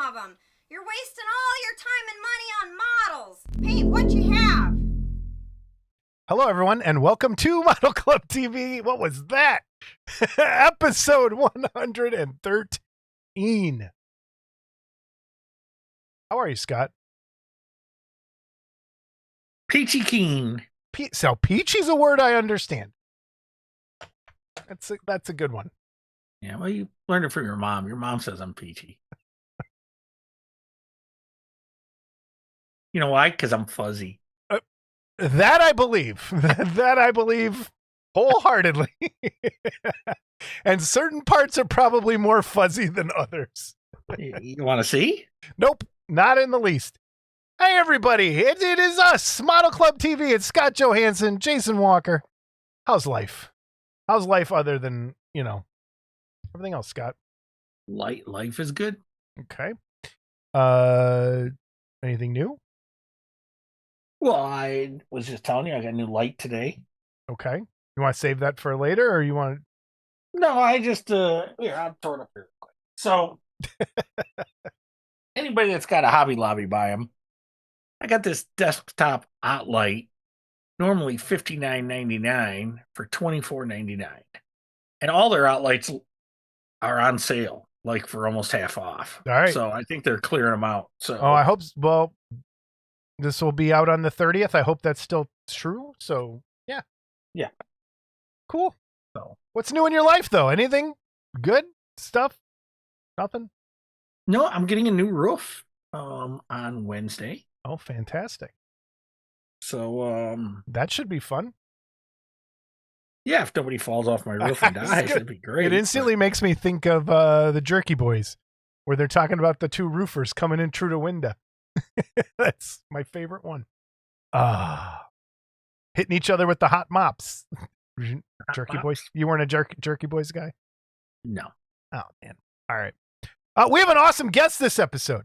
of them. You're wasting all your time and money on models. Paint what you have. Hello, everyone, and welcome to Model Club TV. What was that? Episode 113. How are you, Scott? Peachy keen. So peachy's a word I understand. That's a good one. Yeah, well, you learned it from your mom. Your mom says I'm peachy. You know why? Because I'm fuzzy. That I believe. That I believe wholeheartedly. And certain parts are probably more fuzzy than others. You want to see? Nope, not in the least. Hey, everybody. It is us, Model Club TV. It's Scott Johansson, Jason Walker. How's life? How's life other than, everything else, Scott? Life is good. Okay. Anything new? Well, I was just telling you I got a new light today. Okay. You want to save that for later, or you want to... No, I just here, I'll throw it up here real quick. So anybody that's got a Hobby Lobby buy them. I got this desktop hot light, normally $59.99 for $24.99. And all their outlights are on sale, like for almost half off. All right. So I think they're clearing them out. So I hope, well, this will be out on the 30th. I hope that's still true. So, yeah. Yeah. Cool. So what's new in your life, though? Anything good stuff? Nothing? No, I'm getting a new roof on Wednesday. Oh, fantastic. So that should be fun. Yeah, if nobody falls off my roof and dies, it'd be great. It instantly makes me think of the Jerky Boys, where they're talking about the two roofers coming in through the window. That's my favorite one. Hitting each other with the hot mops. Jerky Boys. You weren't a Jerky Boys guy? No. Oh, man. All right. We have an awesome guest this episode.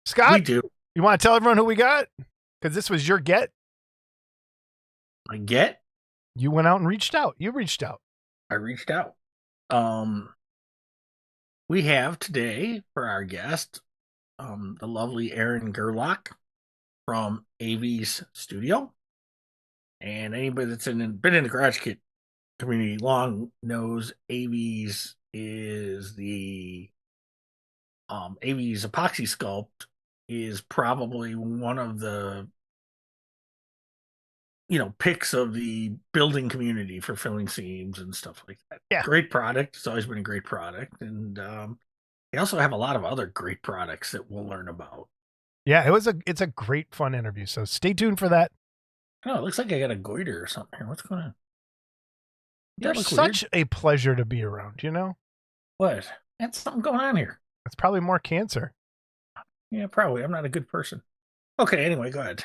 Scott? We do. You want to tell everyone who we got? Because this was your get. My get? You went out and reached out. You reached out. I reached out. We have today for our guest, the lovely Erin Gerlach from Aves Studio. And anybody that's been in the garage kit community long knows Aves is the Aves Epoxie Sculpt is probably one of the picks of the building community for filling seams and stuff like that. Yeah. Great product. It's always been a great product. And they also have a lot of other great products that we'll learn about. Yeah, it's a great fun interview. So stay tuned for that. Oh, it looks like I got a goiter or something here. What's going on? You're such a pleasure to be around, What? That's something going on here. It's probably more cancer. Yeah, probably. I'm not a good person. Okay, anyway, go ahead.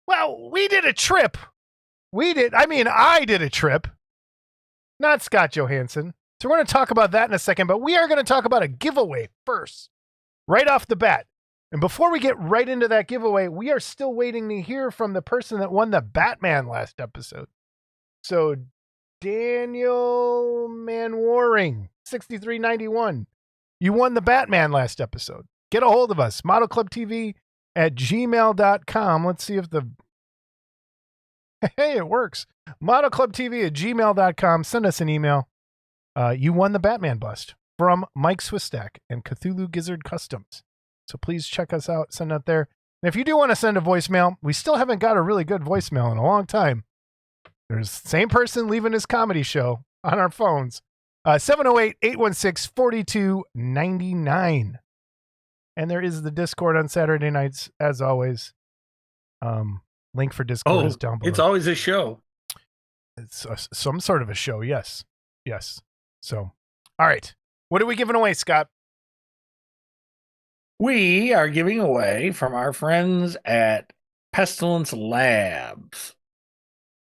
Well, we did a trip. I did a trip. Not Scott Johansson. So we're going to talk about that in a second, but we are going to talk about a giveaway first, right off the bat. And before we get right into that giveaway, we are still waiting to hear from the person that won the Batman last episode. So Daniel Manwaring, 6391. You won the Batman last episode. Get a hold of us, modelclubtv@gmail.com. Let's see if hey, it works. modelclubtv@gmail.com. Send us an email. You won the Batman bust from Mike Swistack and Cthulhu Gizzard Customs. So please check us out. Send it there. And if you do want to send a voicemail, we still haven't got a really good voicemail in a long time. There's the same person leaving his comedy show on our phones. 708-816-4299. And there is the Discord on Saturday nights, as always. Link for Discord is down below. It's always a show. It's some sort of a show, yes. Yes. So, all right. What are we giving away, Scott? We are giving away from our friends at Pestilence Labs.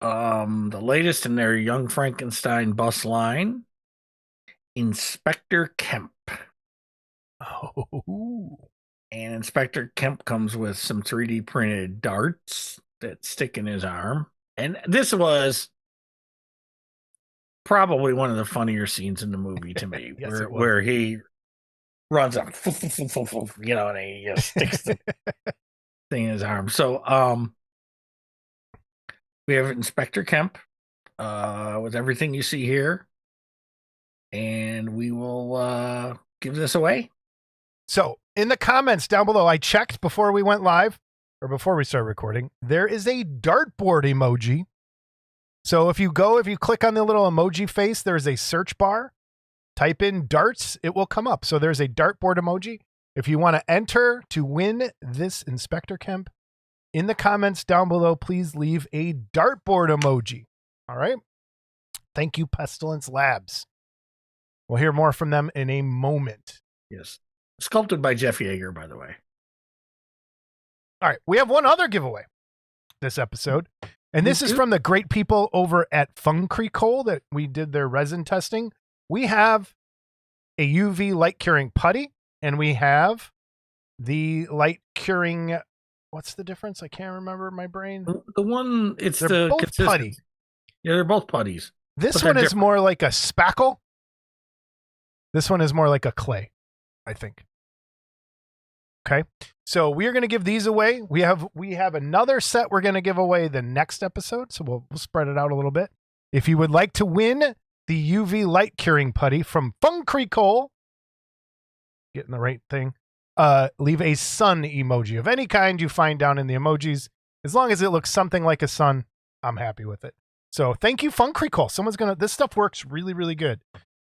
The latest in their Young Frankenstein bus line, Inspector Kemp. Oh. And Inspector Kemp comes with some 3D printed darts that stick in his arm. And this was probably one of the funnier scenes in the movie to me, Yes, where it was. where he runs up, you know, and he sticks the thing in his arm. So, we have Inspector Kemp, with everything you see here, and we will give this away. So in the comments down below, I checked before we went live or before we started recording. There is a dartboard emoji. So if you click on the little emoji face, there's a search bar. Type in darts, it will come up. So there's a dartboard emoji. If you want to enter to win this Inspector Kemp, in the comments down below, please leave a dartboard emoji. All right. Thank you, Pestilence Labs. We'll hear more from them in a moment. Yes. Sculpted by Jeff Yeager, by the way. All right. We have one other giveaway this episode. And this is from the great people over at Funkricole that we did their resin testing. We have a UV light curing putty, and we have the light curing. What's the difference? I can't remember my brain. The one, they're both putty. Yeah, they're both putties. This one is more like a spackle. This one is more like a clay, I think. Okay, so we are going to give these away. We have another set we're going to give away the next episode, so we'll spread it out a little bit. If you would like to win the UV light curing putty from Funkricole, getting the right thing, leave a sun emoji of any kind you find down in the emojis. As long as it looks something like a sun, I'm happy with it. So thank you, Funkricole. This stuff works really, really good.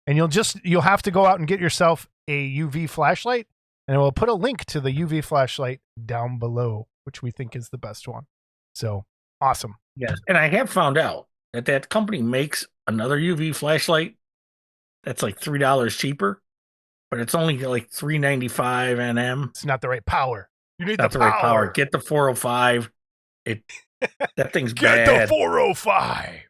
And you'll have to go out and get yourself a UV flashlight, and we'll put a link to the UV flashlight down below, which we think is the best one. So awesome. Yes. And I have found out that company makes another UV flashlight that's like $3 cheaper, but it's only like $3.95 NM. It's not the right power. You need not the right power. Get the 405. That thing's bad. Get the 405.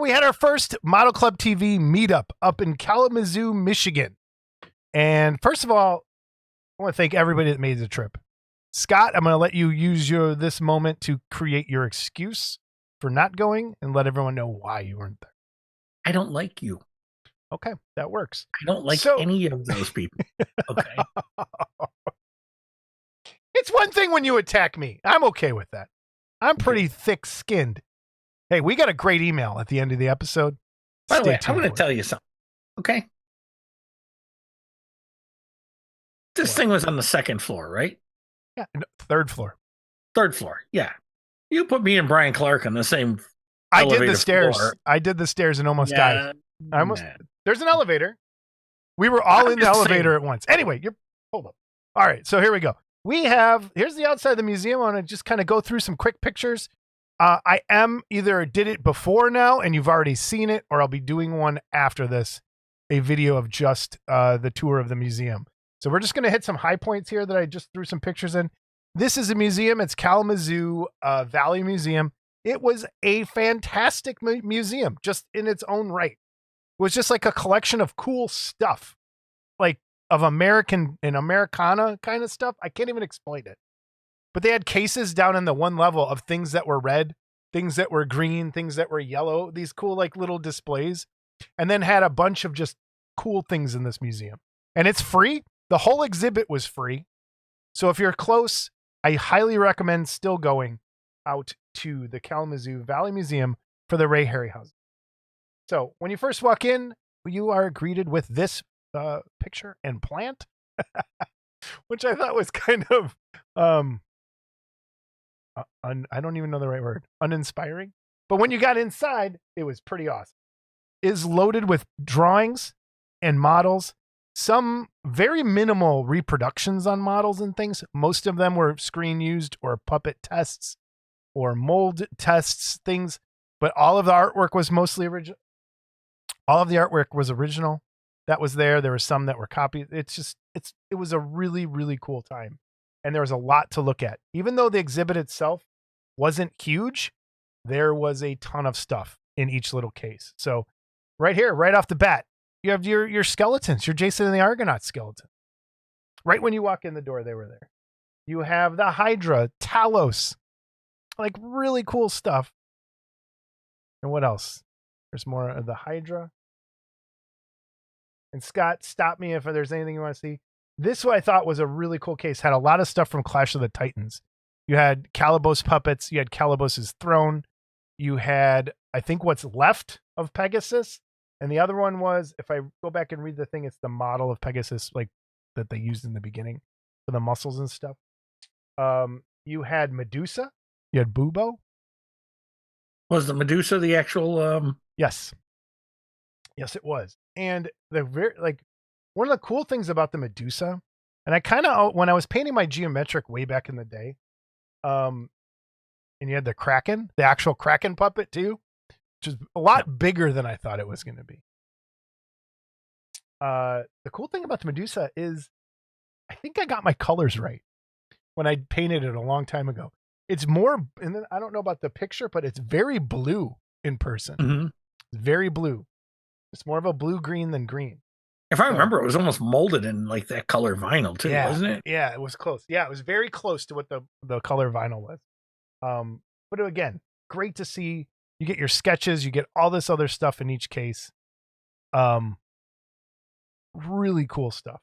We had our first Model Club TV meetup up in Kalamazoo, Michigan. And first of all, I want to thank everybody that made the trip. Scott, I'm going to let you use this moment to create your excuse for not going and let everyone know why you weren't there. I don't like you. Okay, that works. I don't like any of those people. Okay. It's one thing when you attack me. I'm okay with that. I'm pretty thick-skinned. Hey, we got a great email at the end of the episode. By the way, I'm going to tell you something. Okay. This thing was on the second floor, right? Yeah, third floor. Third floor, yeah. You put me and Brian Clark on the same I did the stairs. Floor. I did the stairs and almost died. There's an elevator. We were all in the elevator at once. Anyway, hold up. All right, so here we go. Here's the outside of the museum. I want to just kind of go through some quick pictures. I am either did it before now and you've already seen it, or I'll be doing one after this, a video of just the tour of the museum. So we're just going to hit some high points here that I just threw some pictures in. This is a museum. It's Kalamazoo Valley Museum. It was a fantastic museum just in its own right. It was just like a collection of cool stuff, like of American and Americana kind of stuff. I can't even explain it. But they had cases down in the one level of things that were red, things that were green, things that were yellow, these cool like little displays, and then had a bunch of just cool things in this museum. And it's free. The whole exhibit was free. So if you're close, I highly recommend still going out to the Kalamazoo Valley Museum for the Ray Harryhausen. So when you first walk in, you are greeted with this picture and plant, which I thought was kind of I don't even know the right word, uninspiring. But when you got inside, it was pretty awesome. It is loaded with drawings and models, some very minimal reproductions on models and things. Most of them were screen used or puppet tests or mold tests, things. But all of the artwork was mostly original. All of the artwork was original. That was there. There were some that were copied. It was a really, really cool time. And there was a lot to look at. Even though the exhibit itself wasn't huge, there was a ton of stuff in each little case. So right here, right off the bat, you have your skeletons, your Jason and the Argonaut skeleton. Right when you walk in the door, they were there. You have the Hydra, Talos, like really cool stuff. And what else? There's more of the Hydra. And Scott, stop me if there's anything you want to see. This, what I thought was a really cool case, had a lot of stuff from Clash of the Titans. You had Calibos puppets. You had Calibos's throne. You had, I think, what's left of Pegasus. And the other one was, if I go back and read the thing, it's the model of Pegasus, like that they used in the beginning for the muscles and stuff. You had Medusa. You had Bubo. Was the Medusa the actual? Yes. Yes, it was. And the one of the cool things about the Medusa, and I kind of, when I was painting my geometric way back in the day, and you had the Kraken, the actual Kraken puppet too, which is a lot bigger than I thought it was going to be. The cool thing about the Medusa is I think I got my colors right when I painted it a long time ago. It's more, and then I don't know about the picture, but it's very blue in person. Mm-hmm. It's very blue. It's more of a blue-green than green. If I remember, it was almost molded in like that color vinyl too, wasn't it? Yeah, it was close. Yeah, it was very close to what the color vinyl was. But again, great to see. You get your sketches, you get all this other stuff in each case. Really cool stuff.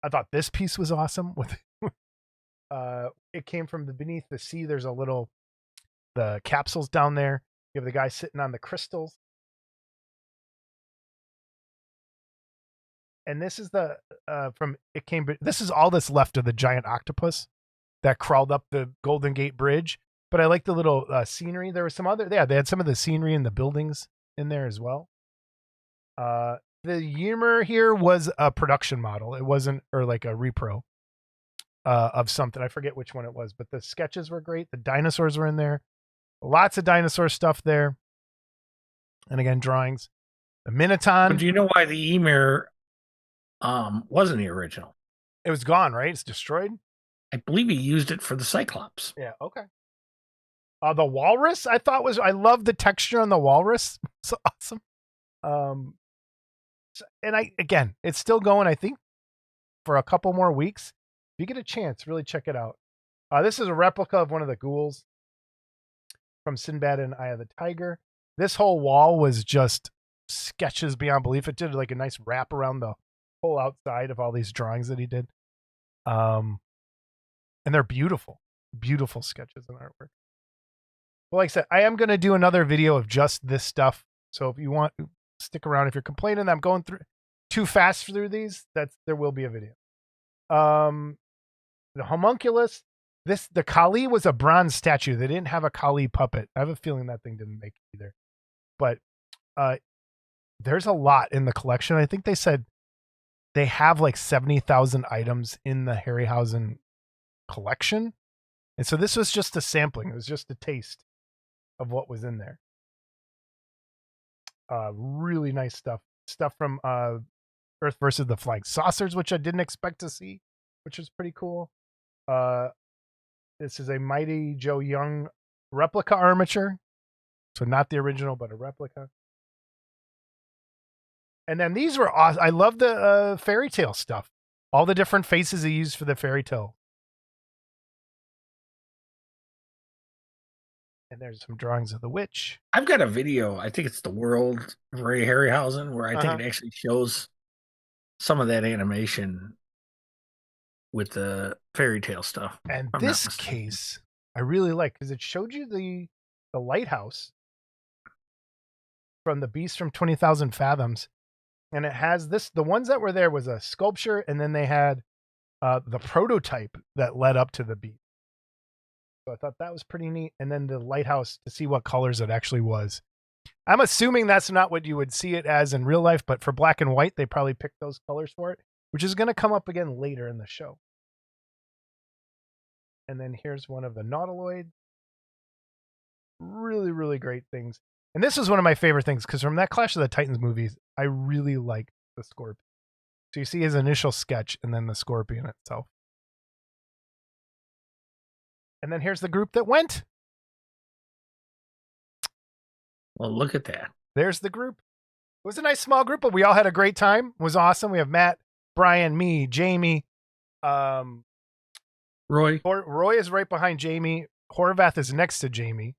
I thought this piece was awesome. With it came from beneath the sea. There's the capsules down there. You have the guy sitting on the crystals. And this is this is all that's left of the giant octopus that crawled up the Golden Gate Bridge. But I like the little scenery. There was some other, they had some of the scenery in the buildings in there as well. The Ymir here was a production model. It wasn't, or like a repro of something. I forget which one it was, but the sketches were great. The dinosaurs were in there. Lots of dinosaur stuff there. And again, drawings. The Minotaur. But do you know why the Ymir wasn't the original? It was gone, right? It's destroyed. I believe he used it for the Cyclops. Yeah. Okay. The walrus, I love the texture on the walrus. It's awesome. And again, it's still going, I think, for a couple more weeks. If you get a chance, really check it out. This is a replica of one of the ghouls from Sinbad and Eye of the Tiger. This whole wall was just sketches beyond belief. It did like a nice wrap around the whole outside of all these drawings that he did. And they're beautiful, beautiful sketches and artwork. Well, like I said, I am going to do another video of just this stuff. So if you want, stick around. If you're complaining that I'm going through too fast through these, there will be a video. The homunculus, the Kali was a bronze statue. They didn't have a Kali puppet. I have a feeling that thing didn't make it either. But there's a lot in the collection. I think they said they have like 70,000 items in the Harryhausen collection. And so this was just a sampling. It was just a taste of what was in there. Really nice stuff. Stuff from Earth versus the Flying Saucers, which I didn't expect to see, which is pretty cool. This is a Mighty Joe Young replica armature. So not the original, but a replica. And then these were awesome. I love the fairy tale stuff. All the different faces he used for the fairy tale. And there's some drawings of the witch. I've got a video. I think it's The World of Ray Harryhausen, where I think it actually shows some of that animation with the fairy tale stuff. And this case I really like because it showed you the lighthouse from the Beast from 20,000 Fathoms. And it has the ones that were there was a sculpture, and then they had the prototype that led up to the beast. So I thought that was pretty neat. And then the lighthouse to see what colors it actually was. I'm assuming that's not what you would see it as in real life, but for black and white, they probably picked those colors for it, which is going to come up again later in the show. And then here's one of the Nautiloids. Really, really great things. And this is one of my favorite things because from that Clash of the Titans movies, I really like the Scorpion. So you see his initial sketch and then the Scorpion itself. And then here's the group that went. Well, look at that. There's the group. It was a nice small group, but we all had a great time. It was awesome. We have Matt, Brian, me, Jamie, Roy. Roy is right behind Jamie. Horvath is next to Jamie.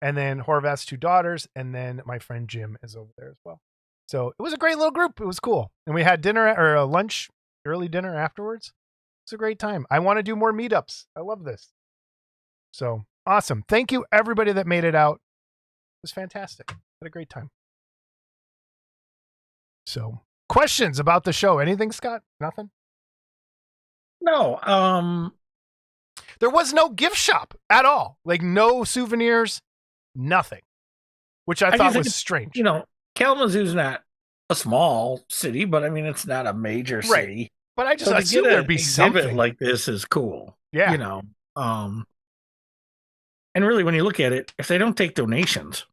And then Horvath's 2 daughters. And then my friend Jim is over there as well. So it was a great little group. It was cool. And we had dinner or lunch, early dinner afterwards. It's a great time. I want to do more meetups. I love this. So awesome. Thank you, everybody that made it out. It was fantastic. Had a great time. So questions about the show? Anything, Scott? Nothing? No. There was no gift shop at all. Like no souvenirs, nothing. Which I thought was strange. You know, Kalamazoo's not a small city, but I mean, it's not a major city. But I just assumed there'd be something like this is cool. Yeah. You know, and really when you look at it, if they don't take donations,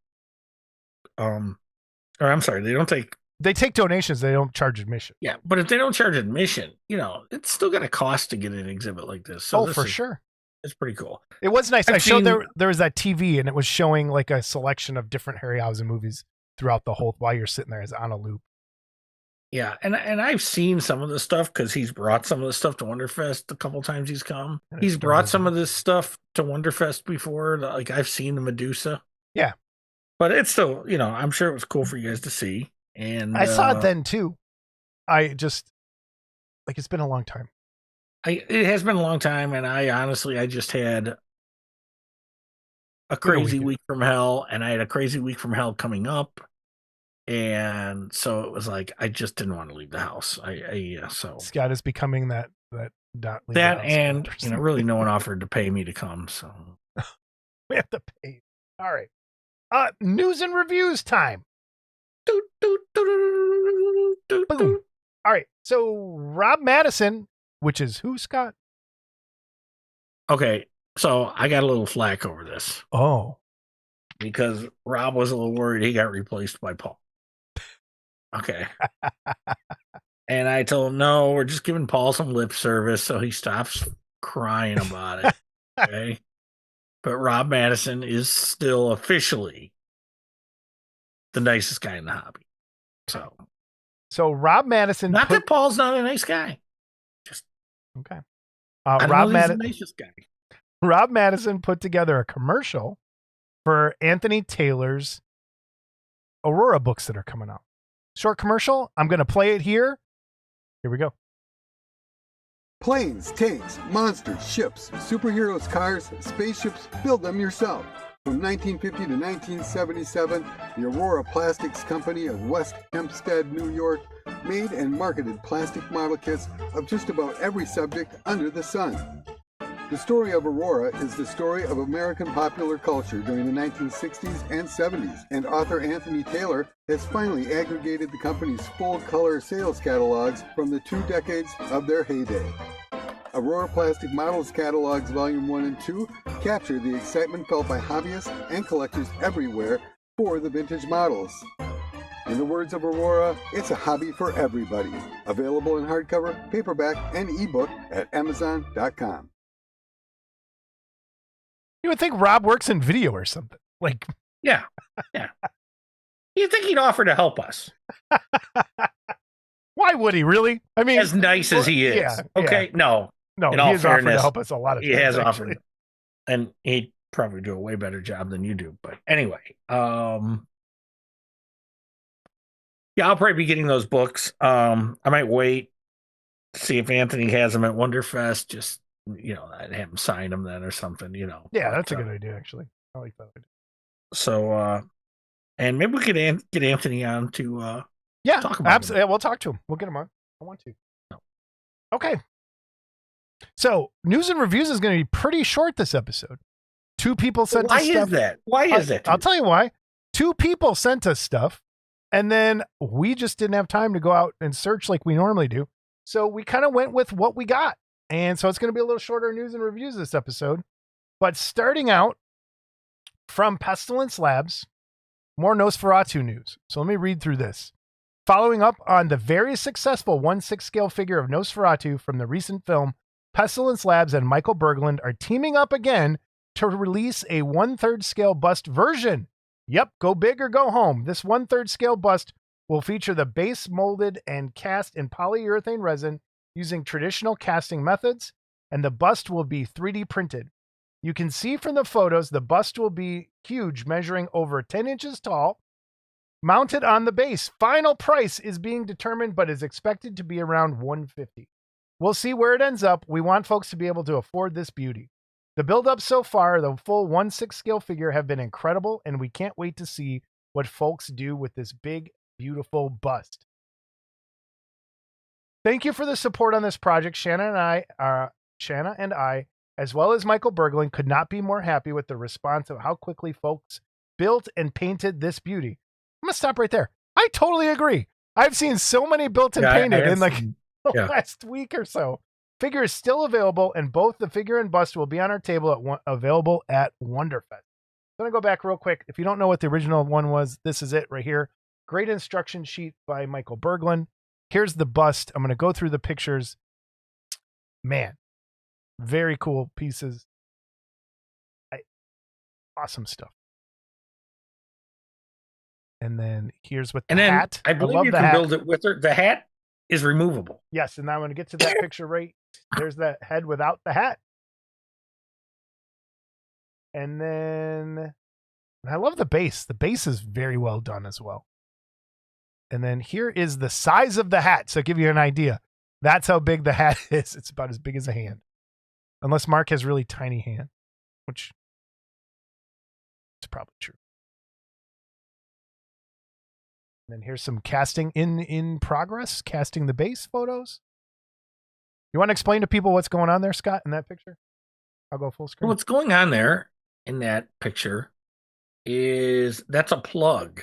they take donations, they don't charge admission. Yeah, but if they don't charge admission, you know, it's still got a cost to get an exhibit like this. So for sure. It's pretty cool. It was nice. I showed there was that TV and it was showing like a selection of different Harryhausen movies throughout the whole while you're sitting there as on a loop. Yeah, and I've seen some of the stuff because he's brought some of the stuff to Wonderfest a couple times he's come. He's brought some of this stuff to Wonderfest before. Like I've seen the Medusa. Yeah. But it's still, you know, I'm sure it was cool for you guys to see. And I saw it then too. I just it's been a long time. It has been a long time, and I just had a crazy week from hell, and I had a crazy week from hell coming up. And so it was like I just didn't want to leave the house. So Scott is becoming that and you know, really no one offered to pay me to come, so we have to pay. All right. News and reviews time. Boom. All right. So Rob Madison, which is who, Scott? Okay. So I got a little flack over this. Oh. Because Rob was a little worried he got replaced by Paul. Okay. And I told him, no, we're just giving Paul some lip service so he stops crying about it. Okay. But Rob Madison is still officially the nicest guy in the hobby. So Rob Madison. Not that Paul's not a nice guy. Just okay. Rob Madison, the nicest guy. Rob Madison put together a commercial for Anthony Taylor's Aurora books that are coming out. Short commercial. I'm going to play it here. Here we go. Planes, tanks, monsters, ships, superheroes, cars, spaceships, build them yourself. From 1950 to 1977, the Aurora Plastics Company of West Hempstead, New York, made and marketed plastic model kits of just about every subject under the sun. The story of Aurora is the story of American popular culture during the 1960s and 70s, and author Anthony Taylor has finally aggregated the company's full-color sales catalogs from the 2 decades of their heyday. Aurora Plastic Models Catalogs Volume 1 and 2 capture the excitement felt by hobbyists and collectors everywhere for the vintage models. In the words of Aurora, it's a hobby for everybody. Available in hardcover, paperback, and ebook at Amazon.com. You would think Rob works in video or something. Like, yeah. You'd think he'd offer to help us. Why would he really? I mean, as nice as he is. Yeah, okay. Yeah. No, in he all has fairness, offered to help us a lot of times. He has actually. offered. And he'd probably do a way better job than you do. But anyway, yeah, I'll probably be getting those books. I might wait to see if Anthony has them at Wonderfest. Just, you know, I'd have him sign them then or something, you know. Yeah, that's a good idea, actually. I like that idea. So, and maybe we could get Anthony on to talk about absolutely. Yeah, we'll talk to him. We'll get him on. I want to. No. Okay. So, news and reviews is going to be pretty short this episode. 2 people sent us stuff. Why is that? Why is that? I'll tell you why. 2 people sent us stuff, and then we just didn't have time to go out and search like we normally do. So we kind of went with what we got. And so it's going to be a little shorter news and reviews this episode. But starting out from Pestilence Labs, more Nosferatu news. So let me read through this. Following up on the very successful 1/6 scale figure of Nosferatu from the recent film, Pestilence Labs and Michael Berglund are teaming up again to release a 1/3 scale bust version. Yep, go big or go home. This 1/3 scale bust will feature the base molded and cast in polyurethane resin using traditional casting methods. and the bust will be 3D printed. You can see from the photos the bust will be huge, measuring over 10 inches tall, mounted on the base. Final price is being determined, but is expected to be around $150. We'll see where it ends up. We want folks to be able to afford this beauty. The build-up so far, the full 1/6 scale figure, have been incredible, and we can't wait to see what folks do with this big, beautiful bust. Thank you for the support on this project. Shanna and I, as well as Michael Berglund, could not be more happy with the response of how quickly folks built and painted this beauty. I'm gonna stop right there. I totally agree. I've seen so many built and painted in like the last week or so. Figure is still available, and both the figure and bust will be on our table available at Wonderfest. I'm going to go back real quick. If you don't know what the original one was, this is it right here. Great instruction sheet by Michael Berglund. Here's the bust. I'm going to go through the pictures. Man, very cool pieces. Awesome stuff. And then here's what the hat. I believe you can build it with her. The hat is removable. Yes, and I'm going to get to that picture right. There's that head without the hat. And then I love the base. The base is very well done as well. And then here is the size of the hat. So I'll give you an idea. That's how big the hat is. It's about as big as a hand. Unless Mark has really tiny hand, which is probably true. And then here's some casting in progress, casting the base photos. You want to explain to people what's going on there, Scott, in that picture? I'll go full screen. What's going on there in that picture is that's a plug.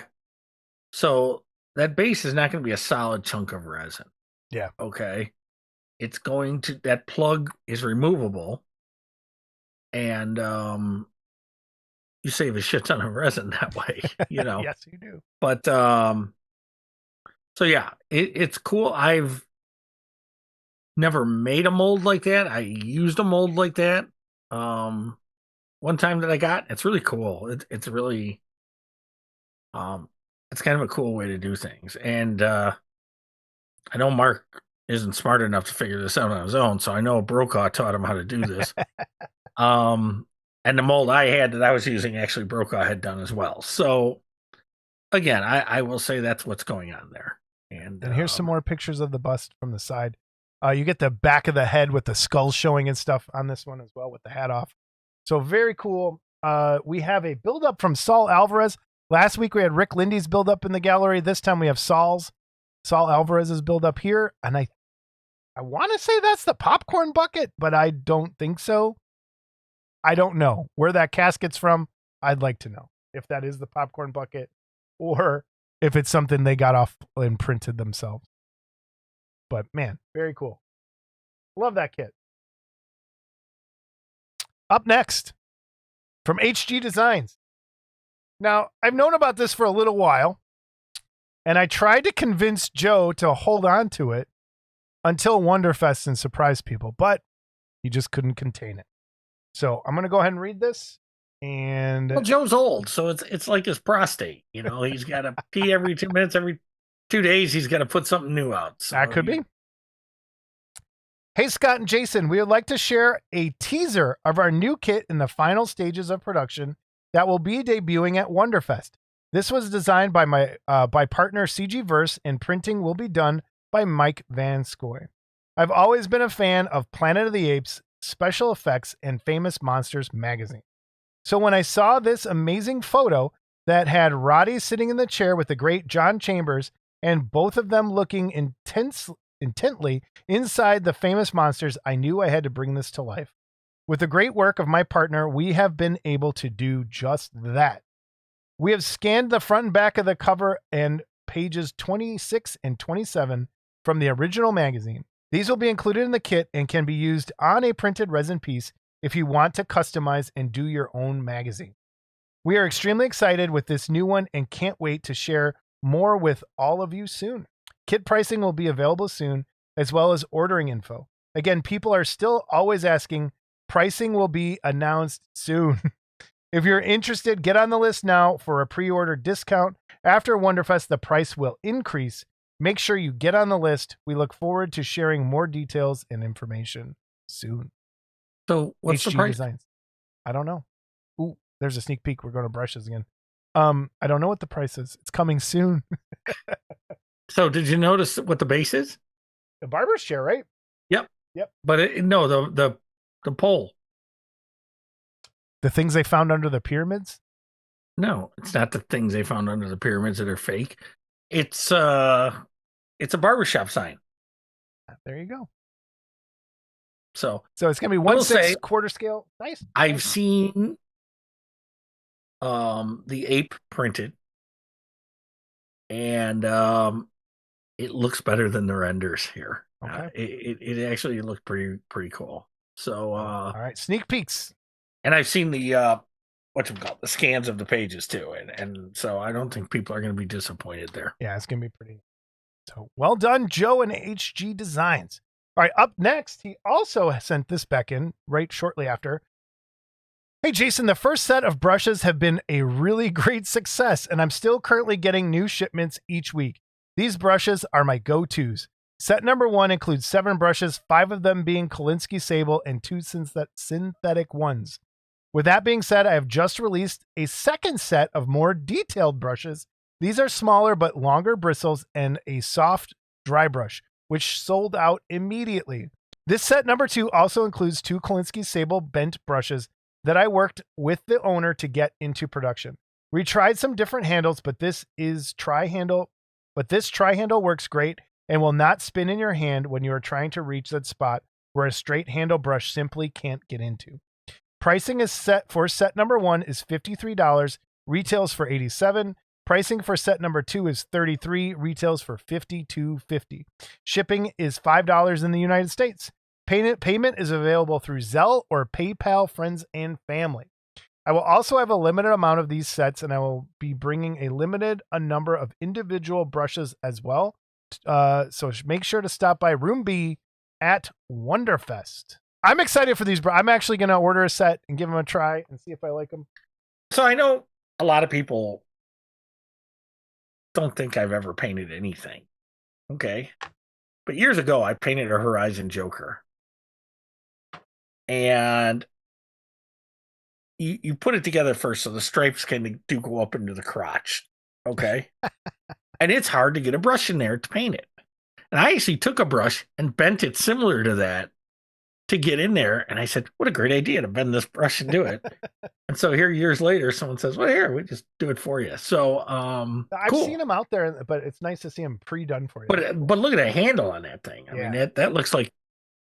So that base is not going to be a solid chunk of resin. Yeah. Okay. It's going to, that plug is removable, and you save a shit ton of resin that way, you know. Yes, you do. But so yeah, it's cool. I've never made a mold like that. I used a mold like that one time that I got. It's really cool. It's really it's kind of a cool way to do things. And I know Mark isn't smart enough to figure this out on his own, so I know Brokaw taught him how to do this. And the mold I had that I was using, actually Brokaw had done as well. So again, I will say that's what's going on there. And here's some more pictures of the bust from the side. You get the back of the head with the skull showing and stuff on this one as well with the hat off. So very cool. We have a build-up from Saul Alvarez. Last week we had Rick Lindy's build-up in the gallery. This time we have Saul Alvarez's build-up here. And I want to say that's the popcorn bucket, but I don't think so. I don't know where that casket's from. I'd like to know if that is the popcorn bucket or if it's something they got off and printed themselves. But man, very cool. Love that kit. Up next, from HG Designs. Now, I've known about this for a little while, and I tried to convince Joe to hold on to it until Wonderfest and surprise people, but he just couldn't contain it. So I'm going to go ahead and read this. And well, Joe's old, so it's like his prostate. You know, he's got to pee every 2 minutes, every 2 days. He's got to put something new out. So that could be. Hey, Scott and Jason, we would like to share a teaser of our new kit in the final stages of production that will be debuting at Wonderfest. This was designed by my partner CG Verse, and printing will be done by Mike Van Scoy. I've always been a fan of Planet of the Apes, special effects, and Famous Monsters magazine. So when I saw this amazing photo that had Roddy sitting in the chair with the great John Chambers and both of them looking intently inside the Famous Monsters, I knew I had to bring this to life. With the great work of my partner, we have been able to do just that. We have scanned the front and back of the cover and pages 26 and 27 from the original magazine. These will be included in the kit and can be used on a printed resin piece if you want to customize and do your own magazine. We are extremely excited with this new one and can't wait to share more with all of you soon. Kit pricing will be available soon, as well as ordering info. Again, people are still always asking. Pricing will be announced soon. If you're interested, get on the list now for a pre-order discount. After Wonderfest, the price will increase. Make sure you get on the list. We look forward to sharing more details and information soon. So what's the HG price? Designs. I don't know. Ooh, there's a sneak peek. We're going to brushes again. I don't know what the price is. It's coming soon. So did you notice what the base is? The barber's chair, right? Yep. Yep. But no, the pole. The things they found under the pyramids. No, it's not the things they found under the pyramids that are fake. It's a barbershop sign. There you go. So it's gonna be will 1/6 say, quarter scale. Nice. I've seen the ape printed, and it looks better than the renders here. Okay. It actually looked pretty cool. So all right, sneak peeks. And I've seen the the scans of the pages too, and so I don't think people are going to be disappointed there. Yeah, it's gonna be pretty. So well done, Joe and HG Designs. All right, up next, he also sent this back in right shortly after. Hey, Jason, the first set of brushes have been a really great success, and I'm still currently getting new shipments each week. These brushes are my go-tos. Set number 1 includes 7 brushes, 5 of them being Kolinsky Sable and 2 synthetic ones. With that being said, I have just released a second set of more detailed brushes. These are smaller but longer bristles and a soft dry brush, which sold out immediately. This set number 2 also includes 2 Kolinsky Sable bent brushes that I worked with the owner to get into production. We tried some different handles, but this tri-handle works great and will not spin in your hand when you are trying to reach that spot where a straight handle brush simply can't get into. Pricing is set for set number 1 is $53, retails for $87. Pricing for set number 2 is $33, retails for $52.50. Shipping is $5 in the United States. Payment is available through Zelle or PayPal, friends and family. I will also have a limited amount of these sets, and I will be bringing a number of individual brushes as well. So make sure to stop by Room B at Wonderfest. I'm excited for these. I'm actually going to order a set and give them a try and see if I like them. So I know a lot of people don't think I've ever painted anything. Okay. But years ago, I painted a Horizon Joker. And you put it together first, so the stripes do go up into the crotch. Okay. And it's hard to get a brush in there to paint it. And I actually took a brush and bent it similar to that to get in there. And I said, what a great idea to bend this brush and do it. And so here, years later, someone says, well, here, we just do it for you. So I've cool. seen them out there, but it's nice to see them pre-done for you. But look at the handle on that thing. I mean, that looks like.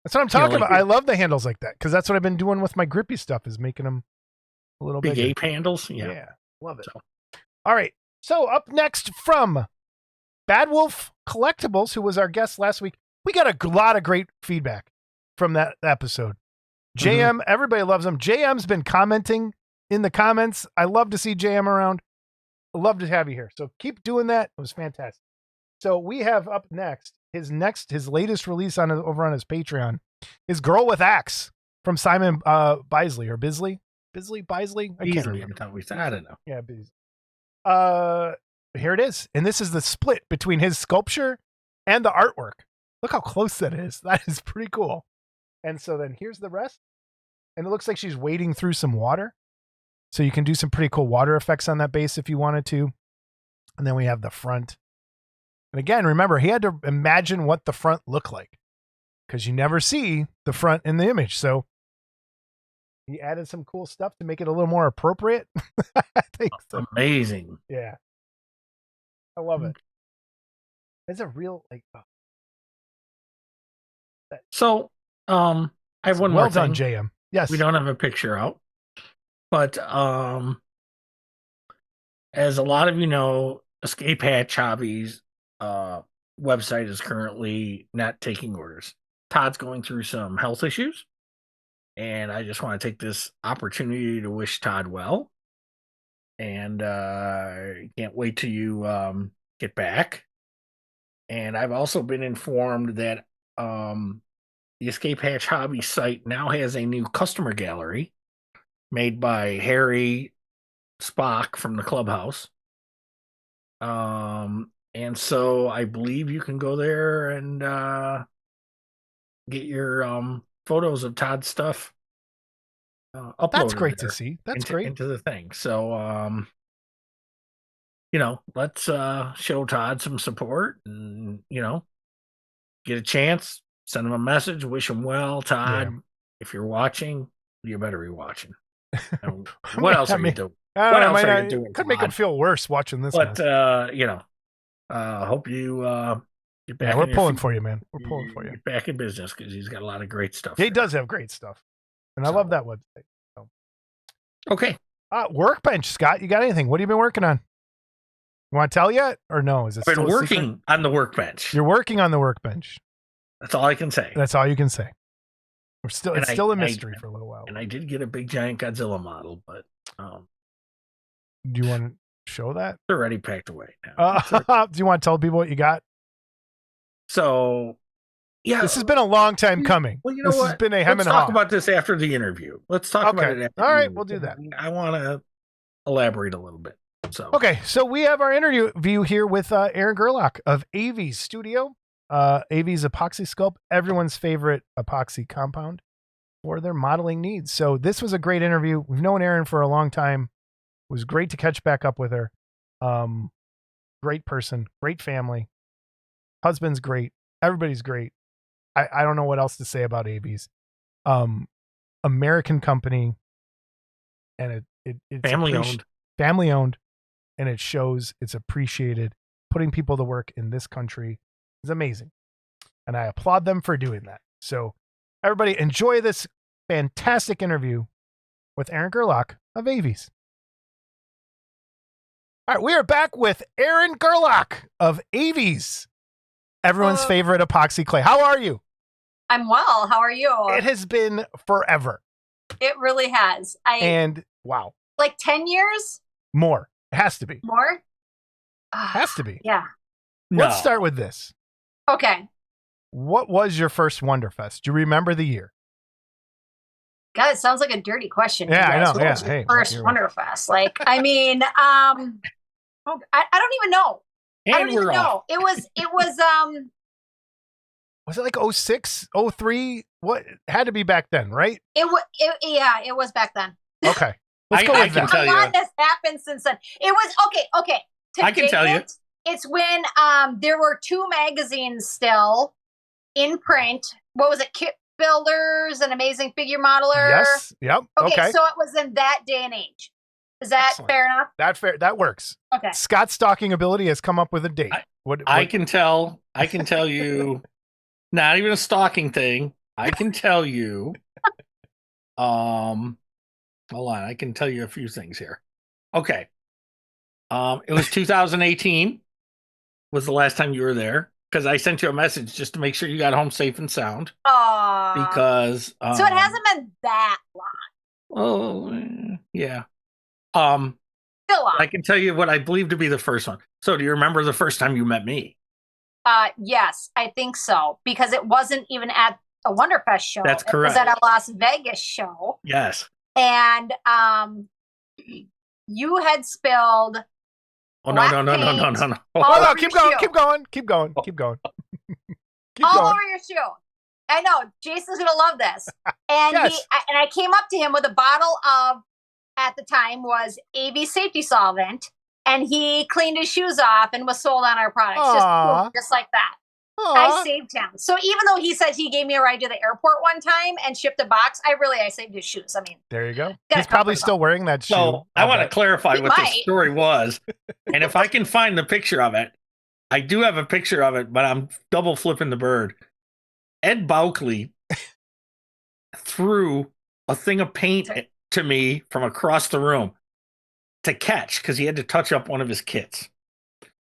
That's what I'm talking about. I love the handles like that because that's what I've been doing with my grippy stuff, is making them a little big bigger. ape handles. Yeah. Love it. So. All right. So up next from Bad Wolf Collectibles, who was our guest last week, we got a lot of great feedback from that episode. JM, everybody loves him. JM's been commenting in the comments. I love to see JM around. I love to have you here. So keep doing that. It was fantastic. So we have up next his latest release over on his Patreon is Girl with Axe from Simon Bisley or Bisley. I can't remember. I don't know. Yeah, Bisley. Here it is. And this is the split between his sculpture and the artwork. Look how close that is. That is pretty cool. And so then here's the rest. And it looks like she's wading through some water. So you can do some pretty cool water effects on that base if you wanted to. And then we have the front. And again, remember, he had to imagine what the front looked like because you never see the front in the image. So he added some cool stuff to make it a little more appropriate. I think so. Amazing. Yeah. I love it. It's a real, So, I have one more thing. Well done, JM. Yes. We don't have a picture out. But, as a lot of you know, Escape Hatch Hobbies website is currently not taking orders. Todd's going through some health issues, and I just want to take this opportunity to wish Todd well. And can't wait till you get back. And I've also been informed that the Escape Hatch Hobby site now has a new customer gallery made by Harry Spock from the Clubhouse. And so I believe you can go there and get your photos of Todd's stuff uploaded. That's great there to see. That's into, great. into the thing. So, let's show Todd some support, and get a chance, send him a message, wish him well, Todd. Yeah. If you're watching, you better be watching. And what else are you doing? I What don't know, else are might you doing? could make him Todd? feel worse watching this. But mess. hope you get back. Yeah, we're on your pulling feet. for you, man. We're pulling for you. Get back in business because he's got a lot of great stuff. He there. does have great stuff, and I love that website. So. Okay. Workbench, Scott. You got anything? What have you been working on? You want to tell yet, or no? Is it I've still been a working secret? on the workbench. You're working on the workbench. That's all I can say. That's all you can say. It's still a mystery I, for a little while. And I did get a big giant Godzilla model, but do you want to show that? they're already packed away now. Do you want to tell people what you got? So, yeah, this has been a long time coming. Well, you know this what? has been a hem Let's and talk haw. about this after the interview. Let's talk about it after. All the right, interview. we'll do that. I want to elaborate a little bit. So, Okay, so we have our interview here with Aaron Gerlach of Aves Studio. Aves Epoxy Sculpt, everyone's favorite epoxy compound for their modeling needs. So this was a great interview. We've known Erin for a long time. It was great to catch back up with her. Great person, great family. Husband's great. Everybody's great. I don't know what else to say about Aves. American company, and it's family owned, and it shows. It's appreciated. Putting people to work in this country is amazing, and I applaud them for doing that. So everybody enjoy this fantastic interview with Aaron Gerlach of Aves. All right, we are back with Aaron Gerlach of Aves, everyone's favorite epoxy clay. How are you? I'm well. How are you? It has been forever. It really has. And wow. Like 10 years? More. It has to be. More? Has to be. Yeah. Let's start with this. Okay. What was your first Wonderfest? Do you remember the year? God, it sounds like a dirty question. Yeah, I know. What was your first Wonderfest? Like, I mean, I don't even know. And I don't even know. It was Was it like 06, 03? What? It had to be back then, right? it was back then. Okay. Let's go with that. tell A you. lot has happened since then. It was okay. I can tell you. It's when there were two magazines still in print. What was it? Kit Builders and Amazing Figure Modeler. Yes. Yep. Okay. So it was in that day and age. Is that Excellent. fair enough? That works. Okay. Scott's stalking ability has come up with a date. I can tell you, not even a stalking thing. I can tell you, hold on. I can tell you a few things here. Okay. It was 2018 was the last time you were there, because I sent you a message just to make sure you got home safe and sound. Because so it hasn't been that long. Oh, yeah. Still long. I can tell you what I believe to be the first one. So do you remember the first time you met me? Yes, I think so, because it wasn't even at a Wonderfest show. That's correct. It was at a Las Vegas show. Yes. And you had spilled. Oh, no. Oh, no, keep going. All over your shoe. I know. Jason's going to love this. And Yes. I came up to him with a bottle of, at the time, was AV safety solvent. And he cleaned his shoes off and was sold on our products. Just like that. Aww. I saved him. So even though he said he gave me a ride to the airport one time and shipped a box, I saved his shoes. I mean, there you go. He's probably still wearing that shoe. So I want to clarify He what the might. story was. And if I can find the picture of it, I do have a picture of it, but I'm double flipping the bird. Ed Boukley threw a thing of paint to me from across the room to catch, because he had to touch up one of his kits.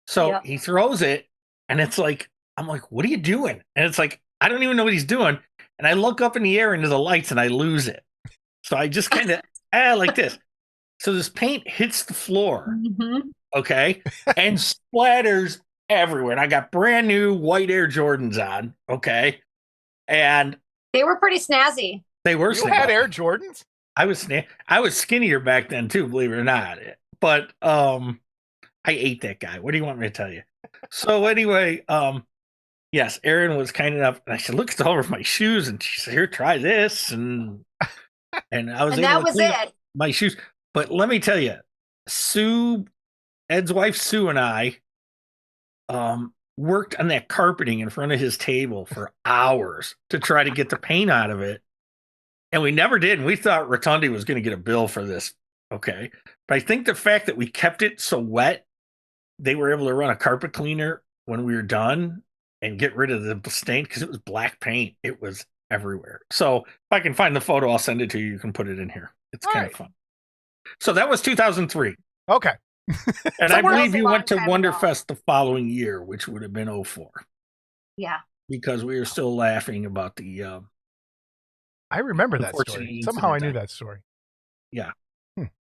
So he throws it, and it's like, I'm like, what are you doing? And it's like, I don't even know what he's doing. And I look up in the air into the lights, and I lose it. So I just kind of like this. So this paint hits the floor, okay, and splatters everywhere. And I got brand new white Air Jordans on, okay, and they were pretty snazzy. They were. You had Air Jordans? I was skinnier back then too, believe it or not. But I ate that guy. What do you want me to tell you? So anyway, yes, Erin was kind enough, and I said, look at all of my shoes, and she said, here, try this. And and I was And able that to was clean up it. my shoes. But let me tell you, Ed's wife Sue, and I worked on that carpeting in front of his table for hours to try to get the paint out of it. And we never did. And we thought Rotundi was going to get a bill for this. Okay. But I think the fact that we kept it so wet, they were able to run a carpet cleaner when we were done and get rid of the stain because it was black paint. It was everywhere. So if I can find the photo, I'll send it to you. You can put it in here. It's kind of fun. So that was 2003. Okay. And So I we're believe a you long went to time ago. Wonderfest the following year, which would have been 04. Yeah. Because we were still laughing about the I remember that unfortunate story. Somehow I knew incident. that story. Yeah.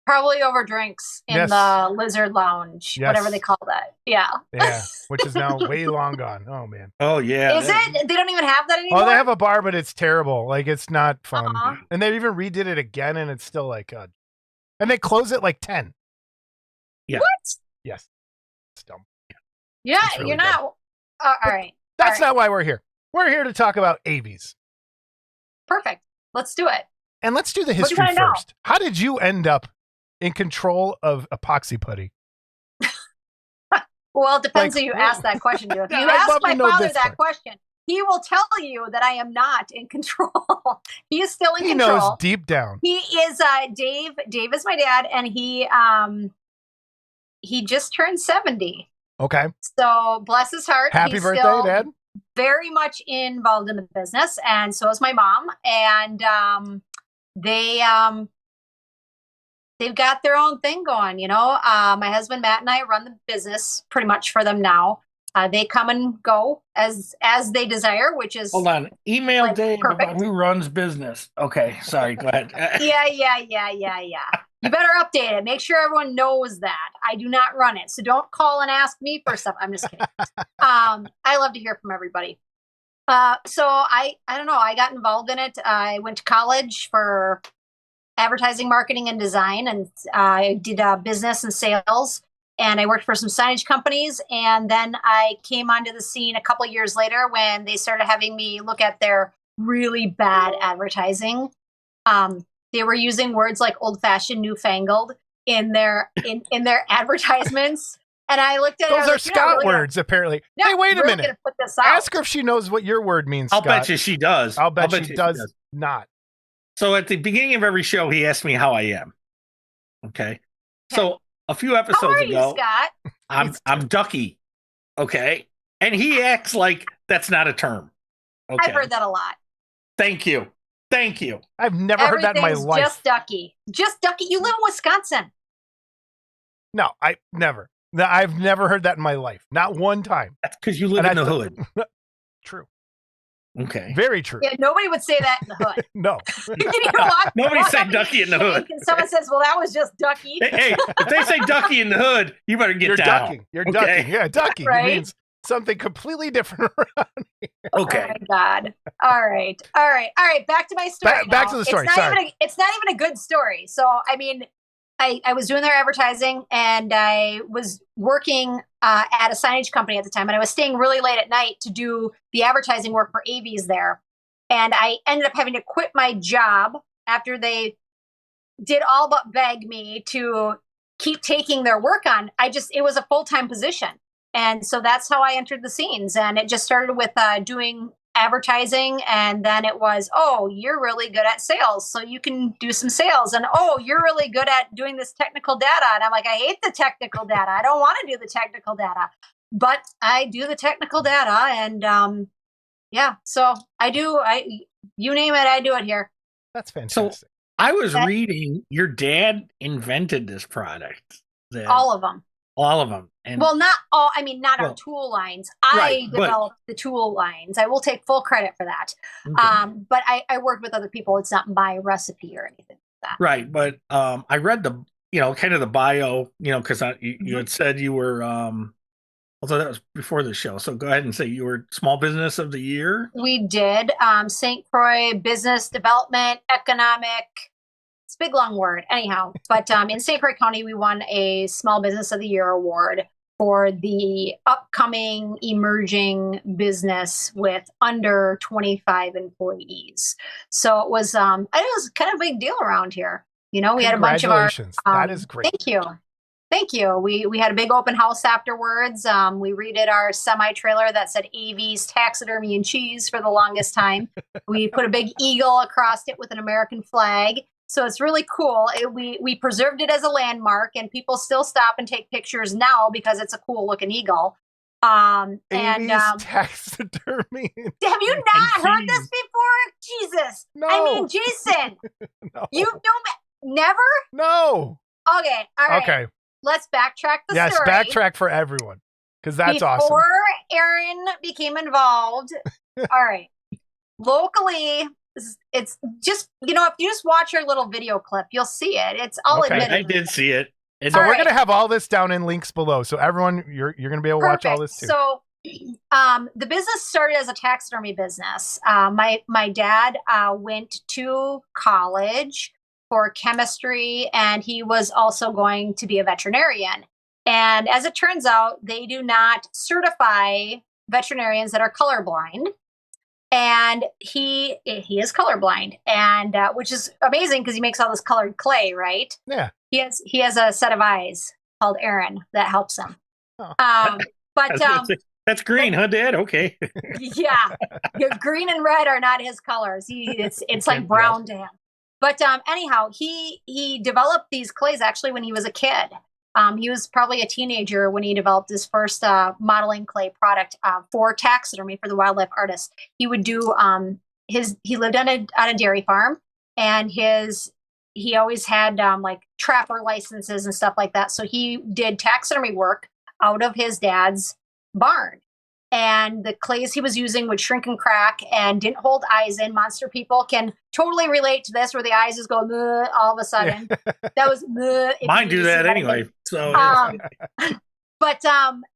Probably over drinks in Yes. the Lizard Lounge, Yes. whatever they call that. Yeah. Yeah, which is now way long gone. Oh man. Oh yeah. Is it? They don't even have that anymore? Oh, they have a bar, but it's terrible. Like it's not fun. Uh-uh. And they even redid it again, and it's still like, and they close at like 10. Yeah. What? Yes. It's dumb. Yeah, It's really you're not. All right. That's All right. not why we're here. We're here to talk about Aves. Perfect. Let's do it. And let's do the What do you history wanna know? first. How did you end up in control of epoxy putty? Well, it depends Like, who you ask that question to. If you I'd ask love to my know father this that part. question, he will tell you that I am not in control. He is still in He control. knows deep down. He is Dave. Dave is my dad, and he just turned 70. Okay. So bless his heart. Happy he's birthday, still Dad. very much involved in the business, and so is my mom. And they've got their own thing going. You know, my husband Matt and I run the business pretty much for them now. They come and go as they desire, which is Hold on. Email like, Dave perfect. about who runs business. Okay. Sorry. Go ahead. Yeah. You better update it. Make sure everyone knows that I do not run it. So don't call and ask me for stuff. I'm just kidding. I love to hear from everybody. So I don't know. I got involved in it. I went to college for advertising, marketing, and design, and I did business and sales. And I worked for some signage companies. And then I came onto the scene a couple of years later when they started having me look at their really bad advertising. They were using words like old-fashioned, newfangled in their in their advertisements. And I looked at it. Those are Scott words, apparently. Hey, wait a minute. Gonna put this out. Ask her if she knows what your word means, I'll Scott. bet you she does. I'll bet she does not. So at the beginning of every show, he asked me how I am. Okay. So a few How episodes are you, ago, Scott? I'm Ducky. Okay. And he acts like that's not a term. Okay. I've heard that a lot. Thank you. Thank you. I've never heard that in my Everything's life. Just Ducky. Just Ducky. You live in Wisconsin. No, I never. No, I've never heard that in my life. Not one time. That's because you live And in I the thought- hood. True. Okay. Very true. Yeah, nobody would say that in the hood. No. Nobody walk said up in Ducky in the shank hood. And someone says, well, that was just Ducky. Hey, if they say Ducky in the hood, you better get You're down. ducking. You're Okay. ducking. Yeah, ducking. Right? It means something completely different around here. Okay. Oh my God. All right. Back to my story. Back now. to the story, It's not, sorry. it's not even a good story. So, I mean, I was doing their advertising and I was working at a signage company at the time. And I was staying really late at night to do the advertising work for Aves there. And I ended up having to quit my job after they did all but beg me to keep taking their work on. It was a full-time position. And so that's how I entered the scenes. And it just started with doing advertising. And then it was, oh, you're really good at sales, so you can do some sales. And, oh, you're really good at doing this technical data. And I'm like, I hate the technical data. I don't want to do the technical data. But I do the technical data. And yeah, so you name it, I do it here. That's fantastic. I was reading your dad invented this product. All of them. All of them. And Well, not all. I mean, not our tool lines. Right, I developed the tool lines. I will take full credit for that. okay. But I worked with other people. It's not my recipe or anything like that. Right, but I read the kind of the bio, because you had said you were although that was before the show. So go ahead and say you were Small Business of the Year. We did St. Croix Business Development Economic. It's a big long word, anyhow. But in St. Croix County, we won a Small Business of the Year award. for the upcoming emerging business with under 25 employees. So it was kind of a big deal around here. We had a bunch of our. Congratulations. That is great. Thank you. Thank you. We had a big open house afterwards. We redid our semi-trailer that said Aves Taxidermy and Cheese for the longest time. We put a big eagle across it with an American flag. So it's really cool. We preserved it as a landmark, and people still stop and take pictures now because it's a cool looking eagle. Aves Taxidermy. Have you not heard this before? Jesus. No. I mean, Jason, No. you know, never? No. Okay. All right. Okay. Let's backtrack the Yes, story. backtrack for everyone, because that's awesome. Before Aaron became involved, all right. Locally, it's just, if you just watch our little video clip, you'll see it. It's all Okay. admitted. I did see it. So we're right. going to have all this down in links below. So everyone, you're going to be able to watch all this too. So the business started as a taxidermy business. My dad went to college for chemistry, and he was also going to be a veterinarian. And as it turns out, they do not certify veterinarians that are colorblind. And he is colorblind, and which is amazing because he makes all this colored clay, right? Yeah. He has a set of eyes called Aaron that helps him. Oh. That's green, huh, Dad? Okay. Yeah, green and red are not his colors. It's like brown to him. But anyhow, he developed these clays actually when he was a kid. He was probably a teenager when he developed his first modeling clay product for taxidermy for the wildlife artists. He would do he lived on a dairy farm, and he always had like trapper licenses and stuff like that. So he did taxidermy work out of his dad's barn. And the clays he was using would shrink and crack and didn't hold eyes in. Monster people can totally relate to this, where the eyes just go all of a sudden. That was Mine do that anyway. So, but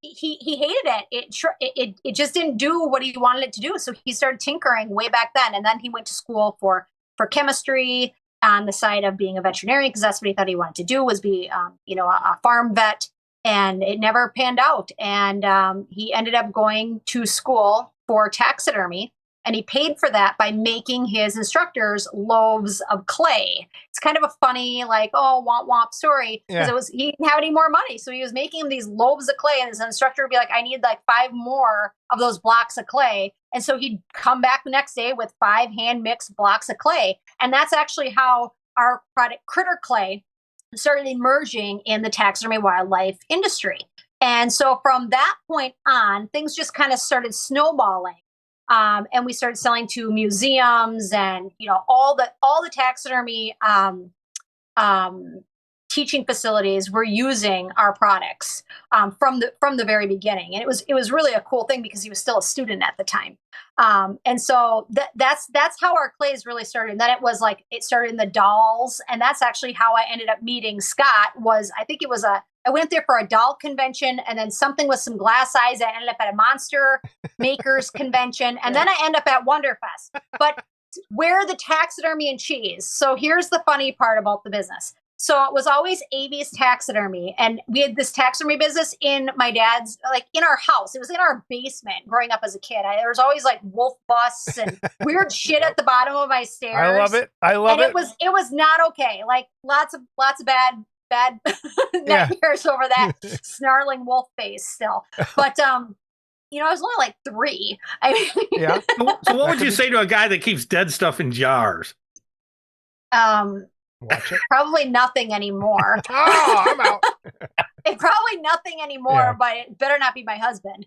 he hated it. It just didn't do what he wanted it to do. So he started tinkering way back then, and then he went to school for chemistry on the side of being a veterinarian, because that's what he thought he wanted to do, was be a farm vet. And it never panned out. And he ended up going to school for taxidermy, and he paid for that by making his instructors loaves of clay. It's kind of a funny, like, womp womp story, because he didn't have any more money. So he was making him these loaves of clay, and his instructor would be like, I need like 5 more of those blocks of clay. And so he'd come back the next day with 5 hand mixed blocks of clay. And that's actually how our product, Critter Clay, started emerging in the taxidermy wildlife industry. And so from that point on, things just kind of started snowballing. And we started selling to museums and, all the taxidermy teaching facilities were using our products from the very beginning. And it was really a cool thing because he was still a student at the time. And so that's how our clays really started. And then it started in the dolls. And that's actually how I ended up meeting Scott. I went there for a doll convention, and then something with some glass eyes. I ended up at a monster makers convention. And then I end up at Wonderfest. But where the taxidermy and cheese. So here's the funny part about the business. So it was always Aves Taxidermy. And we had this taxidermy business in my dad's, in our house. It was in our basement growing up as a kid. There was always wolf busts and weird shit at the bottom of my stairs. I love it. It was not okay. Lots of bad nightmares over that snarling wolf face still. But, I was only 3. I mean, yeah. So what would you say to a guy that keeps dead stuff in jars? Watch it. Probably nothing anymore. Oh, I'm out. Probably nothing anymore, but it better not be my husband.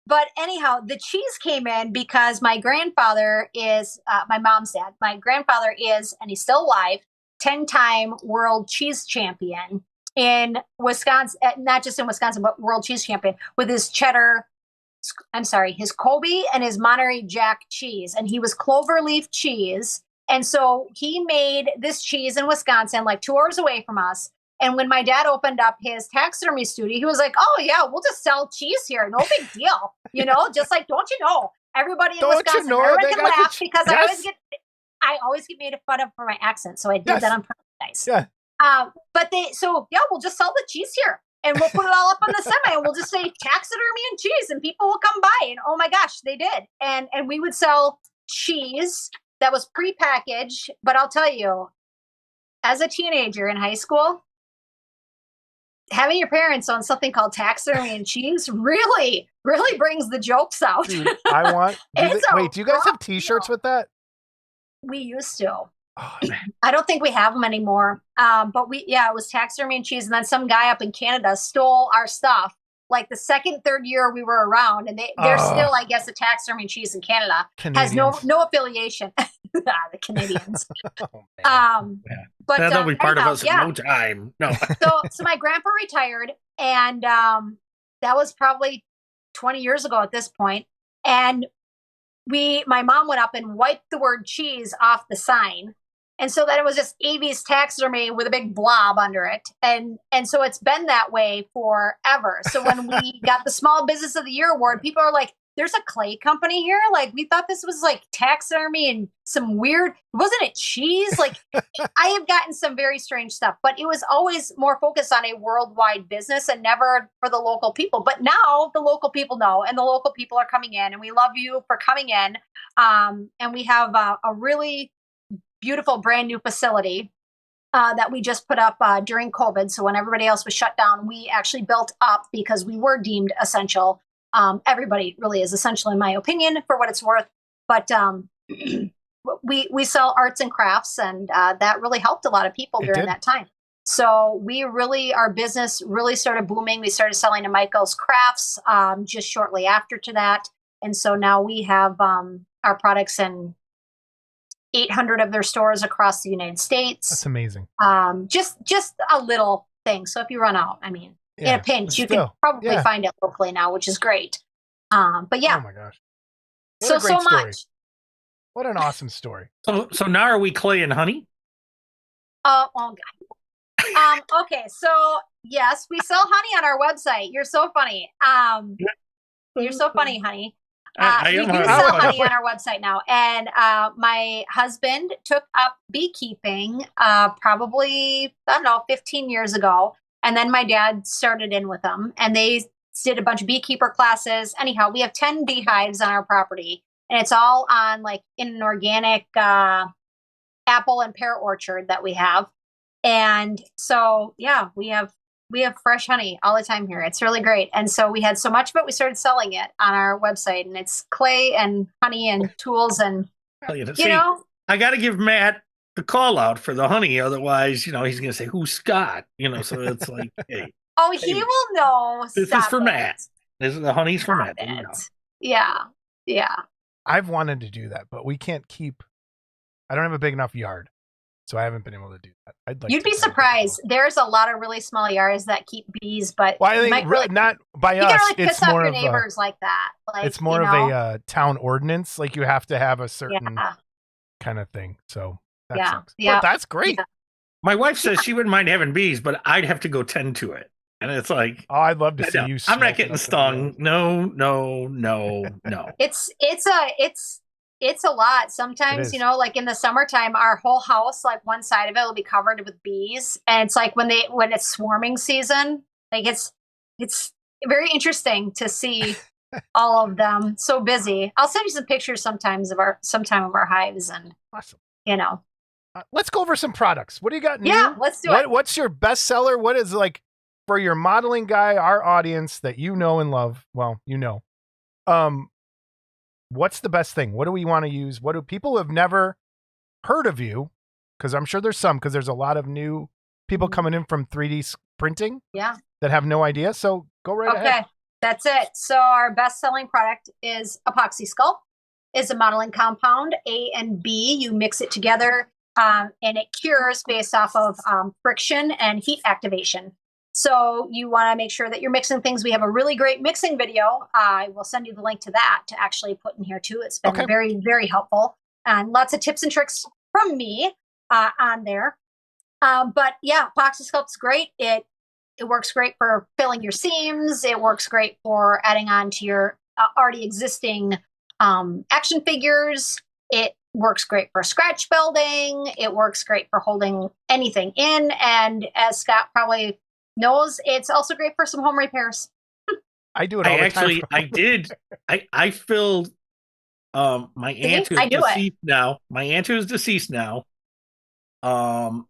But anyhow, the cheese came in because my grandfather is, my mom's dad. My grandfather is, and he's still alive, 10-time world cheese champion in Wisconsin, not just in Wisconsin, but world cheese champion with his his Colby and his Monterey Jack cheese. And he was cloverleaf cheese. And so he made this cheese in Wisconsin, 2 hours away from us. And when my dad opened up his taxidermy studio, he was like, oh yeah, we'll just sell cheese here. No big deal. Just don't you know, everybody in Wisconsin, everyone can laugh because I always get made fun of for my accent. So I did that on purpose, guys. Yeah. We'll just sell the cheese here. And we'll put it all up on the semi and we'll just say taxidermy and cheese and people will come by. And oh my gosh, they did. And we would sell cheese that was prepackaged. But I'll tell you, as a teenager in high school, having your parents on something called taxidermy and cheese really, really brings the jokes out. Dude, I want. Wait, do you guys have T-shirts with that? We used to. Oh, I don't think we have them anymore. But it was taxidermy and cheese. And then some guy up in Canada stole our stuff. Like the second, third year we were around, and they're still, I guess, a taxidermy and cheese in Canada. Canadians. Has no affiliation. The Canadians. But they'll be part of us in no time. No. So my grandpa retired, and that was probably 20 years ago at this point. And my mom went up and wiped the word cheese off the sign. And so then it was just Aves taxidermy with a big blob under it. And so it's been that way forever. So when we got the Small Business of the Year award, people are like, there's a clay company here? Like, we thought this was like taxidermy and some weird, wasn't it cheese? Like, I have gotten some very strange stuff, but it was always more focused on a worldwide business and never for the local people. But now the local people know, and the local people are coming in, and we love you for coming in. And we have a really beautiful brand new facility that we just put up during COVID. So when everybody else was shut down, we actually built up because we were deemed essential. Everybody really is essential, in my opinion, for what it's worth. But we sell arts and crafts, and that really helped a lot of people during that time. So our business really started booming. We started selling to Michael's Crafts just shortly after to that. And so now we have our products in 800 of their stores across the United States. That's amazing. Just a little thing. So if you run out, in a pinch, you can probably find it locally now, which is great. But yeah. Oh my gosh. What a great story. Much. What an awesome story. So now are we clay and honey? Oh God. Okay. So yes, we sell honey on our website. You're so funny. You're so funny, honey. We do sell honey on our website now. And my husband took up beekeeping probably, 15 years ago. And then my dad started in with them. And they did a bunch of beekeeper classes. Anyhow, we have 10 beehives on our property. And it's all on in an organic apple and pear orchard that we have. And so, yeah, we have fresh honey all the time here. It's really great. And so we had so much of it, we started selling it on our website, and it's clay and honey and tools and, I got to give Matt the call out for the honey. Otherwise, he's going to say, who's Scott? So it's like, hey. Oh, he will know. This is for Matt. The honey's for Matt. Yeah. Yeah. I've wanted to do that, but we can't I don't have a big enough yard. So I haven't been able to do that. You'd be surprised. There's a lot of really small yards that keep bees, but I think not by us. You can't piss off your neighbors like that. It's more of a town ordinance. Like you have to have a certain kind of thing. So that sucks. Yeah, but that's great. Yeah. My wife says she wouldn't mind having bees, but I'd have to go tend to it. And it's like, I'd love to see you. I'm not getting stung. No. It's a lot. Sometimes, like in the summertime, our whole house, like one side of it will be covered with bees. And it's like when it's swarming season, like it's very interesting to see all of them so busy. I'll send you some pictures sometime of our hives and, awesome. Let's go over some products. What do you got new? Yeah, let's do it. What's your best seller? What is for your modeling guy, our audience that you know and love? Well, what's the best thing? What do we want to use? What do people who have never heard of you? Because I'm sure there's a lot of new people coming in from 3D printing that have no idea. So go right ahead. Okay, that's it. So our best-selling product is Apoxie Sculpt. It's a modeling compound, A and B. You mix it together, and it cures based off of friction and heat activation. So you want to make sure that you're mixing things. We have a really great mixing video. I will send you the link to that to actually put in here too. It's been very, very helpful, and lots of tips and tricks from me on there. But yeah, Apoxie Sculpt's great. It works great for filling your seams. It works great for adding on to your already existing action figures. It works great for scratch building. It works great for holding anything in. And as Scott probably knows, it's also great for some home repairs. I do it all the time. I did. I filled my aunt who's I do it. deceased now. My aunt who's deceased now. I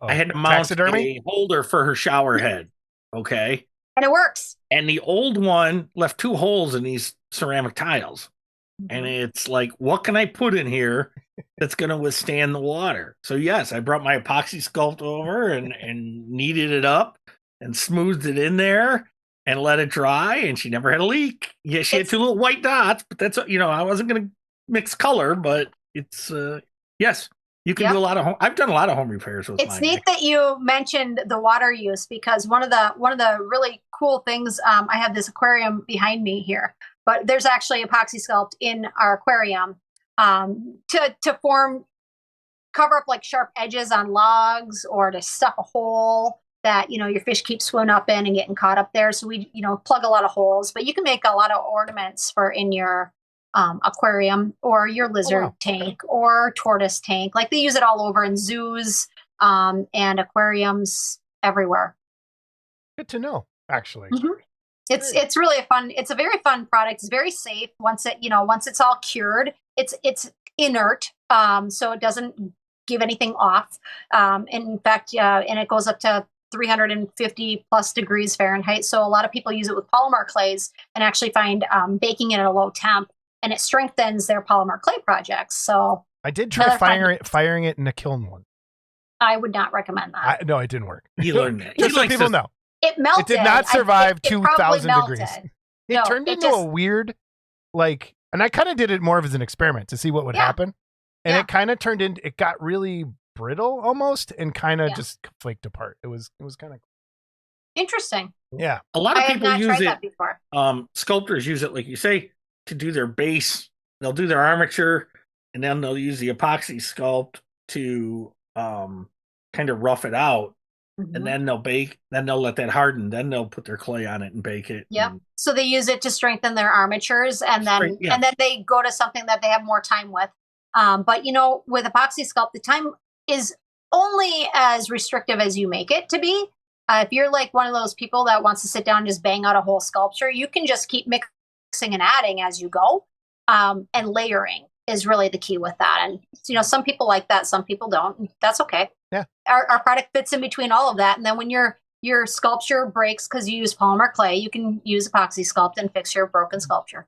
had to mount Taxidermy? a holder for her shower head. Okay. And it works. And the old one left 2 holes in these ceramic tiles. And it's like, what can I put in here that's going to withstand the water? So yes, I brought my Apoxie Sculpt over and kneaded it up and smoothed it in there and let it dry. And she never had a leak. Yeah, she had 2 little white dots, but that's, I wasn't going to mix color, but it's, yes, you can do a lot of I've done a lot of home repairs with It's neat that you mentioned the water use, because one of the really cool things, I have this aquarium behind me here, but there's actually Apoxie Sculpt in our aquarium to cover up like sharp edges on logs, or to stuff a hole that your fish keep swimming up in and getting caught up there. So we plug a lot of holes, but you can make a lot of ornaments for in your aquarium or your lizard tank or tortoise tank. Like they use it all over in zoos and aquariums everywhere. Good to know, actually. It's really it's a very fun product. It's very safe. Once it's all cured, it's inert, so it doesn't give anything off. In fact, and it goes up to 350 plus degrees Fahrenheit. So a lot of people use it with polymer clays and actually find baking it at a low temp, and it strengthens their polymer clay projects. So I did try firing it in a kiln one. I would not recommend that. No, it didn't work. You learned that. Just so people know. It melted. It did not survive 2,000 degrees. It turned into just a weird, and I kind of did it more of as an experiment to see what would happen. And it kind of turned into, it got really brittle almost and kind of just flaked apart. It was kind of interesting. Yeah. A lot of people use it. That before. Sculptors use it, like you say, to do their base. They'll do their armature, and then they'll use the Apoxie Sculpt to kind of rough it out. And then they'll bake, then they'll let that harden, then they'll put their clay on it and bake it. Yep. So they use it to strengthen their armatures, and then they go to something that they have more time with. But with Apoxie Sculpt, the time is only as restrictive as you make it to be. If you're like one of those people that wants to sit down and just bang out a whole sculpture, you can just keep mixing and adding as you go. And layering is really the key with that. And some people like that, some people don't. That's okay. Yeah. Our product fits in between all of that. And then when your sculpture breaks because you use polymer clay, you can use Apoxie Sculpt and fix your broken sculpture.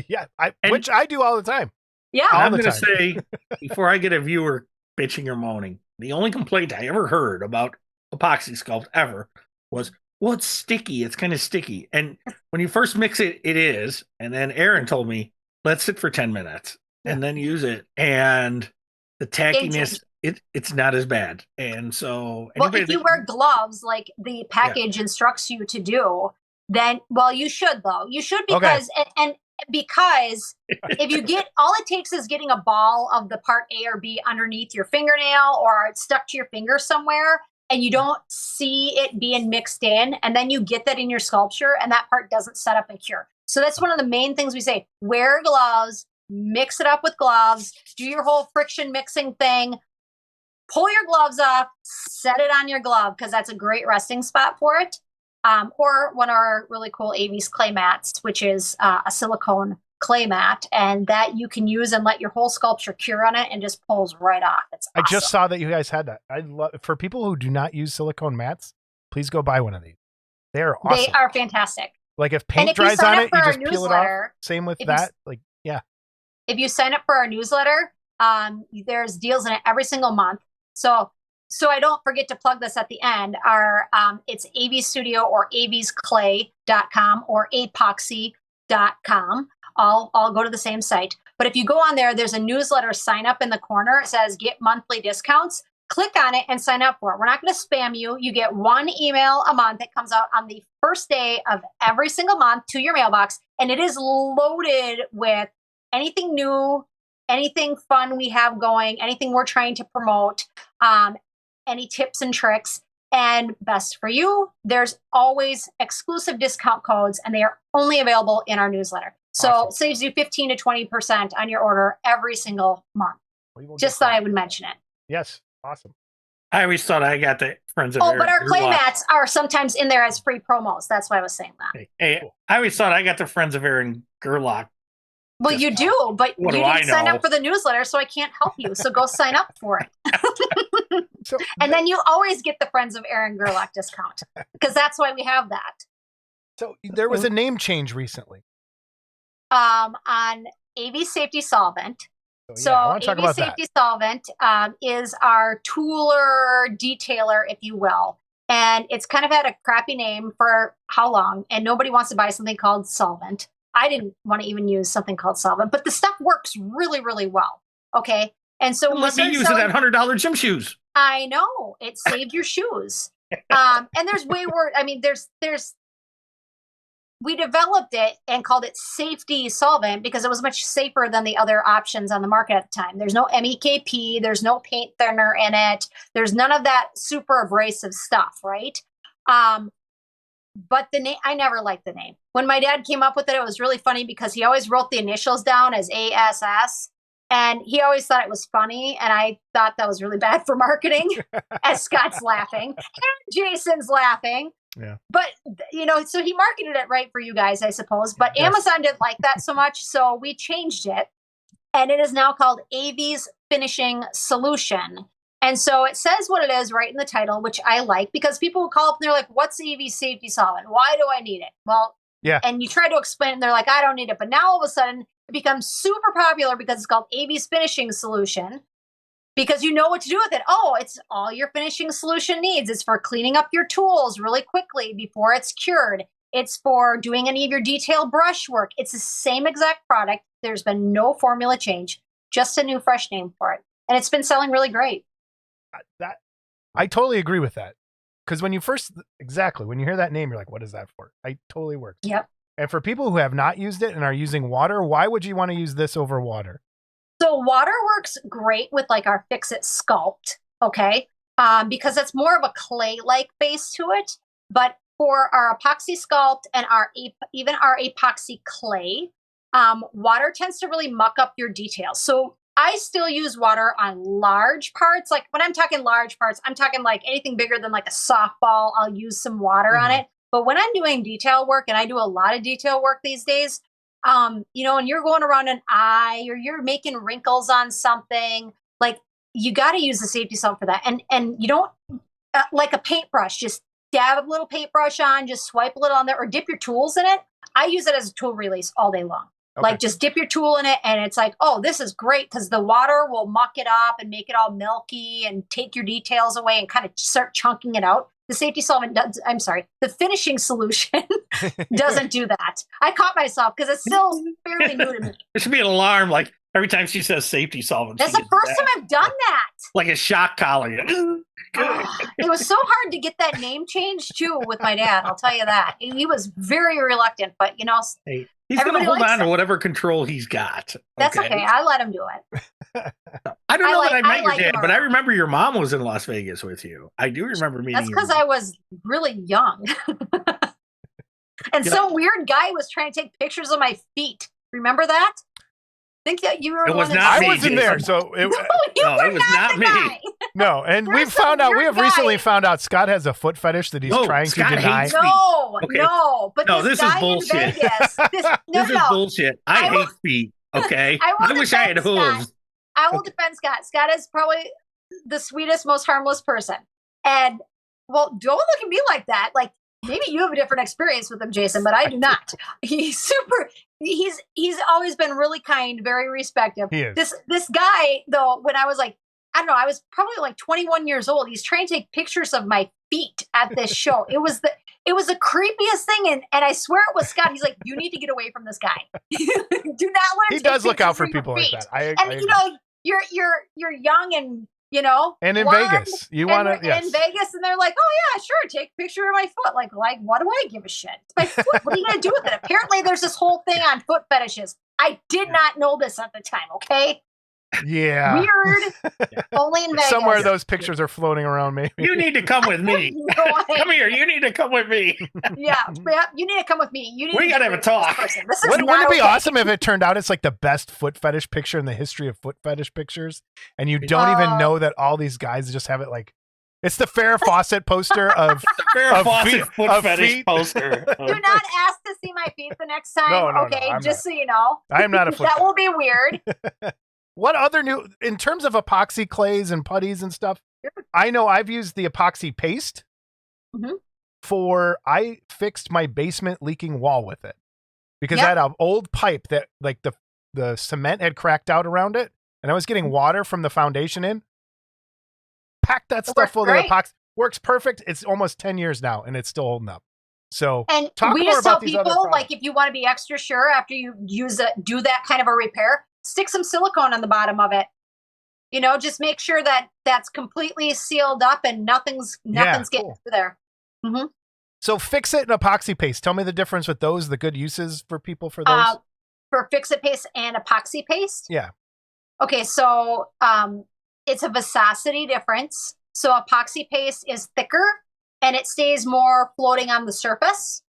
Yeah, which I do all the time. Yeah. I'm going to say, before I get a viewer bitching or moaning, the only complaint I ever heard about Apoxie Sculpt ever was, well, it's sticky. It's kind of sticky. And when you first mix it, it is. And then Aaron told me, let's sit for 10 minutes and then use it. And the tackiness, it's not as bad. And so, if you wear gloves like the package instructs you to do, then, you should though. You should, because, and because if you get, all it takes is getting a ball of the part A or B underneath your fingernail, or it's stuck to your finger somewhere, and you don't see it being mixed in, and then you get that in your sculpture and that part doesn't set up and cure. So that's one of the main things we say: wear gloves, mix it up with gloves, do your whole friction mixing thing, pull your gloves off, set it on your glove, because that's a great resting spot for it. Or one of our really cool Aves clay mats, which is a silicone clay mat, and that you can use and let your whole sculpture cure on it, and just pulls right off. It's awesome. I just saw that you guys had that. I love, for people who do not use silicone mats, please go buy one of these. They are awesome. They are fantastic. Like if paint dries on it, you just peel it off. Same with that. If you sign up for our newsletter, there's deals in it every single month. So I don't forget to plug this at the end. Our it's Aves Studio or avesclay.com or apoxie.com. All go to the same site. But if you go on there, there's a newsletter sign up in the corner. It says get monthly discounts. Click on it and sign up for it. We're not going to spam you. You get one email a month that comes out on the first day of every single month to your mailbox. And it is loaded with anything new, anything fun we have going, anything we're trying to promote, any tips and tricks. And best for you, there's always exclusive discount codes, and they are only available in our newsletter. So Awesome. it saves you 15 to 20% on your order every single month. We will Just get thought that. I would mention it. Yes, awesome. I always thought I got the friends of Oh, Aaron but our clay Gerlock. mats are sometimes in there as free promos. That's why I was saying that. Hey, Cool. I always thought I got the friends of Aaron Gerlock. Well, you do, but What you do I didn't sign know? up for the newsletter, so I can't help you. So go sign up for it. So And then you always get the Friends of Aaron Gerlach discount because that's why we have that. so there was a name change recently. On Aves Safety Solvent. So, yeah, I want to talk Aves about that. Safety Solvent is our tooler detailer, if you will. And it's kind of had a crappy name for how long? And nobody wants to buy something called Solvent. I didn't want to even use something called Solvent, but the stuff works really, really well. Okay. And so Let me use that $100 gym shoes. I know it saved your shoes. And there's way worse. I mean, we developed it and called it safety solvent because it was much safer than the other options on the market at the time. There's no MEKP, there's no paint thinner in it. There's none of that super abrasive stuff, right? But the name, I never liked the name. When my dad came up with it, it was really funny because he always wrote the initials down as ASS. And he always thought it was funny. And I thought that was really bad for marketing as Scott's laughing. And Jason's laughing. Yeah. But, so he marketed it right for you guys, I suppose. But Yes. Amazon didn't like that so much. So we changed it. And it is now called Aves Finishing Solution. And so it says what it is right in the title, which I like because people will call up and they're like, what's Aves Safety Solvent? Why do I need it? Well, yeah. And you try to explain, and they're like, I don't need it. But now all of a sudden, it becomes super popular because it's called Aves Finishing Solution because you know what to do with it. Oh, it's all your finishing solution needs. It's for cleaning up your tools really quickly before it's cured. It's for doing any of your detailed brush work. It's the same exact product. There's been no formula change, just a new fresh name for it. And it's been selling really great. I totally agree with that. Because when you hear that name, you're like, what is that for? It totally works. Yep. And for people who have not used it and are using water, why would you want to use this over water? So water works great with like our Fix-It Sculpt, okay? Because it's more of a clay-like base to it. But for our Apoxie Sculpt and even our Apoxie Clay, water tends to really muck up your details. So I still use water on large parts. Like when I'm talking large parts, I'm talking like anything bigger than like a softball. I'll use some water on it. But when I'm doing detail work, and I do a lot of detail work these days, and you're going around an eye or you're making wrinkles on something, like you got to use the safety salt for that. And you don't like a paintbrush, just dab a little paintbrush on, just swipe a little on there or dip your tools in it. I use it as a tool release all day long. Okay. Like just dip your tool in it and it's like, oh, this is great because the water will muck it up and make it all milky and take your details away and kind of start chunking it out. The safety solvent the finishing solution doesn't do that. I caught myself because it's still fairly new to me. There should be an alarm like every time she says safety solvent. That's the first time I've done that. Like a shock collar. It was so hard to get that name changed too with my dad. I'll tell you that. He was very reluctant, but Hey, he's going to hold on to whatever control he's got. That's okay. I let him do it. I don't know that I met your dad, him but I around. remember your mom was in Las Vegas with you. I do remember meeting That's because you. I was really young. And some weird guy was trying to take pictures of my feet. Remember that? Think that you were. It was the one not that- I wasn't there, Jason. so No, you No, were it was not the me. guy. no. And There's we've some found out. We weird have recently guy. found out Scott has a foot fetish that he's No, trying Scott to deny. hates- No, Okay. no. But No, this this is guy bullshit. in Vegas. This is bullshit. I I will- hate feet. Okay, I will I wish I had defend Scott. hooves. I will defend Scott. Scott is probably the sweetest, most harmless person. And well, don't look at me like that. Like maybe you have a different experience with him, Jason, but I do not. He's always been really kind, very respectful. He is. This guy, though, when I was like, I don't know, I was probably like 21 years old. He's trying to take pictures of my feet at this show. It was the creepiest thing, and I swear it was Scott. He's like, you need to get away from this guy. Do not let him. He take does look out pictures for of your people like feet. that. I And agree. you're young and And in blonde, Vegas, you want to? and Yes. in Vegas, and they're like, oh yeah, sure, take a picture of my foot. Like what do I give a shit? It's my foot. What are you gonna do with it? Apparently, there's this whole thing on foot fetishes. I did not know this at the time. Okay. Yeah. Weird. Only in Vegas. Somewhere those pictures are floating around, maybe. You need to come with me. Come here. You need to come with me. Yeah, you need to come with me. You need We to gotta have a talk. This is Wouldn't not it be okay. awesome if it turned out it's like the best foot fetish picture in the history of foot fetish pictures, and you don't even know that all these guys just have it like it's the Farrah Fawcett poster of The Farrah Of Fawcett feet- foot of fetish feet. poster. Do not ask to see my feet the next time. No, okay, I'm just not. so you know. I am not a foot That fetish. will be weird. What other new in terms of epoxy clays and putties and stuff? I know I've used the epoxy paste Mhm. for I fixed my basement leaking wall with it because Yeah. I had an old pipe that like the cement had cracked out around it, and I was getting water from the foundation in. Packed that stuff works full great. of epoxy. Works perfect. It's almost 10 years now, and it's still holding up. So And talk we more just tell about these other people, products. like, if you want to be extra sure after you do that kind of a repair, stick some silicone on the bottom of it. You know, just make sure that that's completely sealed up and nothing's getting cool. through there. So fix it and epoxy paste. Tell me the difference with those, the good uses for people for those. For fix-it paste and epoxy paste. Yeah. Okay, so it's a viscosity difference. So epoxy paste is thicker and it stays more floating on the surface.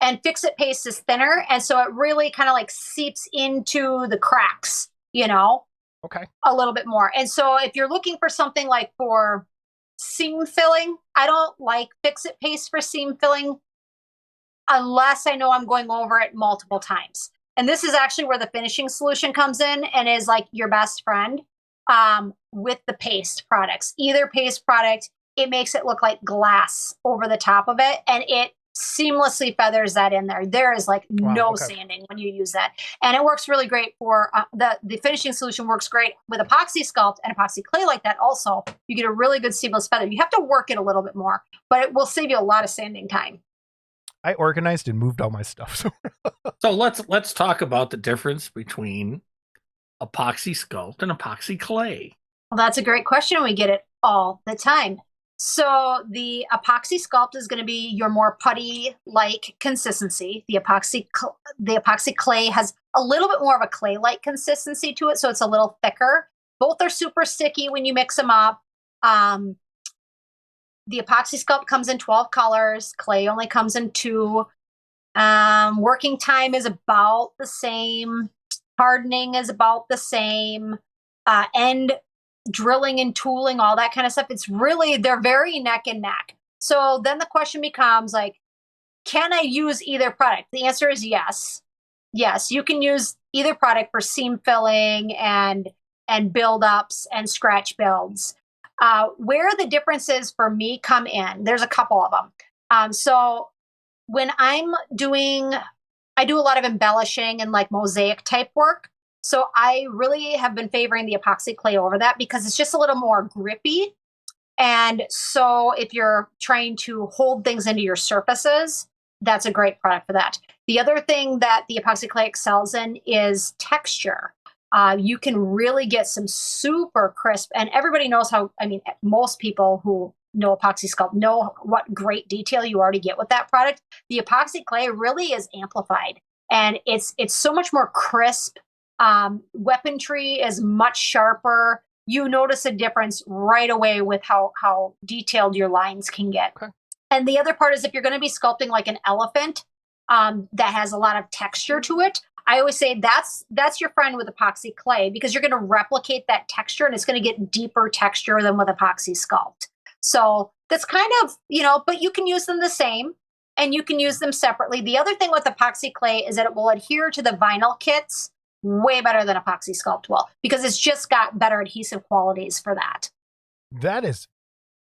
And fix-it paste is thinner, and so it really kind of like seeps into the cracks, you know, Okay. a little bit more. And so if you're looking for something like for seam filling, I don't like fix-it paste for seam filling unless I know I'm going over it multiple times. And this is actually where the finishing solution comes in and is like your best friend with the paste products. Either paste product, it makes it look like glass over the top of it, and it seamlessly feathers that in there. There is like no sanding when you use that. And it works really great for the finishing solution works great with Apoxie Sculpt and epoxy clay like that also. You get a really good seamless feather. You have to work it a little bit more, but it will save you a lot of sanding time. I organized and moved all my stuff. So let's talk about the difference between Apoxie Sculpt and epoxy clay. Well, that's a great question. We get it all the time. So the Apoxy Sculpt is going to be your more putty-like consistency. The epoxy clay has a little bit more of a clay-like consistency to it, so it's a little thicker. Both are super sticky when you mix them up. The Apoxie Sculpt comes in 12 colors. Clay only comes in 2. Working time is about the same. Hardening is about the same. And drilling and tooling, all that kind of stuff. It's really, they're very neck and neck. So then the question becomes like, can I use either product? The answer is yes. Yes, you can use either product for seam filling and build-ups and scratch builds. Where the differences for me come in, there's a couple of them. So when I do a lot of embellishing and like mosaic type work. So I really have been favoring the epoxy clay over that because it's just a little more grippy. And so if you're trying to hold things into your surfaces, that's a great product for that. The other thing that the epoxy clay excels in is texture. You can really get some super crisp, and everybody knows how, I mean, most people who know Apoxie Sculpt know what great detail you already get with that product. The epoxy clay really is amplified, and it's so much more crisp. Weaponry is much sharper. You notice a difference right away with how detailed your lines can get. Okay. And the other part is if you're going to be sculpting like an elephant that has a lot of texture to it, I always say that's your friend with epoxy clay because you're going to replicate that texture and it's going to get deeper texture than with Apoxie Sculpt. So that's kind of, but you can use them the same and you can use them separately. The other thing with epoxy clay is that it will adhere to the vinyl kits way better than Apoxie Sculpt will because it's just got better adhesive qualities for that. That is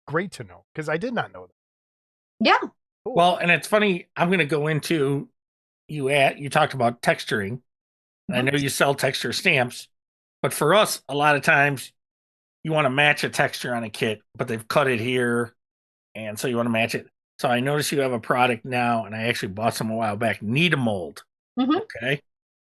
great to know because I did not know that. Yeah. Cool. Well, and it's funny, I'm going to go into you talked about texturing. I know you sell texture stamps, but for us, a lot of times you want to match a texture on a kit, but they've cut it here, and so you want to match it. So I notice you have a product now, and I actually bought some a while back, Need a Mold. Mm-hmm. Okay.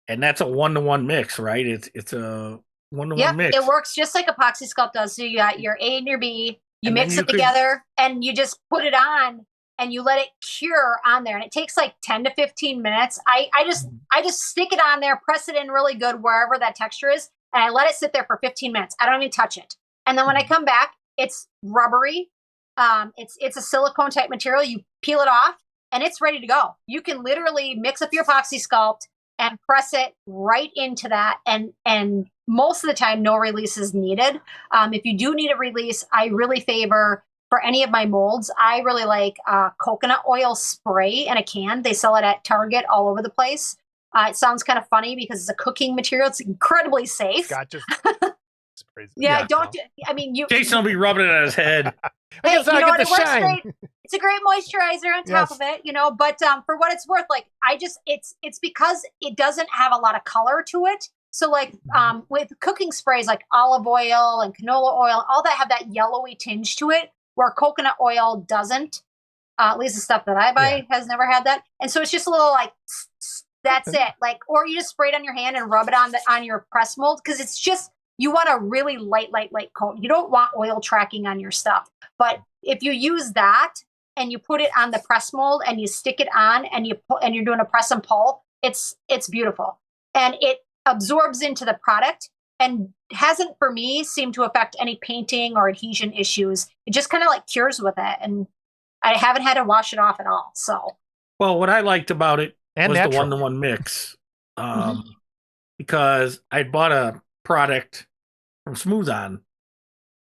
And that's a 1-to-1 mix, right? It's a 1-to-1 mix. It works just like Apoxie Sculpt does. So you got your A and your B, you And mix then it together, and you just put it on, and you let it cure on there. And it takes like 10 to 15 minutes. I just stick it on there, press it in really good wherever that texture is, and I let it sit there for 15 minutes. I don't even touch it. And then when I come back, it's rubbery. It's a silicone type material. You peel it off and it's ready to go. You can literally mix up your Apoxie Sculpt and press it right into that. And most of the time, no release is needed. If you do need a release, I really favor for any of my molds, I really like coconut oil spray in a can. They sell it at Target all over the place. It sounds kind of funny because it's a cooking material. It's incredibly safe. Scott just sprays it. Yeah, I mean, Jason will be rubbing it on his head. Hey, Because I get the it works shine. great. It's a great moisturizer on top Yes. of it, but for what it's worth, like it's because it doesn't have a lot of color to it. So like with cooking sprays like olive oil and canola oil, all that have that yellowy tinge to it, where coconut oil doesn't. At least the stuff that I buy has never had that. And so it's just a little like that's it. Like, or you just spray it on your hand and rub it on your press mold, because it's just, you want a really light coat. You don't want oil tracking on your stuff. But if you use that and you put it on the press mold and you stick it on and you're doing a press and pull, it's beautiful. And it absorbs into the product and hasn't, for me, seemed to affect any painting or adhesion issues. It just kind of like cures with it. And I haven't had to wash it off at all. So, Well, what I liked about it And was natural. the one-to-one mix. Because I bought a product from Smooth On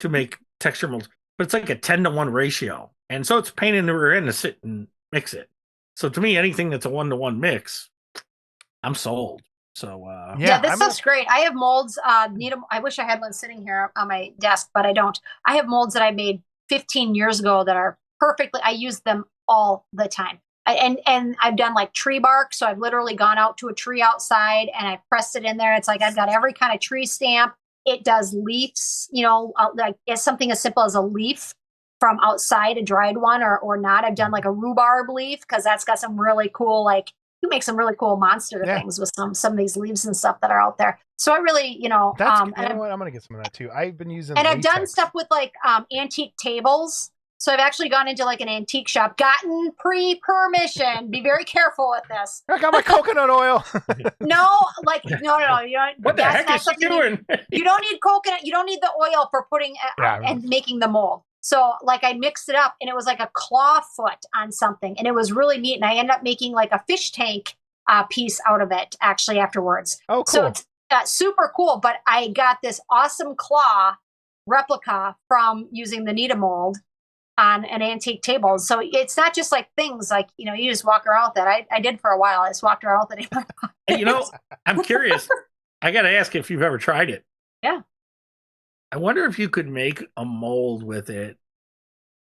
to make texture molds, but it's like a 10-to-1 ratio. And so it's a pain in the rear end to sit and mix it. So to me, anything that's a 1-to-1 mix, I'm sold. So yeah, this stuff's great. I have molds. I wish I had one sitting here on my desk, but I don't. I have molds that I made 15 years ago that are perfectly. I use them all the time. And I've done like tree bark. So I've literally gone out to a tree outside and I've pressed it in there. It's like I've got every kind of tree stamp. It does leaves, like it's something as simple as a leaf from outside, a dried one or not. I've done like a rhubarb leaf because that's got some really cool, like you make some really cool monster things with some of these leaves and stuff that are out there. So I really, That's what? I'm gonna get some of that too. I've been using and latex. I've done stuff with like antique tables. So I've actually gone into like an antique shop, gotten pre-permission. Be very careful with this. I got my coconut oil. No. You don't. what the heck is she doing? You don't need coconut. You don't need the oil for putting and making the mold. So like I mixed it up and it was like a claw foot on something and it was really neat. And I ended up making like a fish tank piece out of it actually afterwards. Oh, cool. So it's super cool. But I got this awesome claw replica from using the Nita mold on an antique table. So it's not just like things like, you just walk around with that. I did for a while. I just walked around with it. I'm curious. I got to ask if you've ever tried it. Yeah. I wonder if you could make a mold with it.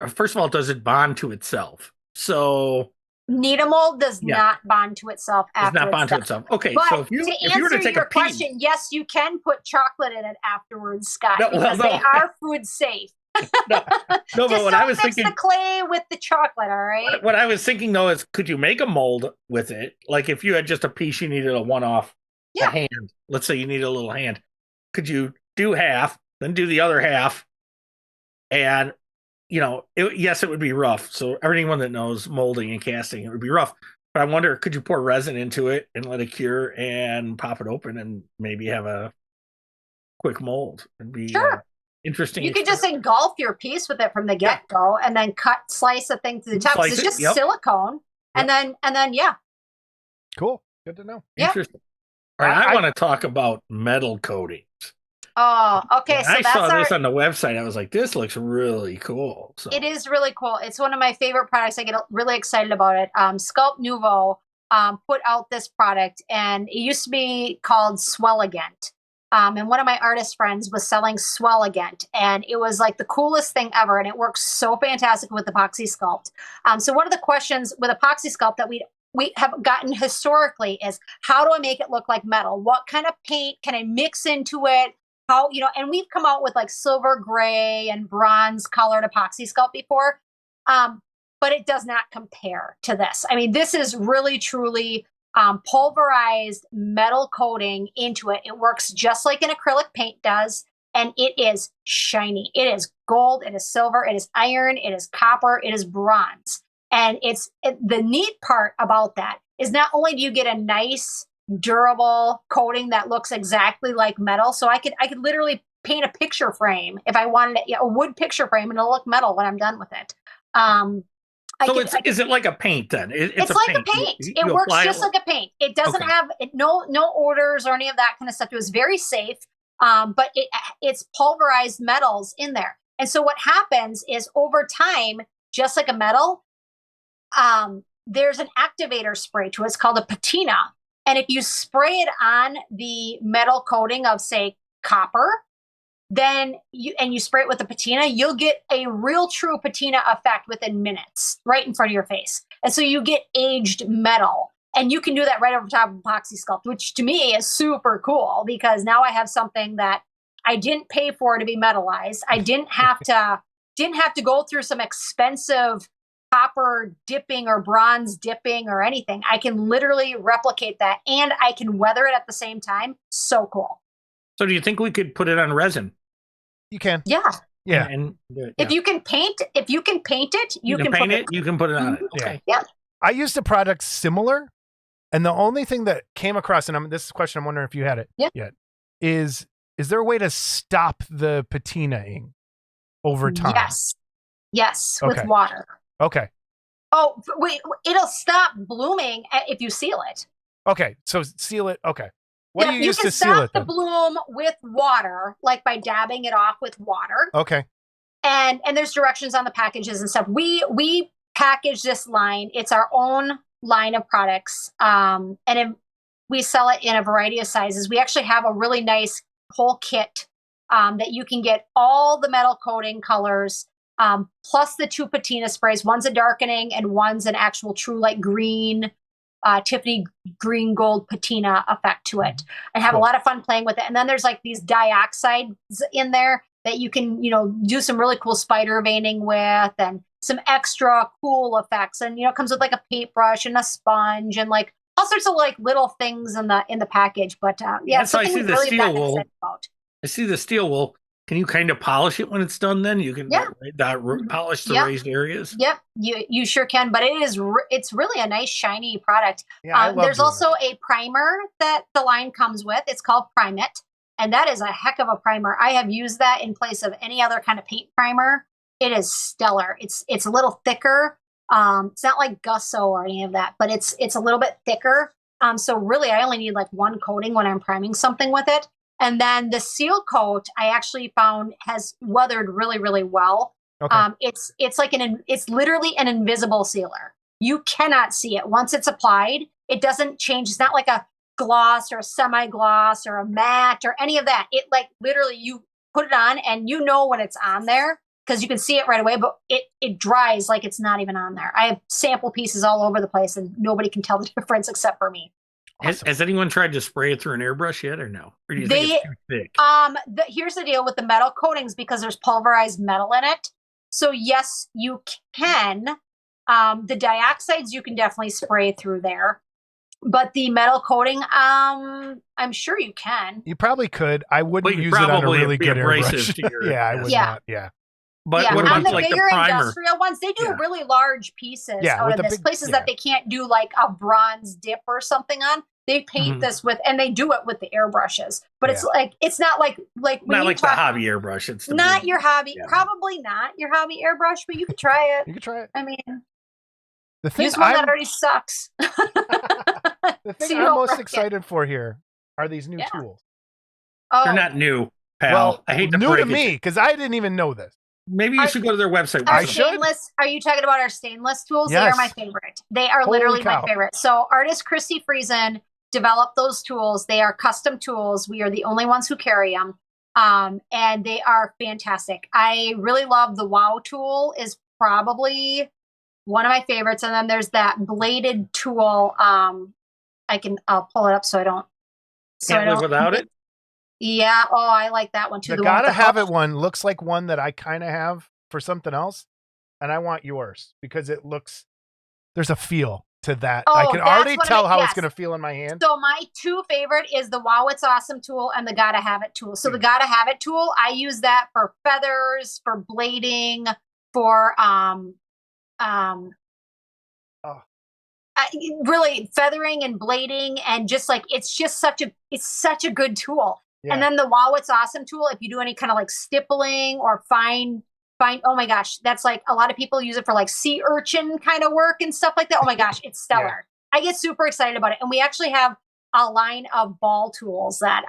First of all, does it bond to itself? So Nita mold does not bond to itself after it's not bond to done. itself. Okay, But so if you were to take your a pee, question, yes, you can put chocolate in it afterwards, Scott, No, because no. they are food safe. no, but Just what don't I was mix thinking, the clay with the chocolate, all right? what I was thinking though is, could you make a mold with it? Like if you had just a piece, you needed a one-off, a hand. Let's say you need a little hand. Could you do half, then do the other half? And yes, it would be rough. So everyone that knows molding and casting, it would be rough. But I wonder, could you pour resin into it and let it cure and pop it open and maybe have a quick mold? It'd be interesting. You could just engulf your piece with it from the get-go and then slice the thing to the top. 'Cause it's just silicone. And then, Cool. Good to know. Yeah. Interesting. All right, I want to talk about metal coatings. Oh, okay. When So I that's saw this on the website, I was like, this looks really cool. So It is really cool. It's one of my favorite products. I get really excited about it. Sculpt Nouveau put out this product, and it used to be called Swelligant. And one of my artist friends was selling Swelligant, and it was like the coolest thing ever. And it works so fantastic with Apoxie Sculpt. So one of the questions with Apoxie Sculpt that we have gotten historically is, how do I make it look like metal? What kind of paint can I mix into it? How, and we've come out with like silver gray and bronze colored Apoxie Sculpt before, but it does not compare to this. I mean, this is really, truly pulverized metal coating into it. It works just like an acrylic paint does, and it is shiny. It is gold, it is silver, it is iron, it is copper, it is bronze. And the neat part about that is not only do you get a nice durable coating that looks exactly like metal. So I could literally paint a picture frame if I wanted a wood picture frame, and it'll look metal when I'm done with it. Is it like a paint then? It's like a paint. It works just like a paint. It doesn't have no odors or any of that kind of stuff. It was very safe, but it's pulverized metals in there. And so what happens is over time, just like a metal, there's an activator spray to it. It's called a patina. And if you spray it on the metal coating of, say, copper, then you spray it with the patina, you'll get a real true patina effect within minutes right in front of your face. And so you get aged metal. And you can do that right over top of Apoxie Sculpt, which to me is super cool because now I have something that I didn't pay for to be metallized. I didn't have to go through some expensive copper dipping or bronze dipping or anything. I can literally replicate that and I can weather it at the same time. So cool. So do you think we could put it on resin? You can. Yeah. Yeah. If you can paint it, you can paint it. You can put it on it. Okay. Yeah. I used a product similar, and the only thing that came across, and this is a question I'm wondering if you had it yet, is there a way to stop the patinaing over time? Yes, with water. Okay. Oh, wait, it'll stop blooming if you seal it. Okay, so seal it. Okay. What do you use to seal it? You can stop the bloom with water, like by dabbing it off with water. Okay. And there's directions on the packages and stuff. We package this line. It's our own line of products. We sell it in a variety of sizes. We actually have a really nice whole kit that you can get all the metal coating colors, plus the 2 patina sprays. One's a darkening and one's an actual true like green, Tiffany green gold patina effect to it. I have a lot of fun playing with it. And then there's like these dioxides in there that you can, do some really cool spider veining with and some extra cool effects. And, it comes with like a paintbrush and a sponge and like all sorts of like little things in the package. But so I see the steel wool. I see the steel wool. Can you kind of polish it when it's done then? You can polish the raised areas? Yep, you sure can. But it's really a nice shiny product. Yeah, there's also a primer that the line comes with. It's called Prime It. And that is a heck of a primer. I have used that in place of any other kind of paint primer. It is stellar. It's a little thicker. It's not like Gusso or any of that, but it's a little bit thicker. So really, I only need like one coating when I'm priming something with it. And then the seal coat, I actually found has weathered really, really well. Okay. It's literally an invisible sealer. You cannot see it. Once it's applied, it doesn't change. It's not like a gloss or a semi-gloss or a matte or any of that. It like literally you put it on and you know when it's on there because you can see it right away, but it dries like it's not even on there. I have sample pieces all over the place and nobody can tell the difference except for me. Has anyone tried to spray it through an airbrush yet or no? Or do you think it's too thick? Here's the deal with the metal coatings because there's pulverized metal in it. So yes, you can. The dioxides you can definitely spray through there. But the metal coating, I'm sure you can. You probably could. I wouldn't use it on a really good airbrush. I would not. Yeah. But what about on the like bigger the primer? Industrial ones, they do really large pieces out of this. Places that they can't do like a bronze dip or something on, they paint this with, and they do it with the airbrushes. But it's not like when not you like talk, the hobby airbrush. It's not your hobby, probably not your hobby airbrush, but you could try it. You could try it. I mean, the thing use one that already sucks. The thing I'm most excited for here are these new tools. Oh. They're not new, pal. Well, I hate to new break to me because I didn't even know this. Maybe you should go to their website. Are you talking about our stainless tools? Yes. They are my favorite. They are literally my favorite. So artist Christy Friesen developed those tools. They are custom tools. We are the only ones who carry them. And they are fantastic. I really love the Wow tool is probably one of my favorites. And then there's that bladed tool. I'll pull it up so I don't. Can't live without it? Yeah. Oh, I like that one too. The Gotta Have It one looks like one that I kind of have for something else. And I want yours because it looks, there's a feel to that. I can already tell how it's going to feel in my hand. So my two favorite is the Wow It's Awesome tool and the Gotta Have It tool. So the Gotta Have It tool, I use that for feathers, for blading, for really feathering and blading, and just like it's such a good tool. Yeah. And then the Wow It's Awesome tool, if you do any kind of like stippling or fine, oh my gosh, that's like a lot of people use it for like sea urchin kind of work and stuff like that. Oh my gosh, it's stellar. Yeah. I get super excited about it. And we actually have a line of ball tools that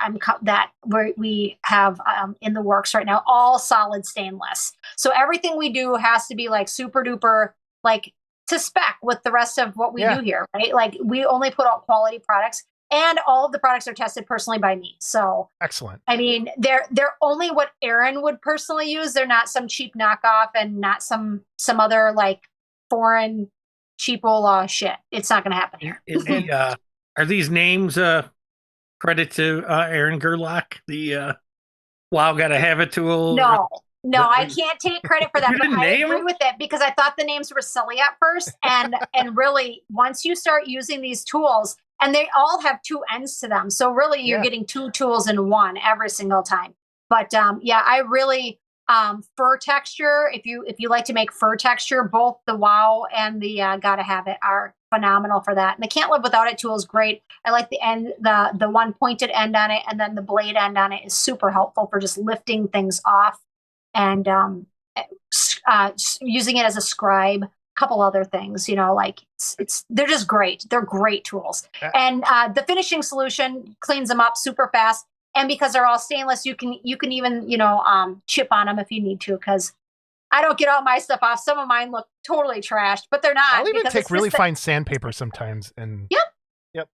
we have in the works right now, all solid stainless. So everything we do has to be like super duper, like to spec with the rest of what we do here, right? Like we only put out quality products, and all of the products are tested personally by me. So excellent. I mean, they're only what Aaron would personally use. They're not some cheap knockoff and not some other like foreign cheapo shit. It's not going to happen here. Are these names credit to Aaron Gerlach? The Wow Gotta Have It tool? No, I can't take credit for that, You but didn't I name agree them? with it because I thought the names were silly at first. And really, once you start using these tools, and they all have two ends to them. So really you're getting two tools in one every single time. But I really, fur texture, if you like to make fur texture, both the Wow and the Gotta Have It are phenomenal for that. And the Can't Live Without It tool is great. I like the end, the one pointed end on it, and then the blade end on it is super helpful for just lifting things off and using it as a scribe. Couple other things, like they're just great. They're great tools. And the finishing solution cleans them up super fast. And because they're all stainless, you can even, chip on them if you need to, because I don't get all my stuff off. Some of mine look totally trashed, but they're not. I'll even take really fine sandpaper sometimes. And Yep.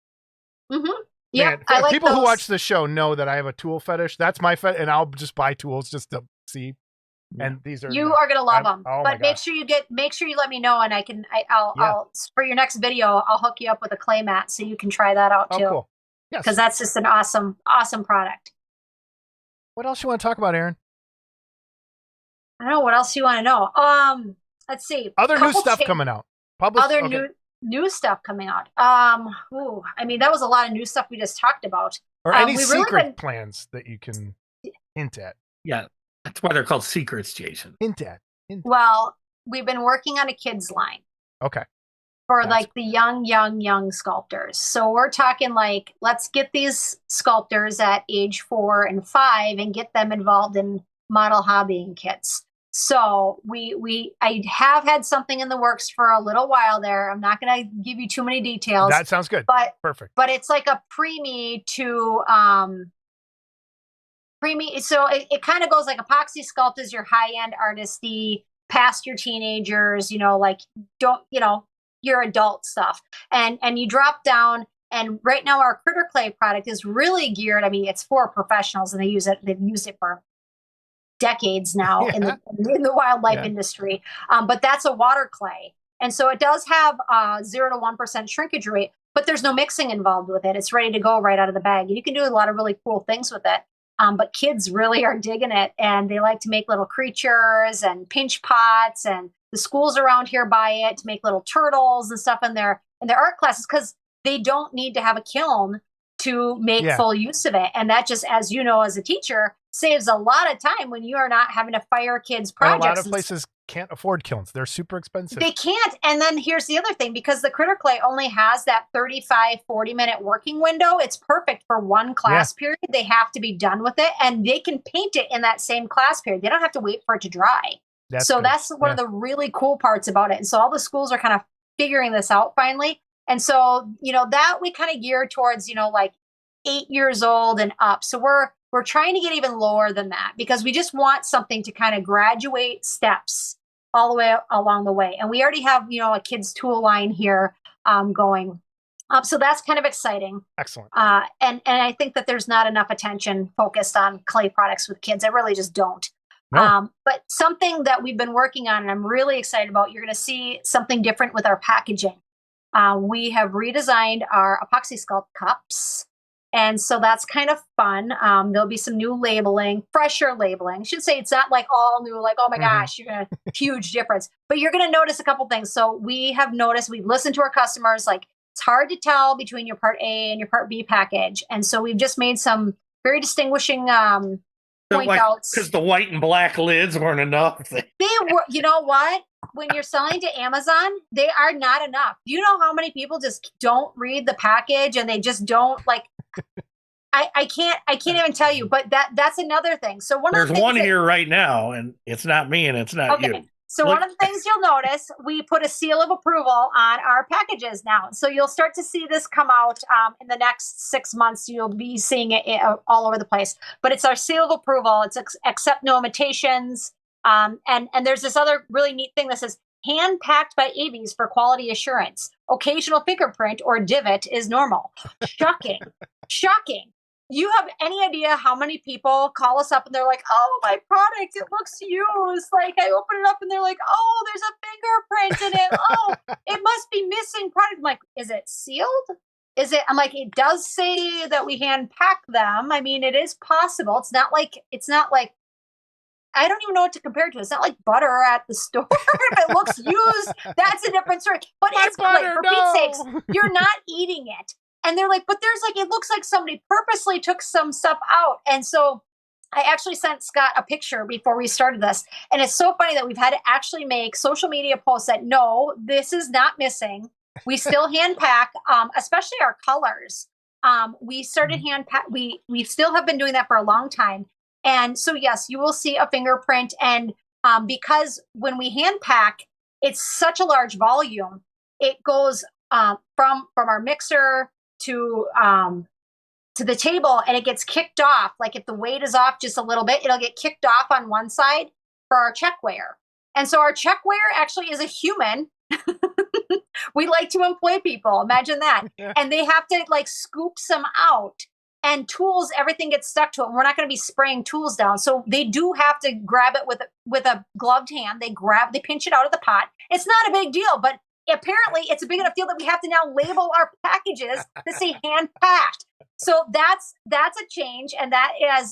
Mm-hmm. Yeah. I like people those. who watch the show know that I have a tool fetish. That's my fetish, and I'll just buy tools just to see. And these are you are gonna love them. Oh but make sure you let me know, and I'll for your next video I'll hook you up with a clay mat so you can try that out too. Cool. Yes. Because that's just an awesome product. What else you want to talk about, Aaron? I don't know what else you want to know. Let's see. Other new stuff coming out. New stuff coming out. I mean, that was a lot of new stuff we just talked about. Or any secret plans that you can hint at. Yeah, that's why they're called secrets, Jason. Hint at. Well, we've been working on a kids line. Okay. For like the young sculptors. So we're talking like, let's get these sculptors at age 4 and 5 and get them involved in model hobbying kits. So I have had something in the works for a little while there. I'm not going to give you too many details. That sounds good. Perfect. But it's like a preemie to preemie. So it kind of goes like Apoxie Sculpt is your high-end artisty, past your teenagers, your adult stuff. And you drop down, and right now our Critter Clay product is really geared. I mean, it's for professionals, and they've used it for decades now in the wildlife industry. But that's a water clay. And so it does have 0 to 1% shrinkage rate, but there's no mixing involved with it. It's ready to go right out of the bag. And you can do a lot of really cool things with it. But kids really are digging it, and they like to make little creatures and pinch pots, and the schools around here buy it to make little turtles and stuff in their art classes, because they don't need to have a kiln to make full use of it. And that just, as you know, as a teacher, saves a lot of time when you are not having to fire kids' projects. And a lot of places can't afford kilns. They're super expensive. They can't. And then here's the other thing, because the Critter Clay only has that 35, 40-minute working window, it's perfect for one class period. They have to be done with it, and they can paint it in that same class period. They don't have to wait for it to dry. That's one of the really cool parts about it. And so all the schools are kind of figuring this out finally. And so, that we kind of gear towards, like 8 years old and up. So we're trying to get even lower than that, because we just want something to kind of graduate steps all the way along the way. And we already have, a kids tool line here going. So that's kind of exciting. Excellent. And I think that there's not enough attention focused on clay products with kids. I really just don't. No. But something that we've been working on, and I'm really excited about, you're going to see something different with our packaging. We have redesigned our Apoxie Sculpt cups. And so that's kind of fun. There'll be some new labeling, fresher labeling. I should say it's not like all new, like, oh my gosh, you're going to huge difference. But you're going to notice a couple things. So we have noticed, we've listened to our customers, like it's hard to tell between your Part A and your Part B package. And so we've just made some very distinguishing point outs. Because the white and black lids weren't enough. They were, you know what? When you're selling to Amazon, they are not enough. You know how many people just don't read the package and they just don't like. I can't even tell you, but that's another thing. So there's one here right now, and it's not me, and it's not you. So one of the things you'll notice, we put a seal of approval on our packages now. So you'll start to see this come out in the next 6 months. You'll be seeing it all over the place. But it's our seal of approval. It's accept no imitations. And there's this other really neat thing that says hand packed by Aves for quality assurance. Occasional fingerprint or divot is normal. Shocking. Shocking. You have any idea how many people call us up and they're like, oh, my product, it looks used. Like I open it up and they're like, oh, there's a fingerprint in it. Oh, it must be missing product. I'm like, is it sealed? Is it? I'm like, it does say that we hand pack them. I mean, it is possible. It's not like, I don't even know what to compare it to. It's not like butter at the store. If it looks used, that's a different story. But it's butter, for Pete's sakes, you're not eating it. And they're like, but there's like, it looks like somebody purposely took some stuff out. And so I actually sent Scott a picture before we started this. And it's so funny that we've had to actually make social media posts that, no, this is not missing. We still hand pack, especially our colors. We started hand pack. We still have been doing that for a long time. And so, yes, you will see a fingerprint. And because when we hand pack, it's such a large volume, it goes from our mixer to the table, and it gets kicked off. Like if the weight is off just a little bit, it'll get kicked off on one side for our checkweigher. And so our checkweigher actually is a human. We like to employ people. Imagine that. And they have to like scoop some out, and tools, everything gets stuck to it. And we're not going to be spraying tools down. So they do have to grab it with a gloved hand. They pinch it out of the pot. It's not a big deal, but apparently it's a big enough deal that we have to now label our packages to say hand packed. So that's a change, and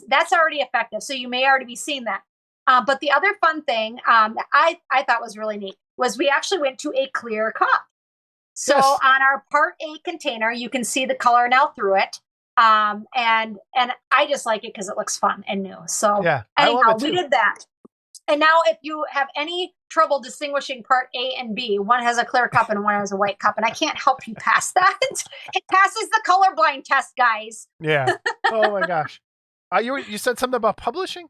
that's already effective. So you may already be seeing that. But the other fun thing I thought was really neat was we actually went to a clear cup. So Yes. on our Part A container, you can see the color now through it. And I just like it because it looks fun and new. So Yeah, I love anyhow, it we too. did that. And now if you have any trouble distinguishing Part A and B, one has a clear cup and one has a white cup, and I can't help you pass that. It passes the colorblind test, guys. Yeah. Oh my gosh. You said something about publishing?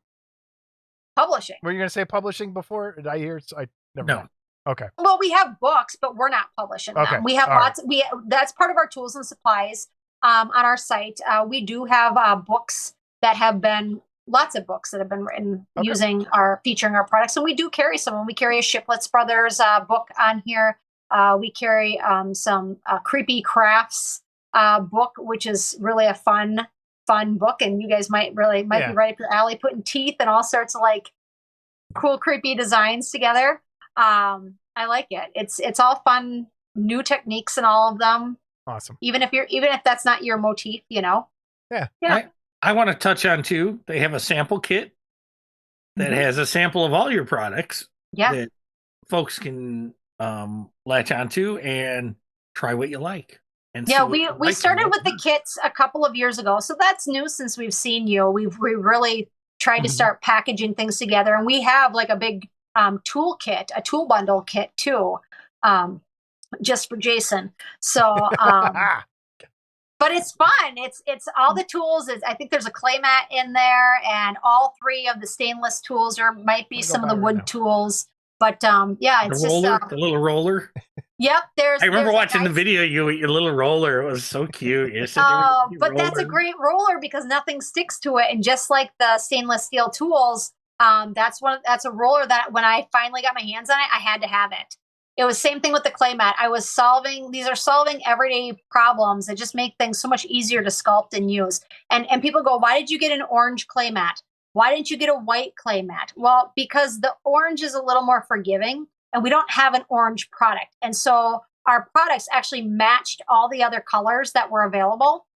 Publishing. Were you going to say publishing before? Did I hear? I never No. mind. Okay. Well, we have books, but we're not publishing them. Okay. We have All lots. That's part of our tools and supplies on our site. We do have books that have been lots of books that have been written featuring our products, and we do carry some. We carry a Shiplets Brothers book on here. We carry some Creepy Crafts book, which is really a fun book, and you guys might be right up your alley, putting teeth and all sorts of like cool creepy designs together. I like it. It's all fun, new techniques in all of them. Awesome. Even if that's not your motif, you know. Yeah. I want to touch on too. They have a sample kit that has a sample of all your products that folks can latch onto and try what you like. And we started with the kits a couple of years ago, so that's new since we've seen you. We really tried to start packaging things together, and we have like a big tool kit, a tool bundle kit too, just for Jason. So, but it's fun. It's all the tools. I think there's a clay mat in there, and all three of the stainless tools, or might be some of the wood tools. But it's the little roller. Yep, I remember watching the video you with your little roller. It was so cute. But that's a great roller because nothing sticks to it, and just like the stainless steel tools, that's a roller that when I finally got my hands on it, I had to have it. It was same thing with the clay mat. These are solving everyday problems that just make things so much easier to sculpt and use. And people go, why did you get an orange clay mat? Why didn't you get a white clay mat? Well, because the orange is a little more forgiving, and we don't have an orange product. And so our products actually matched all the other colors that were available.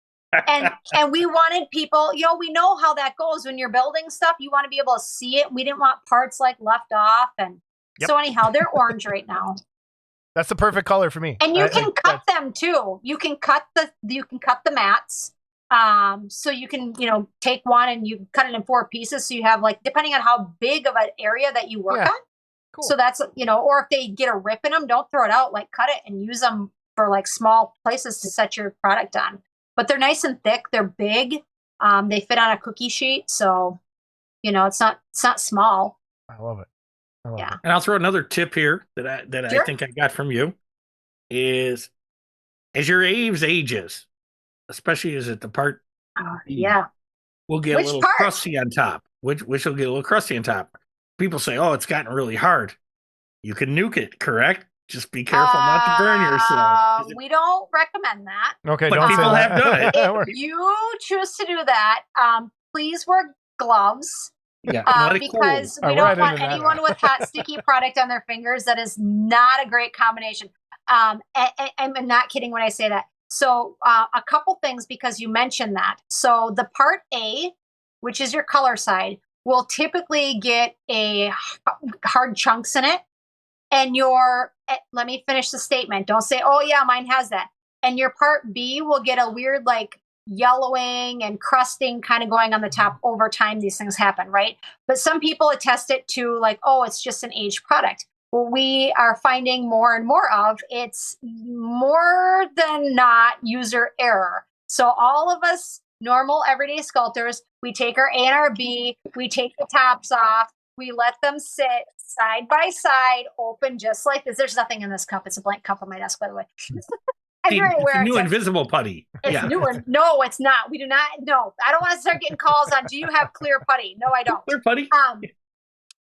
And we wanted people, we know how that goes when you're building stuff. You want to be able to see it. We didn't want parts like left off. And so anyhow, they're orange right now. That's the perfect color for me. And you can cut them too. You can cut the mats. So you can, take one and you cut it in 4 pieces. So you have like, depending on how big of an area that you work on. Cool. So that's, or if they get a rip in them, don't throw it out, like cut it and use them for like small places to set your product on. But they're nice and thick. They're big. They fit on a cookie sheet. So, it's not small. I love it. Yeah. It. And I'll throw another tip here that Sure. I think I got from you is as your Aves ages, especially as at the part Yeah. will get Which a little part? crusty on top, which will get a little crusty on top. People say, oh, it's gotten really hard. You can nuke it, correct? Just be careful not to burn yourself. We don't recommend that. Okay, But don't say people that. have done it. If you choose to do that, please wear gloves. Yeah, and let it cool. Because we We're don't right want into that. anyone with hot, sticky product on their fingers. That is not a great combination. And I'm not kidding when I say that. So a couple things, because you mentioned that. So the part A, which is your color side, will typically get a hard chunks in it. And let me finish the statement. Don't say, oh yeah, mine has that. And your part B will get a weird like yellowing and crusting kind of going on the top over time. These things happen, right? But some people attest it to like, oh, it's just an aged product. What we are finding more and more of, it's more than not user error. So all of us normal everyday sculptors, we take our A and our B, we take the tops off, we let them sit side by side, open just like this. There's nothing in this cup. It's a blank cup on my desk, by the way. I'm very It's aware. a new invisible putty. It's new one. No, it's not. We do not. No, I don't want to start getting calls on, do you have clear putty? No, I don't. Clear putty?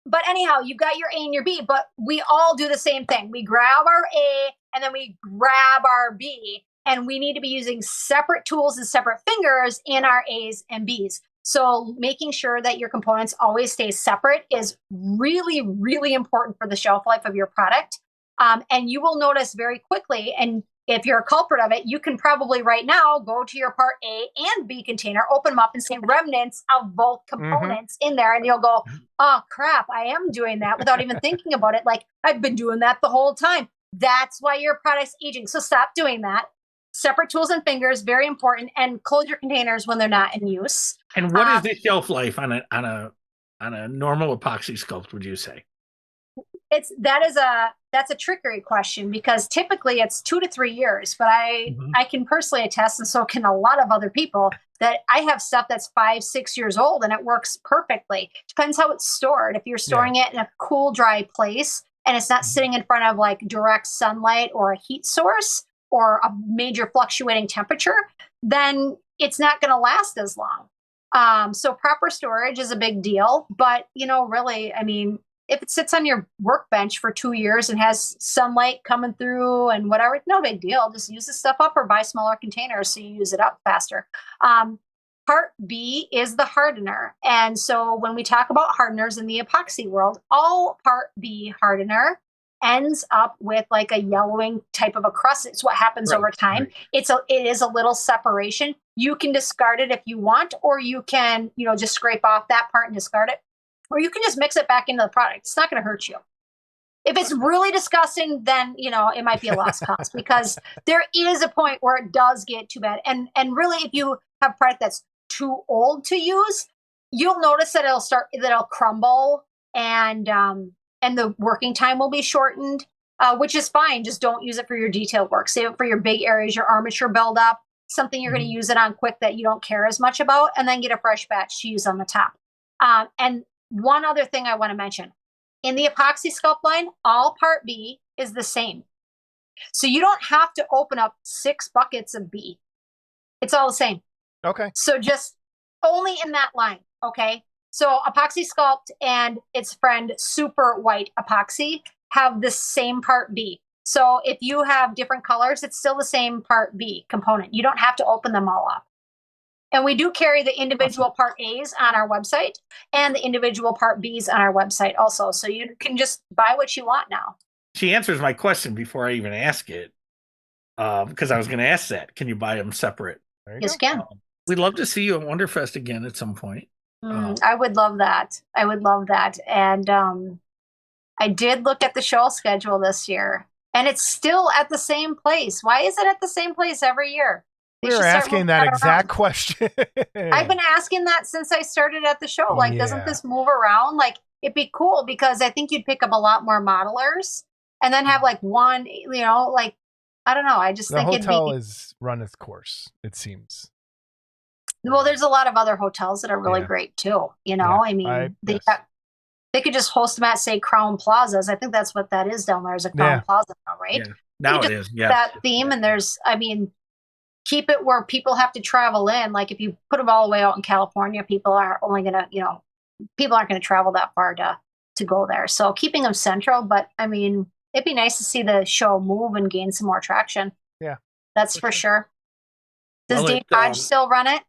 But anyhow, you've got your A and your B, but we all do the same thing. We grab our A and then we grab our B, and we need to be using separate tools and separate fingers in our A's and B's. So making sure that your components always stay separate is really, really important for the shelf life of your product. And you will notice very quickly, and if you're a culprit of it, you can probably right now go to your part A and B container, open them up and see remnants of both components in there. And you'll go, oh crap, I am doing that without even thinking about it. Like I've been doing that the whole time. That's why your product's aging. So stop doing that. Separate tools and fingers, very important, and close your containers when they're not in use. And what is the shelf life on a normal epoxy sculpt, would you say? That's a trickery question, because typically it's 2 to 3 years, but I can personally attest, and so can a lot of other people, that I have stuff that's 5, 6 years old and it works perfectly. Depends how it's stored. If you're storing it in a cool, dry place and it's not sitting in front of like direct sunlight or a heat source or a major fluctuating temperature, then it's not going to last as long. So proper storage is a big deal, but really, I mean, if it sits on your workbench for 2 years and has sunlight coming through and whatever, no big deal. Just use the stuff up or buy smaller containers so you use it up faster. Part B is the hardener. And so when we talk about hardeners in the epoxy world, all part B hardener ends up with like a yellowing type of a crust. It's what happens over time. It is a little separation. You can discard it if you want, or you can, just scrape off that part and discard it. Or you can just mix it back into the product. It's not going to hurt you. If it's really disgusting, then, it might be a lost cause, because there is a point where it does get too bad. And really, if you have product that's too old to use, you'll notice that it'll crumble, and the working time will be shortened, which is fine. Just don't use it for your detailed work. Save it for your big areas, your armature buildup, something you're going to use it on quick that you don't care as much about, and then get a fresh batch to use on the top. And one other thing I want to mention, in the Apoxie Sculpt line, all part B is the same. So you don't have to open up 6 buckets of B. It's all the same. Okay. So just only in that line. Okay. So Apoxie Sculpt and its friend Super White Epoxy have the same part B. So if you have different colors, it's still the same part B component. You don't have to open them all up. And we do carry the individual part A's on our website and the individual part B's on our website also. So you can just buy what you want now. She answers my question before I even ask it, because I was going to ask that. Can you buy them separate? Yes, you can. We'd love to see you at Wonderfest again at some point. I would love that. And I did look at the show schedule this year, and it's still at the same place. Why is it at the same place every year? They We should were start asking moving that around. exact question. I've been asking that since I started at the show. Like, doesn't Yeah. this move around? Like, it'd be cool because I think you'd pick up a lot more modelers and then have like one, like, I don't know. I just The think hotel it'd be. is run its course, it seems. Well, there's a lot of other hotels that are really Yeah. great too. Yeah, I mean, yes. they could just host them at, say, Crown Plazas. I think that's what that is down there, is a Crown Yeah. Plaza now, right? Yeah. Now You it just is. Yeah. That theme, and keep it where people have to travel in. Like if you put them all the way out in California, people are only gonna, people aren't gonna travel that far to go there. So keeping them central, but I mean, it'd be nice to see the show move and gain some more traction. Yeah, that's for sure. Does Well, Dave Hodge still run it?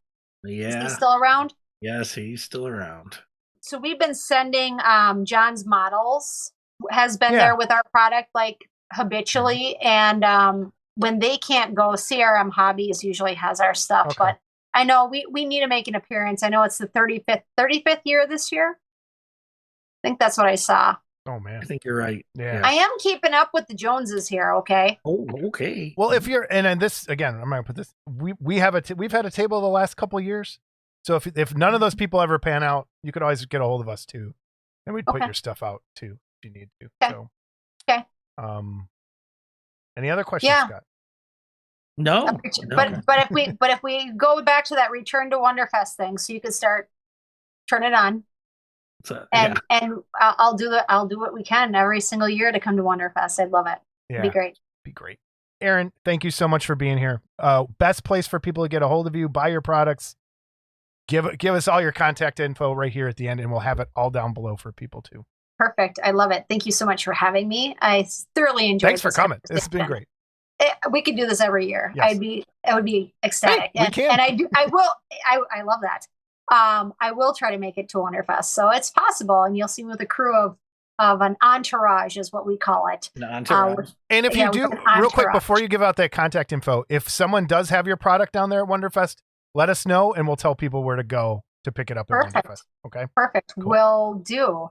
Yeah. Is he still around? Yes, he's still around. So we've been sending John's models has been Yeah. there with our product like habitually, and when they can't go, CRM Hobbies usually has our stuff. Okay. But I know we need to make an appearance. I know it's the 35th year this year. I think that's what I saw. Oh man. I think you're right. Yeah. I am keeping up with the Joneses here. Okay. Oh, okay. Well, if you're and this again, I'm gonna put this. We've had a table the last couple of years. So if none of those people ever pan out, you could always get a hold of us too, and we'd put Okay. your stuff out too if you need to. Okay. So, Okay. Any other questions, Yeah. Scott? No. But if we go back to that Return to Wonderfest thing, so you could start turn it on. And I'll do what we can every single year to come to Wonderfest. I'd love it. Yeah, It'd be great. Be great. Erin, thank you so much for being here. Best place for people to get a hold of you, buy your products. Give us all your contact info right here at the end, and we'll have it all down below for people too. Perfect. I love it. Thank you so much for having me. I thoroughly enjoyed. Thanks for this coming. It's been conversation. great. We could do this every year. Yes. I would be ecstatic. Hey, we can. And I will. I love that. I will try to make it to Wonderfest, so it's possible, and you'll see me with a crew of an entourage, is what we call it. An entourage. And if Yeah, you do, with an real quick, entourage. before you give out that contact info, if someone does have your product down there at Wonderfest, let us know, and we'll tell people where to go to pick it up at Perfect. Wonderfest. Okay. Perfect. Cool. Will do.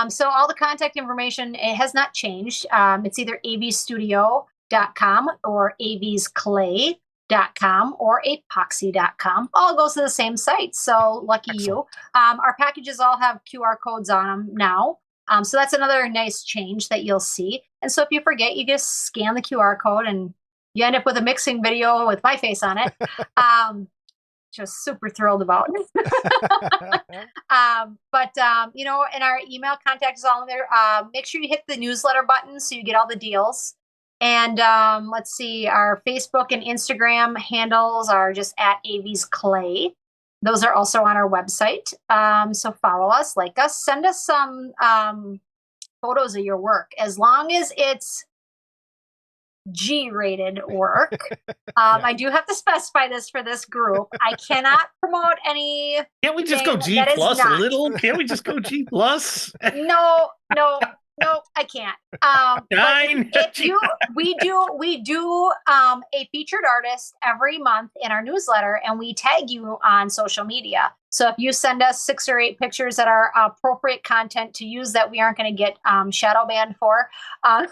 So all the contact information, it has not changed. It's either avstudio.com or avesclay.com or apoxie.com. All goes to the same site. So lucky Excellent. you. Our packages all have QR codes on them now. So that's another nice change that you'll see. And so if you forget, you just scan the QR code and you end up with a mixing video with my face on it. Just super thrilled about. And our email contact is all in there. Make sure you hit the newsletter button so you get all the deals. And let's see, our Facebook and Instagram handles are just at Aves Clay. Those are also on our website. So follow us, like us, send us some photos of your work, as long as it's G-rated work. I do have to specify this for this group. I cannot promote any. Can't we just go G that is plus a not. little? Can't we just go G plus? No, I can't. Nine. We do a featured artist every month in our newsletter, and we tag you on social media. So if you send us 6 or 8 pictures that are appropriate content to use that we aren't going to get shadow banned for, and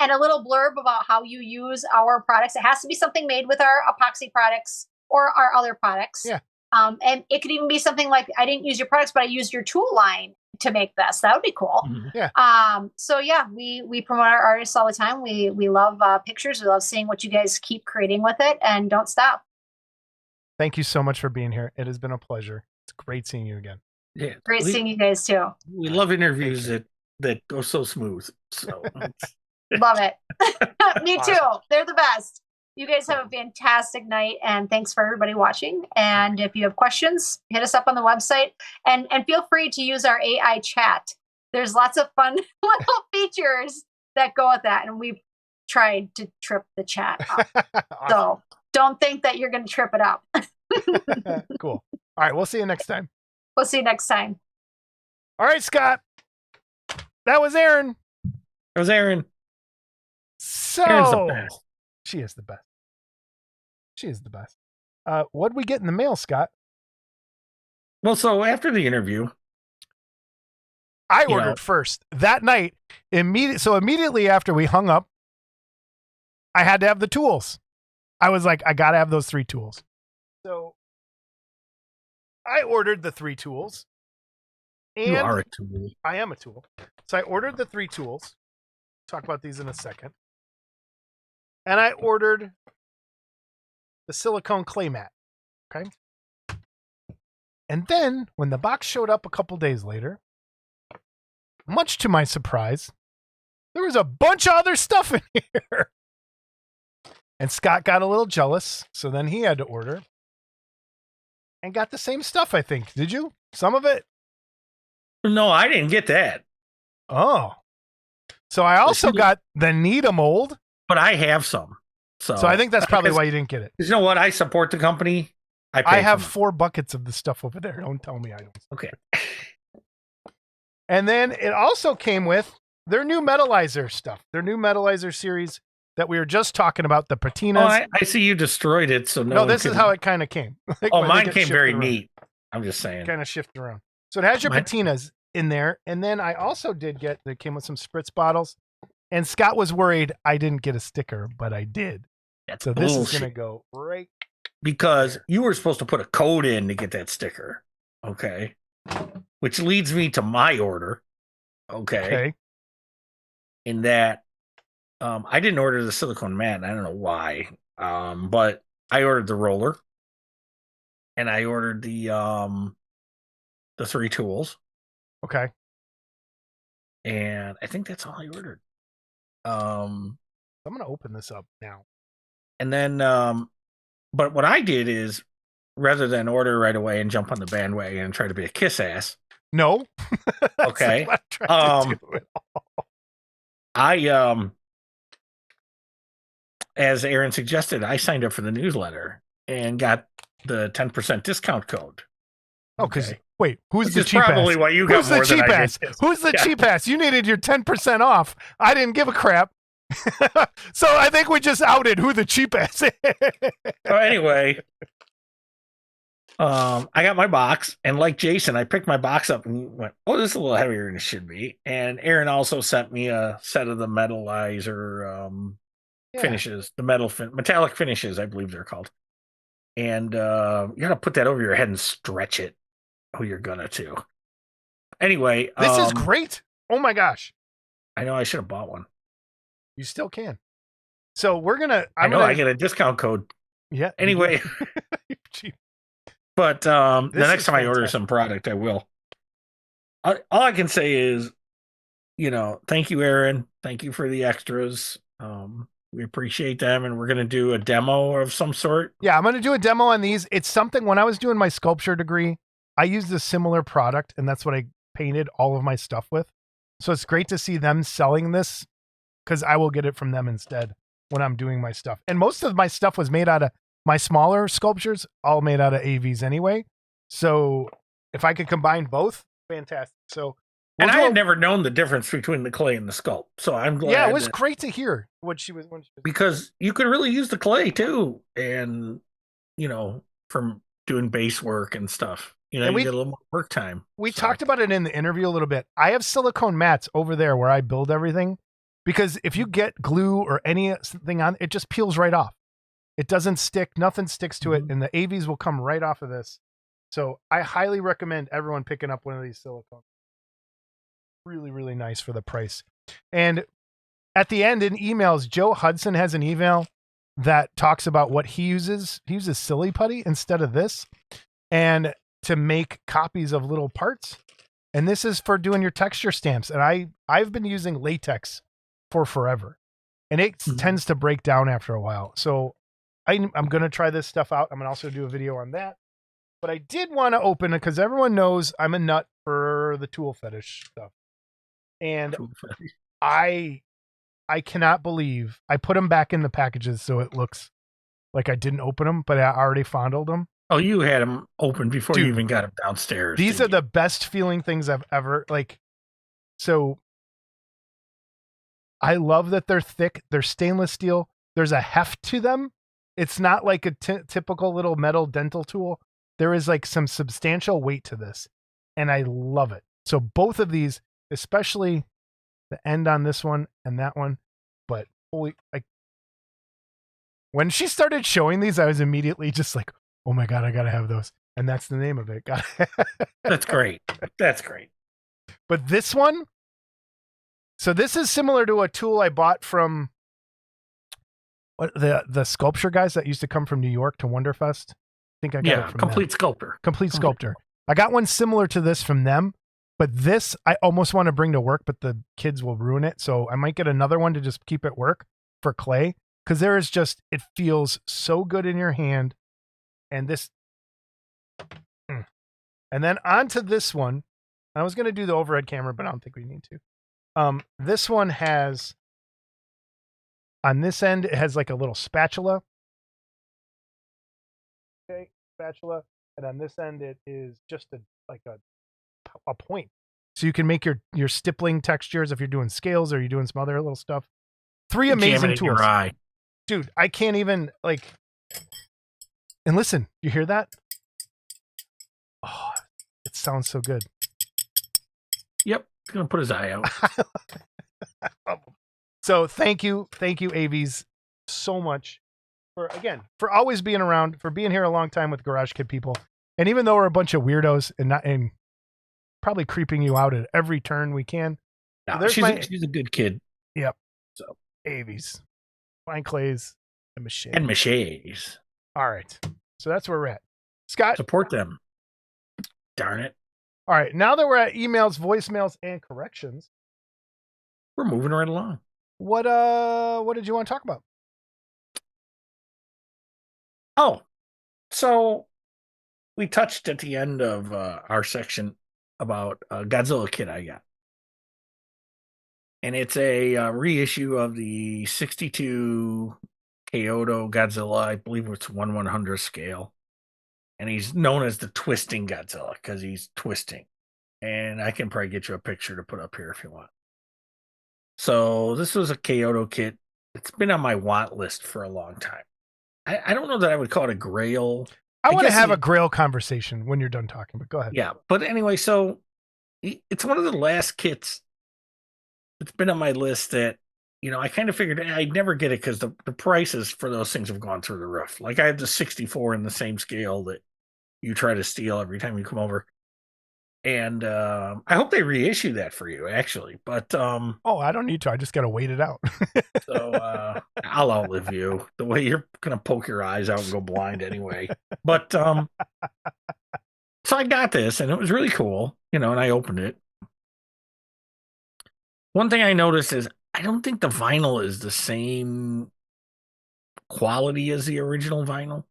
a little blurb about how you use our products, it has to be something made with our epoxy products or our other products. Yeah. And it could even be something like, I didn't use your products, but I used your tool line to make this. That would be cool. Mhm. Yeah. So yeah, we promote our artists all the time. We love pictures. We love seeing what you guys keep creating with it, and don't stop. Thank you so much for being here. It has been a pleasure. It's great seeing you again. Yeah. Great seeing you guys too. We love interviews that go so smooth. So Love it. Me too. Awesome. They're the best. You guys have a fantastic night, and thanks for everybody watching. And if you have questions, hit us up on the website, and feel free to use our AI chat. There's lots of fun little features that go with that, and we've tried to trip the chat up. Awesome. So don't think that you're going to trip it up. Cool. All right. We'll see you next time. We'll see you next time. All right, Scott. That was Erin. that was Aaron. So Aaron's the best. she is the best. She is the best. What'd we get in the mail, Scott? Well, so after the interview, I You ordered know. first that night. Immediately after we hung up, I had to have the tools. I was like, I got to have those 3 tools. So I ordered the 3 tools. And You are a tool. I am a tool. So I ordered the 3 tools. Talk about these in a second. And I ordered the silicone clay mat. Okay. And then when the box showed up a couple days later, much to my surprise, there was a bunch of other stuff in here. And Scott got a little jealous. So then he had to order and got the same stuff, I think. Did you? Some of it? No, I didn't get that. Oh. So I also got the Nita mold. But I have some. So I think that's probably why you didn't get it. You know what? I support the company. I have 4 buckets of the stuff over there. Don't tell me I don't. Okay. And then it also came with their new Metalizer stuff. Their new Metalizer series that we were just talking about, the patinas. Oh, I see you destroyed it. So no, this is how it kind of came. Oh, mine came very neat. I'm just saying. Kind of shifted around. So it has your patinas in there. And then I also did get, that came with some spritz bottles. And Scott was worried I didn't get a sticker, but I did. That's so bullshit. This is going to go right. Because you were supposed to put a code in to get that sticker. Okay. Which leads me to my order. Okay. In that I didn't order the silicone mat, and I don't know why. But I ordered the roller. And I ordered the 3 tools. Okay. And I think that's all I ordered. I'm going to open this up now. And then but what I did is, rather than order right away and jump on the bandwagon and try to be a kiss ass. No. Okay. As Aaron suggested, I signed up for the newsletter and got the 10% discount code. Oh, because wait, who's the cheap probably ass? Why you got who's the more cheap than I ass? did. Who's the cheap ass? You needed your 10% off. I didn't give a crap. So I think we just outed who the cheap ass is. So anyway, I got my box, and like Jason, I picked my box up and went, "Oh, this is a little heavier than it should be." And Aaron also sent me a set of the metalizer finishes, the metallic finishes, I believe they're called. And you gotta put that over your head and stretch it. Oh, you're gonna too. Anyway, this is great. Oh my gosh! I know I should have bought one. You still can. So we're gonna. I get a discount code. Yeah. Anyway, cheap. But the next time I order some product, I will. All I can say is, thank you, Aaron. Thank you for the extras. We appreciate them, and we're going to do a demo of some sort. Yeah, I'm going to do a demo on these. It's something, when I was doing my sculpture degree, I used a similar product, and that's what I painted all of my stuff with. So it's great to see them selling this, because I will get it from them instead when I'm doing my stuff. And most of my stuff was made out of my smaller sculptures, all made out of Aves anyway. So if I could combine both, fantastic. So I had never known the difference between the clay and the sculpt. So I'm glad. Yeah, it was great to hear what she was. Because you could really use the clay too. And, from doing base work and stuff. You get a little more work time. We talked about it in the interview a little bit. I have silicone mats over there where I build everything. Because if you get glue or anything on, it just peels right off. It doesn't stick. Nothing sticks to it. And the Aves will come right off of this. So I highly recommend everyone picking up one of these silicone. Really, really nice for the price. And at the end in emails, Joe Hudson has an email that talks about what he uses. He uses Silly Putty instead of this. And to make copies of little parts. And this is for doing your texture stamps. And I've been using latex for forever, and it tends to break down after a while. So I'm going to try this stuff out. I'm going to also do a video on that, but I did want to open it because everyone knows I'm a nut for the tool fetish stuff. And I cannot believe I put them back in the packages. So it looks like I didn't open them, but I already fondled them. Oh, you had them open before you even got them downstairs. These are the best feeling things I've ever so I love that they're thick. They're stainless steel. There's a heft to them. It's not like a typical little metal dental tool. There is some substantial weight to this, and I love it. So both of these, especially the end on this one and that one, but holy, When she started showing these, I was immediately just like, oh my God, I got to have those. And that's the name of it. That's great. That's great. But this one, so this is similar to a tool I bought from the sculpture guys that used to come from New York to Wonderfest. I think I got it from Complete them. Sculptor. Complete Sculptor. I got one similar to this from them, but this I almost want to bring to work, but the kids will ruin it. So I might get another one to just keep at work for clay, because there is just, it feels so good in your hand. And this, and then onto this one. I was going to do the overhead camera, but I don't think we need to. This one has, on this end, it has like a little spatula. Okay, spatula. And on this end, it is just a point. So you can make your stippling textures if you're doing scales or you're doing some other little stuff. Three amazing tools. Dude, I can't even, like, and listen, you hear that? Oh, it sounds so good. Yep. He's going to put his eye out. So thank you, Aves, so much for always being around, for being here a long time with Garage Kid people. And even though we're a bunch of weirdos and probably creeping you out at every turn we can. No, she's a good kid. Yep. So Aves, fine clays, and maches. All right. So that's where we're at. Scott, support them. Darn it. All right. Now that we're at emails, voicemails, and corrections, we're moving right along. What did you want to talk about? Oh, so we touched at the end of our section about Godzilla kit I got. And it's a reissue of the 62 Kyoto Godzilla. I believe it's 1/100th scale. And he's known as the twisting Godzilla because he's twisting. And I can probably get you a picture to put up here if you want. So this was a Kyoto kit. It's been on my want list for a long time. I don't know that I would call it a Grail. I want to have a Grail conversation when you're done talking, but go ahead. Yeah, but anyway, so it's one of the last kits that's been on my list that, I kind of figured I'd never get it because the prices for those things have gone through the roof. Like I have the 64 in the same scale that you try to steal every time you come over. And I hope they reissue that for you, actually. But oh, I don't need to. I just got to wait it out. So I'll outlive you. The way you're gonna poke your eyes out and go blind anyway. But so I got this, and it was really cool, and I opened it. One thing I noticed is I don't think the vinyl is the same quality as the original vinyl.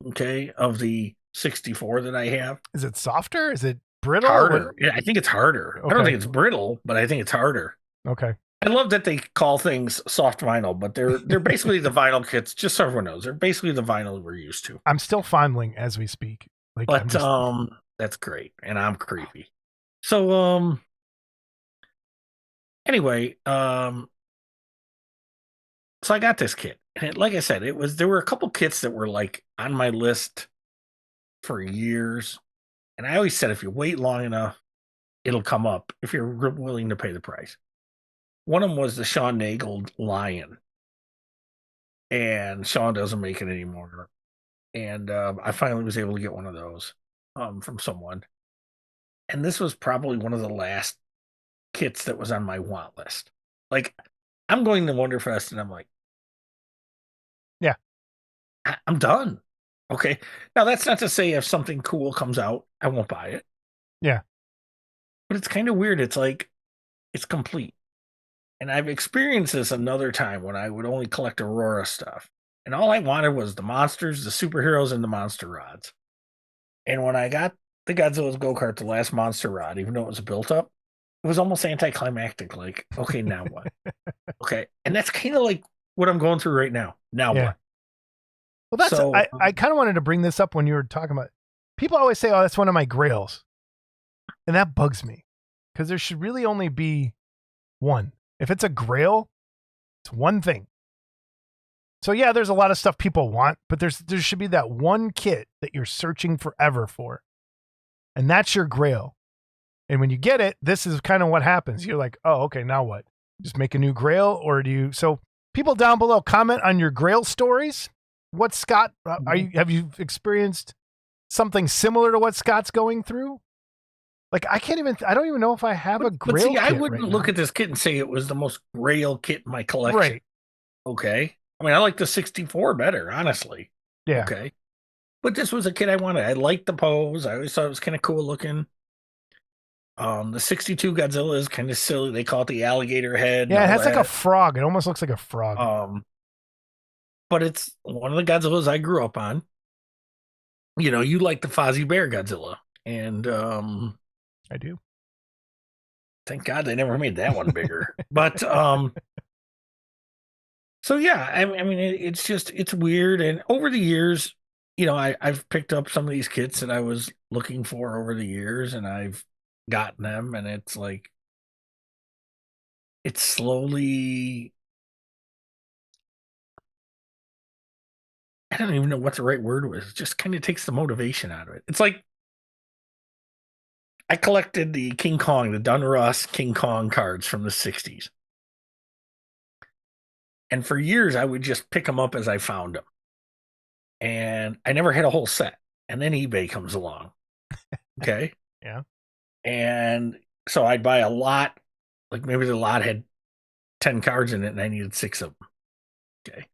Okay, of the 64 that I have. Is it softer? Is it brittle? Harder. Yeah, I think it's harder. Okay. I don't think it's brittle, but I think it's harder. Okay. I love that they call things soft vinyl, but they're basically the vinyl kits, just so everyone knows. They're basically the vinyl we're used to. I'm still fondling as we speak. But that's great, and I'm creepy. So anyway, so I got this kit. And like I said, there were a couple kits that were like on my list for years. And I always said, if you wait long enough, it'll come up if you're willing to pay the price. One of them was the Sean Nagel Lion. And Sean doesn't make it anymore. And I finally was able to get one of those from someone. And this was probably one of the last kits that was on my want list. Like, I'm going to Wonderfest and I'm like, yeah, I'm done. Okay. Now, that's not to say if something cool comes out, I won't buy it. Yeah. But it's kind of weird. It's like, it's complete. And I've experienced this another time when I would only collect Aurora stuff. And all I wanted was the monsters, the superheroes, and the monster rods. And when I got the Godzilla's Go-Kart, the last monster rod, even though it was built up, it was almost anticlimactic. Like, okay, now what? Okay. And that's kind of like what I'm going through right now. Now what? Well, that's I kind of wanted to bring this up when you were talking about. People always say, "Oh, that's one of my grails," and that bugs me because there should really only be one. If it's a grail, it's one thing. So yeah, there's a lot of stuff people want, but there should be that one kit that you're searching forever for, and that's your grail. And when you get it, this is kind of what happens. You're like, "Oh, okay, now what? Just make a new grail, or do you?" So People down below, comment on your Grail stories. What Scott, have you experienced something similar to what Scott's going through? Like, I don't even know if I have a Grail kit. I wouldn't look at this kit and say it was the most Grail kit in my collection. Right. Okay. I mean, I like the 64 better, honestly. Yeah. Okay. But this was a kit I wanted. I liked the pose. I always thought it was kind of cool looking. The 62 Godzilla is kind of silly. They call it the alligator head. Yeah, it has like a frog. It almost looks like a frog. But it's one of the Godzillas I grew up on. You know, you like the Fozzie Bear Godzilla. And I do. Thank God they never made that one bigger. But so yeah, I mean it's weird. And over the years, you know, I've picked up some of these kits that I was looking for over the years, and I've gotten them, and it's like it's slowly, I don't even know what the right word was. It just kind of takes the motivation out of it. It's like I collected the King Kong, the Dunross King Kong cards from the 60s. And for years, I would just pick them up as I found them. And I never had a whole set. And then eBay comes along. Okay. Yeah. And so I'd buy a lot. Like maybe the lot had 10 cards in it and I needed 6 of them. Okay.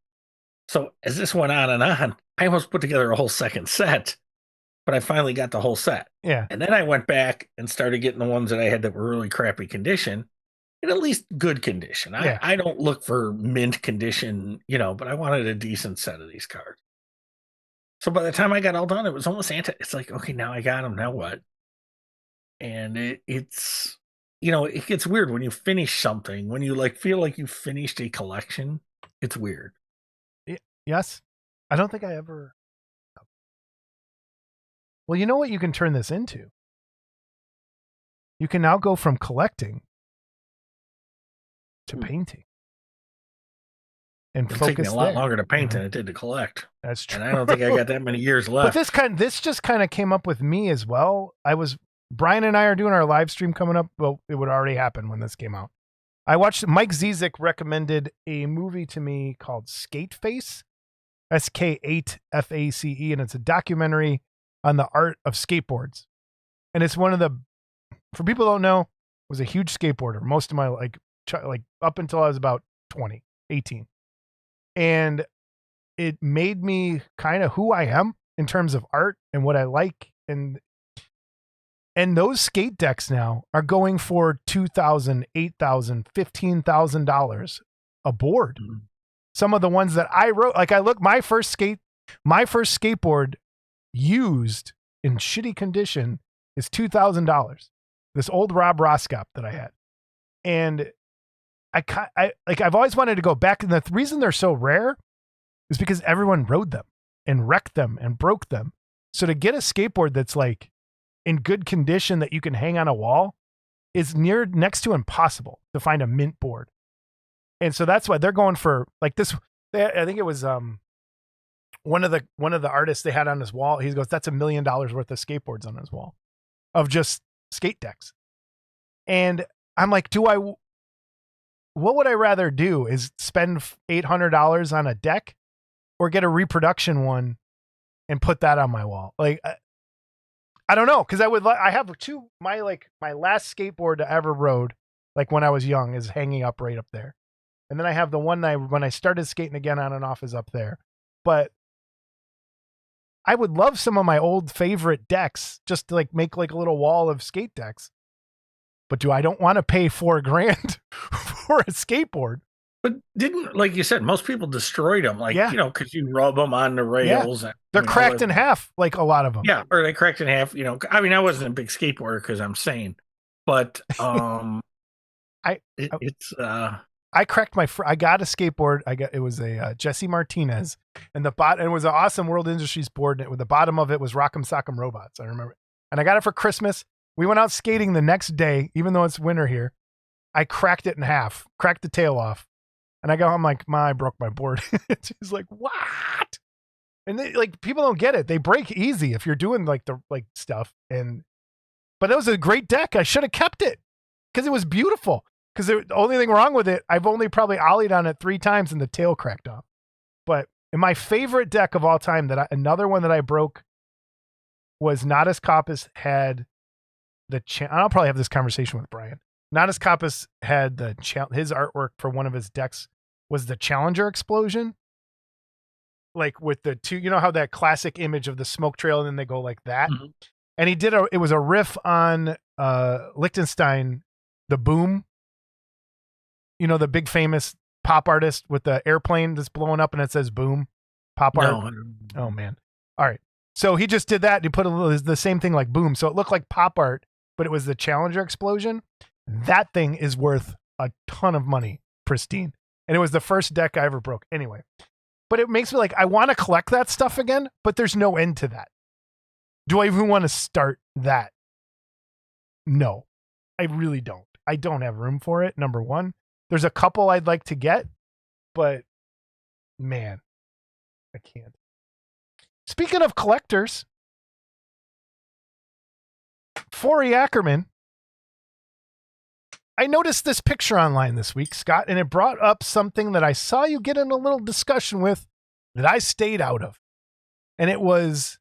So as this went on, I almost put together a whole second set, but I finally got the whole set. Yeah. And then I went back and started getting the ones that I had that were really crappy condition, in at least good condition. Yeah. I don't look for mint condition, you know, but I wanted a decent set of these cards. So by the time I got all done, it was almost it's like, okay, now I got them. Now what? And it's, you know, it gets weird when you finish something, when you like feel like you finished a collection. It's weird. Yes. I don't think I ever. Well, you know what you can turn this into? You can now go from collecting to painting. And It'll focus take me a lot longer to paint than it did to collect. That's true. And I don't think I got that many years left. But this just kind of came up with me as well. Brian and I are doing our live stream coming up. Well, it would already happen when this came out. I watched, Mike Zizek recommended a movie to me called Skate Face, SK8FACE, and it's a documentary on the art of skateboards. And it's one of the, for people who don't know, was a huge skateboarder most of my, like up until I was about 20, 18. And it made me kind of who I am in terms of art and what I like. And those skate decks now are going for $2,000, $8,000, $15,000 a board. Mm-hmm. Some of the ones that I wrote, like my first skateboard used in shitty condition is $2,000. This old Rob Roskop that I had. And I've always wanted to go back. And the reason they're so rare is because everyone rode them and wrecked them and broke them. So to get a skateboard that's like in good condition that you can hang on a wall is next to impossible to find a mint board. And so that's why they're going for like this. I think it was one of the artists they had on his wall. He goes, that's $1 million worth of skateboards on his wall of just skate decks. And I'm like, what would I rather do is spend $800 on a deck or get a reproduction one and put that on my wall? Like, I don't know. Cause I have my last skateboard I ever rode, like when I was young, is hanging up right up there. And then I have the one when I started skating again on and off is up there. But I would love some of my old favorite decks just to like make like a little wall of skate decks. But I don't want to pay $4,000 for a skateboard. But like you said, most people destroyed them. Like, you know, because you rub them on the rails. Yeah. They're cracked in half, like a lot of them. Yeah, or they cracked in half. You know, I mean, I wasn't a big skateboarder because I'm sane. But I cracked I got a skateboard. It was a Jesse Martinez, and it was an awesome World Industries board. And the bottom of it was Rock'em Sock'em Robots. I remember, and I got it for Christmas. We went out skating the next day, even though it's winter here. I cracked it in half, cracked the tail off, and I'm like, I broke my board. She's like, what? And people don't get it. They break easy if you're doing like the stuff. But it was a great deck. I should have kept it because it was beautiful. because the only thing wrong with it, I've only probably ollied on it 3 times and the tail cracked off. But in my favorite deck of all time, another one that I broke was Nadas Coppice had I'll probably have this conversation with Brian. Nadas Coppice had his artwork for one of his decks was the Challenger explosion. Like with the 2, you know how that classic image of the smoke trail and then they go like that? Mm-hmm. And he did it was a riff on Liechtenstein, the Boom. You know, the big famous pop artist with the airplane that's blowing up and it says Boom. Pop art. Oh man. All right. So he just did that and he put the same thing like Boom. So it looked like pop art, but it was the Challenger explosion. That thing is worth a ton of money, pristine. And it was the first deck I ever broke. Anyway. But it makes me like, I want to collect that stuff again, but there's no end to that. Do I even want to start that? No, I really don't. I don't have room for it, number one. There's a couple I'd like to get, but man, I can't. Speaking of collectors, Forey Ackerman, I noticed this picture online this week, Scott, and it brought up something that I saw you get in a little discussion with that I stayed out of. And it was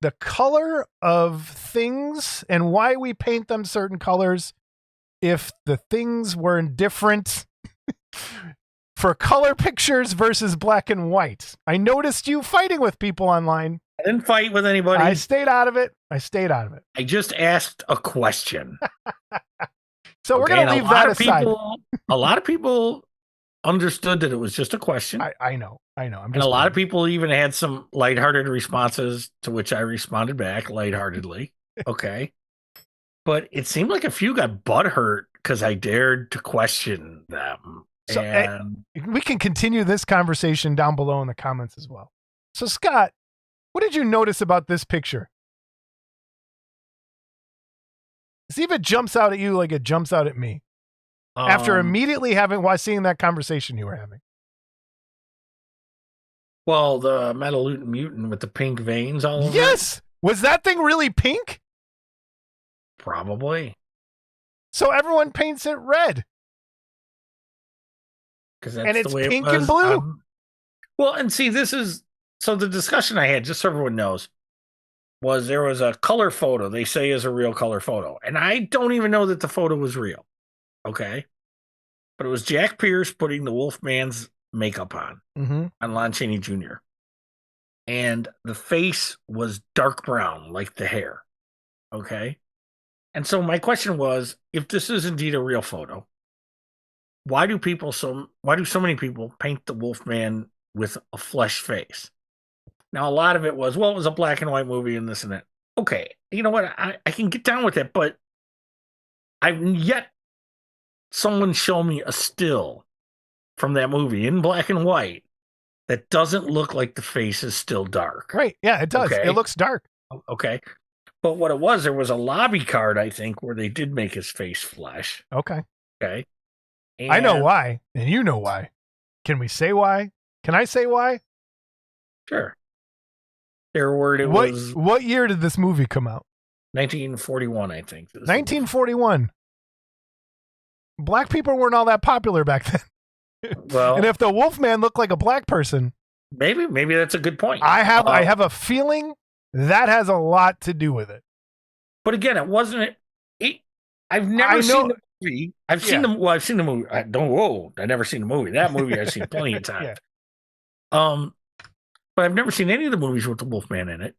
the color of things and why we paint them certain colors if the things were different for color pictures versus black and white. I noticed you fighting with people online. I didn't fight with anybody. I stayed out of it. I just asked a question. So we're going to leave that aside. A lot of people understood that it was just a question. I know. And a lot of people even had some lighthearted responses to which I responded back lightheartedly. Okay. But it seemed like a few got butthurt because I dared to question them. So, and we can continue this conversation down below in the comments as well. So, Scott, what did you notice about this picture? See if it jumps out at you like it jumps out at me. After immediately seeing that conversation you were having. Well, the Metal Mutant with the pink veins all over. Yes! Was that thing really pink? Probably. So everyone paints it red. And it's the way pink it was. and blue. Well, and see, so the discussion I had, just so everyone knows, was there was a color photo they say is a real color photo. And I don't even know that the photo was real. Okay. But it was Jack Pierce putting the Wolfman's makeup on Lon Chaney Jr. And the face was dark brown, like the hair. Okay. And so my question was, if this is indeed a real photo, why do so many people paint the Wolfman with a flesh face? Now, a lot of it was, well, it was a black and white movie and this and that. Okay. You know what? I can get down with it, but I've yet someone show me a still from that movie in black and white that doesn't look like the face is still dark. Right. Yeah, it does. Okay? It looks dark. Okay. But what it was, there was a lobby card, I think, where they did make his face flesh. Okay. Okay. And I know why, and you know why. Can we say why? Can I say why? Sure. Their word was... What year did this movie come out? 1941, I think. 1941. Black people weren't all that popular back then. Well, and if the Wolfman looked like a black person, maybe that's a good point. I have a feeling that has a lot to do with it. But again, it wasn't. I've never seen the movie. I've seen the movie. I've never seen the movie. That movie I've seen plenty of times. Yeah. But I've never seen any of the movies with the Wolfman in it.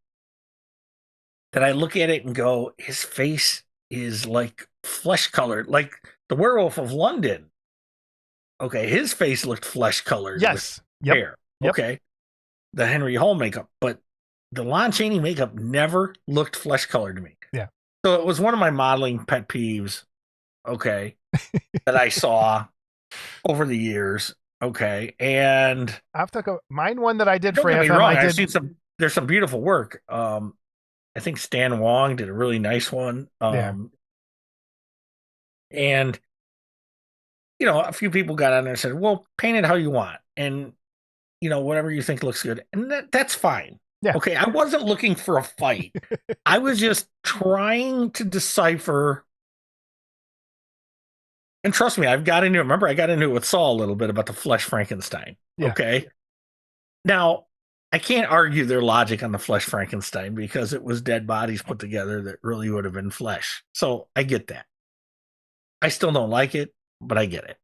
That I look at it and go, his face is like flesh colored, like the Werewolf of London. Okay, his face looked flesh colored. Yes. With hair. Yep. Okay. The Henry Hall makeup, but the Lon Chaney makeup never looked flesh colored to me. Yeah. So it was one of my modeling pet peeves. Okay. That I saw over the years. Okay. And I have to go. Mine one that I did for AFM. I've seen there's some beautiful work. I think Stan Wong did a really nice one. And you know, a few people got on there and said, well, paint it how you want. And, you know, whatever you think looks good. And that's fine. Yeah. Okay. I wasn't looking for a fight. I was just trying to decipher And trust me, I got into it with Saul a little bit about the flesh Frankenstein. Yeah. Okay. Now, I can't argue their logic on the flesh Frankenstein because it was dead bodies put together that really would have been flesh. So I get that. I still don't like it, but I get it.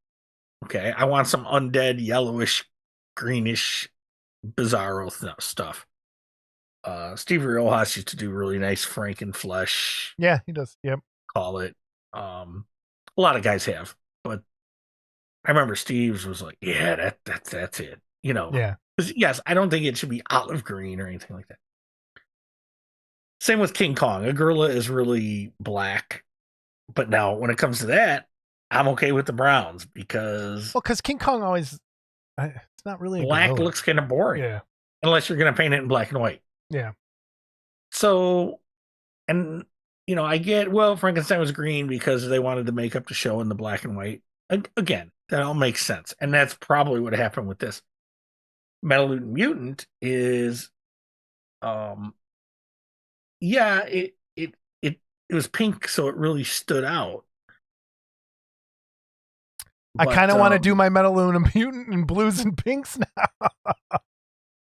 Okay. I want some undead, yellowish, greenish, bizarro stuff. Steve Riojas used to do really nice Frankenflesh. Yeah, he does. Yep. Call it. A lot of guys have, but I remember Steve's was like, yeah, that's it. You know. Yeah. Yes, I don't think it should be olive green or anything like that. Same with King Kong. A gorilla is really black, but now when it comes to that, I'm okay with the browns because King Kong always it's not really black looks kind of boring. Yeah. Unless you're going to paint it in black and white. Yeah. So, and I get, Frankenstein was green because they wanted to make up the show in the black and white. Again, that all makes sense. And that's probably what happened with this. Metal Mutant is, it was pink, so it really stood out. I kind of want to do my Metal Mutant in blues and pinks now.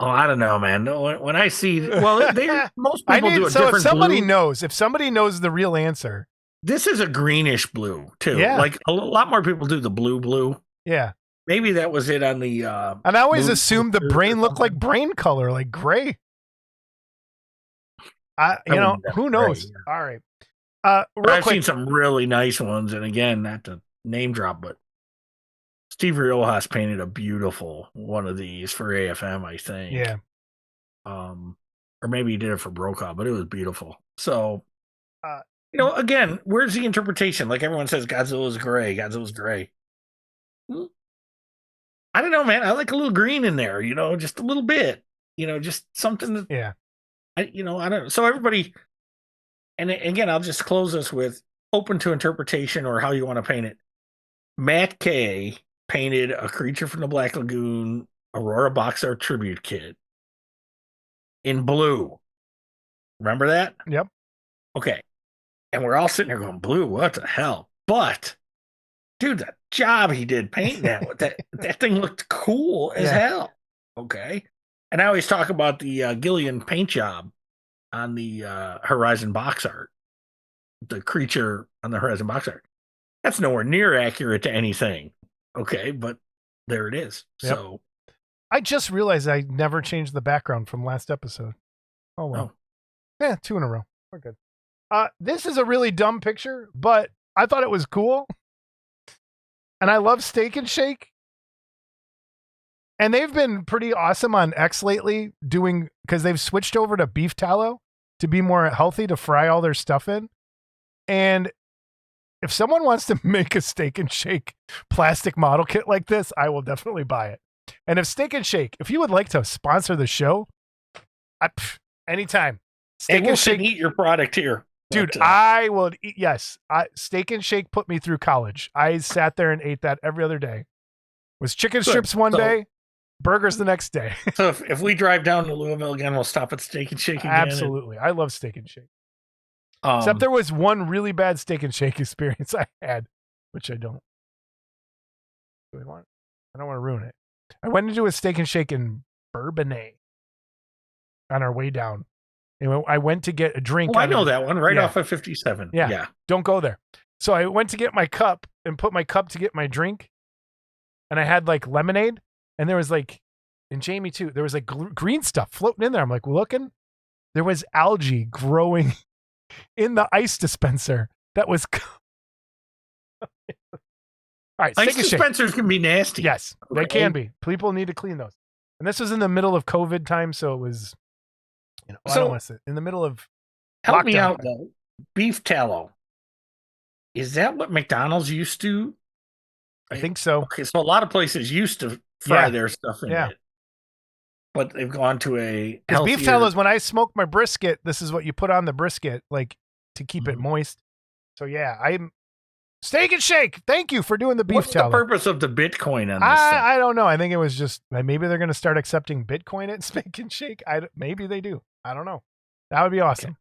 Oh, I don't know, man. When I see, most people do a different if somebody blue. if somebody knows the real answer. This is a greenish blue too. Yeah. Like a lot more people do the blue. Yeah. Maybe that was it on the. And I always assumed the brain looked like brain color, like gray. Who knows? Gray, yeah. All right. I've seen some really nice ones, and again, not to name drop, but Steve Riojas painted a beautiful one of these for AFM, I think. Yeah. Or maybe he did it for Brokaw, but it was beautiful. So, again, where's the interpretation? Like everyone says, Godzilla's gray. Godzilla's gray. I don't know, man. I like a little green in there, just a little bit, just something that, yeah. I don't know. So everybody, and again, I'll just close this with open to interpretation or how you want to paint it. Matt Kay painted a Creature from the Black Lagoon Aurora Box Art Tribute Kit in blue. Remember that? Yep. Okay. And we're all sitting there going, blue, what the hell? But, dude, the job he did painting that thing looked cool as hell. Okay. And I always talk about the Gillian paint job on the Horizon box art. The creature on the Horizon box art. That's nowhere near accurate to anything. Okay, but there it is. Yep. So I just realized I never changed the background from last episode. Oh well. Yeah, 2 in a row. We're good. This is a really dumb picture, but I thought it was cool. And I love Steak and Shake. And they've been pretty awesome on X lately because they've switched over to beef tallow to be more healthy to fry all their stuff in. And if someone wants to make a Steak and Shake plastic model kit like this, I will definitely buy it. And if Steak and Shake, if you would like to sponsor the show, anytime. Steak and Shake, eat your product here, dude. I will. Yes, Steak and Shake put me through college. I sat there and ate that every other day. Was chicken strips one day, burgers the next day. So if we drive down to Louisville again, we'll stop at Steak and Shake again. Absolutely, I love Steak and Shake. Except there was one really bad Steak and Shake experience I had, which I don't. I don't want to ruin it. I went into a Steak and Shake in Bourbonnais on our way down. Anyway, I went to get a drink. I know that one right off of 57. Yeah. Don't go there. So I went to get my cup and put my cup to get my drink. And I had like lemonade. And there was like, and Jamie too, there was like green stuff floating in there. I'm like looking. There was algae growing in the ice dispenser that was. All right, ice dispensers can be nasty. Yes, they can be. People need to clean those. And this was in the middle of COVID time, so it was, I don't want to say in the middle of. Help me out though. Beef tallow. Is that what McDonald's used to? I think so. Okay, so a lot of places used to fry their stuff in it. But they've gone to a healthier... Beef tallow is when I smoke my brisket, this is what you put on the brisket, like, to keep it moist. So, yeah, I'm... Steak and Shake! Thank you for doing the beef tallow. What's the purpose of the Bitcoin on this thing? I don't know. I think it was just... Maybe they're going to start accepting Bitcoin at Steak and Shake. Maybe they do. I don't know. That would be awesome.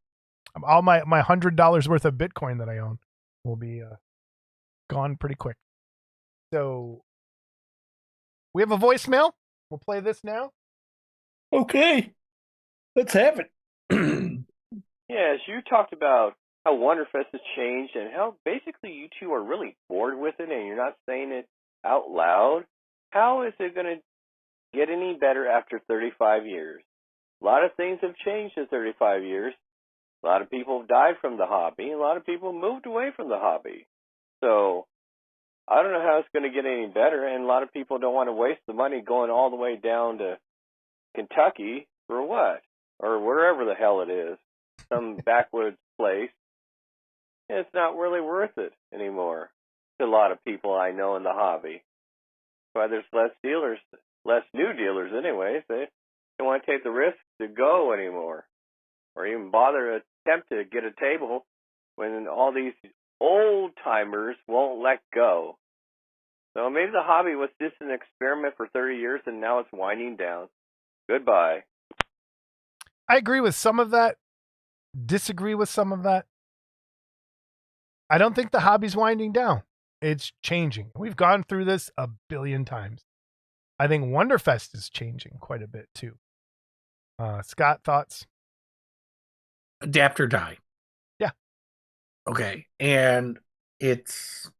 Okay. All my $100 worth of Bitcoin that I own will be gone pretty quick. So we have a voicemail. We'll play this now. Okay. Let's have it. Yes, you talked about how Wonderfest has changed and how basically you two are really bored with it and you're not saying it out loud. How is it going to get any better after 35 years? A lot of things have changed in 35 years. A lot of people have died from the hobby. A lot of people moved away from the hobby. So I don't know how it's going to get any better, and a lot of people don't want to waste the money going all the way down to Kentucky for what? Or wherever the hell it is. Some backwoods place. It's not really worth it anymore to a lot of people I know in the hobby. That's why there's less dealers, less new dealers anyways. They don't want to take the risk to go anymore or even bother to attempt to get a table when all these old timers won't let go. So maybe the hobby was just an experiment for 30 years and now it's winding down. Goodbye. I agree with some of that. Disagree with some of that. I don't think the hobby's winding down. It's changing. We've gone through this a billion times. I think Wonderfest is changing quite a bit too. Scott, thoughts? Adapt or die. Yeah. Okay. And it's,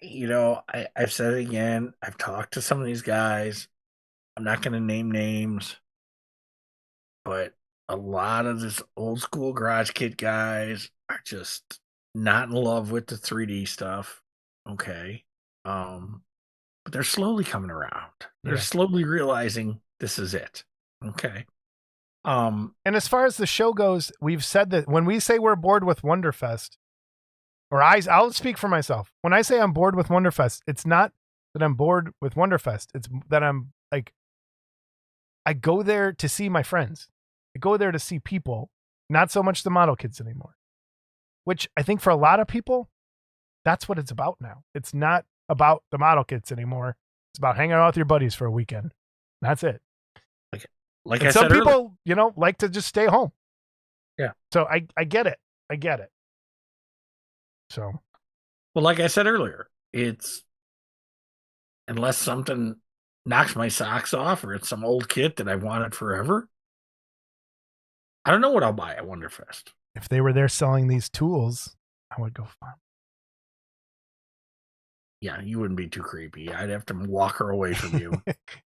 I've said it again. I've talked to some of these guys. I'm not going to name names, but a lot of this old school garage kit guys are just not in love with the 3D stuff. Okay. But they're slowly coming around. They're slowly realizing this is it. Okay. And as far as the show goes, we've said that when we say we're bored with Wonderfest, or I'll speak for myself. When I say I'm bored with Wonderfest, it's not that I'm bored with Wonderfest. It's that I'm like, I go there to see my friends. I go there to see people, not so much the model kits anymore, which I think for a lot of people, that's what it's about now. It's not about the model kits anymore. It's about hanging out with your buddies for a weekend. That's it. Like and I some said people, earlier, like to just stay home. Yeah. So I get it. I get it. So. Well, like I said earlier, it's unless something knocks my socks off or it's some old kit that I wanted forever, I don't know what I'll buy at Wonderfest. If they were there selling these tools, I would go farm. Yeah, you wouldn't be too creepy. I'd have to walk her away from you.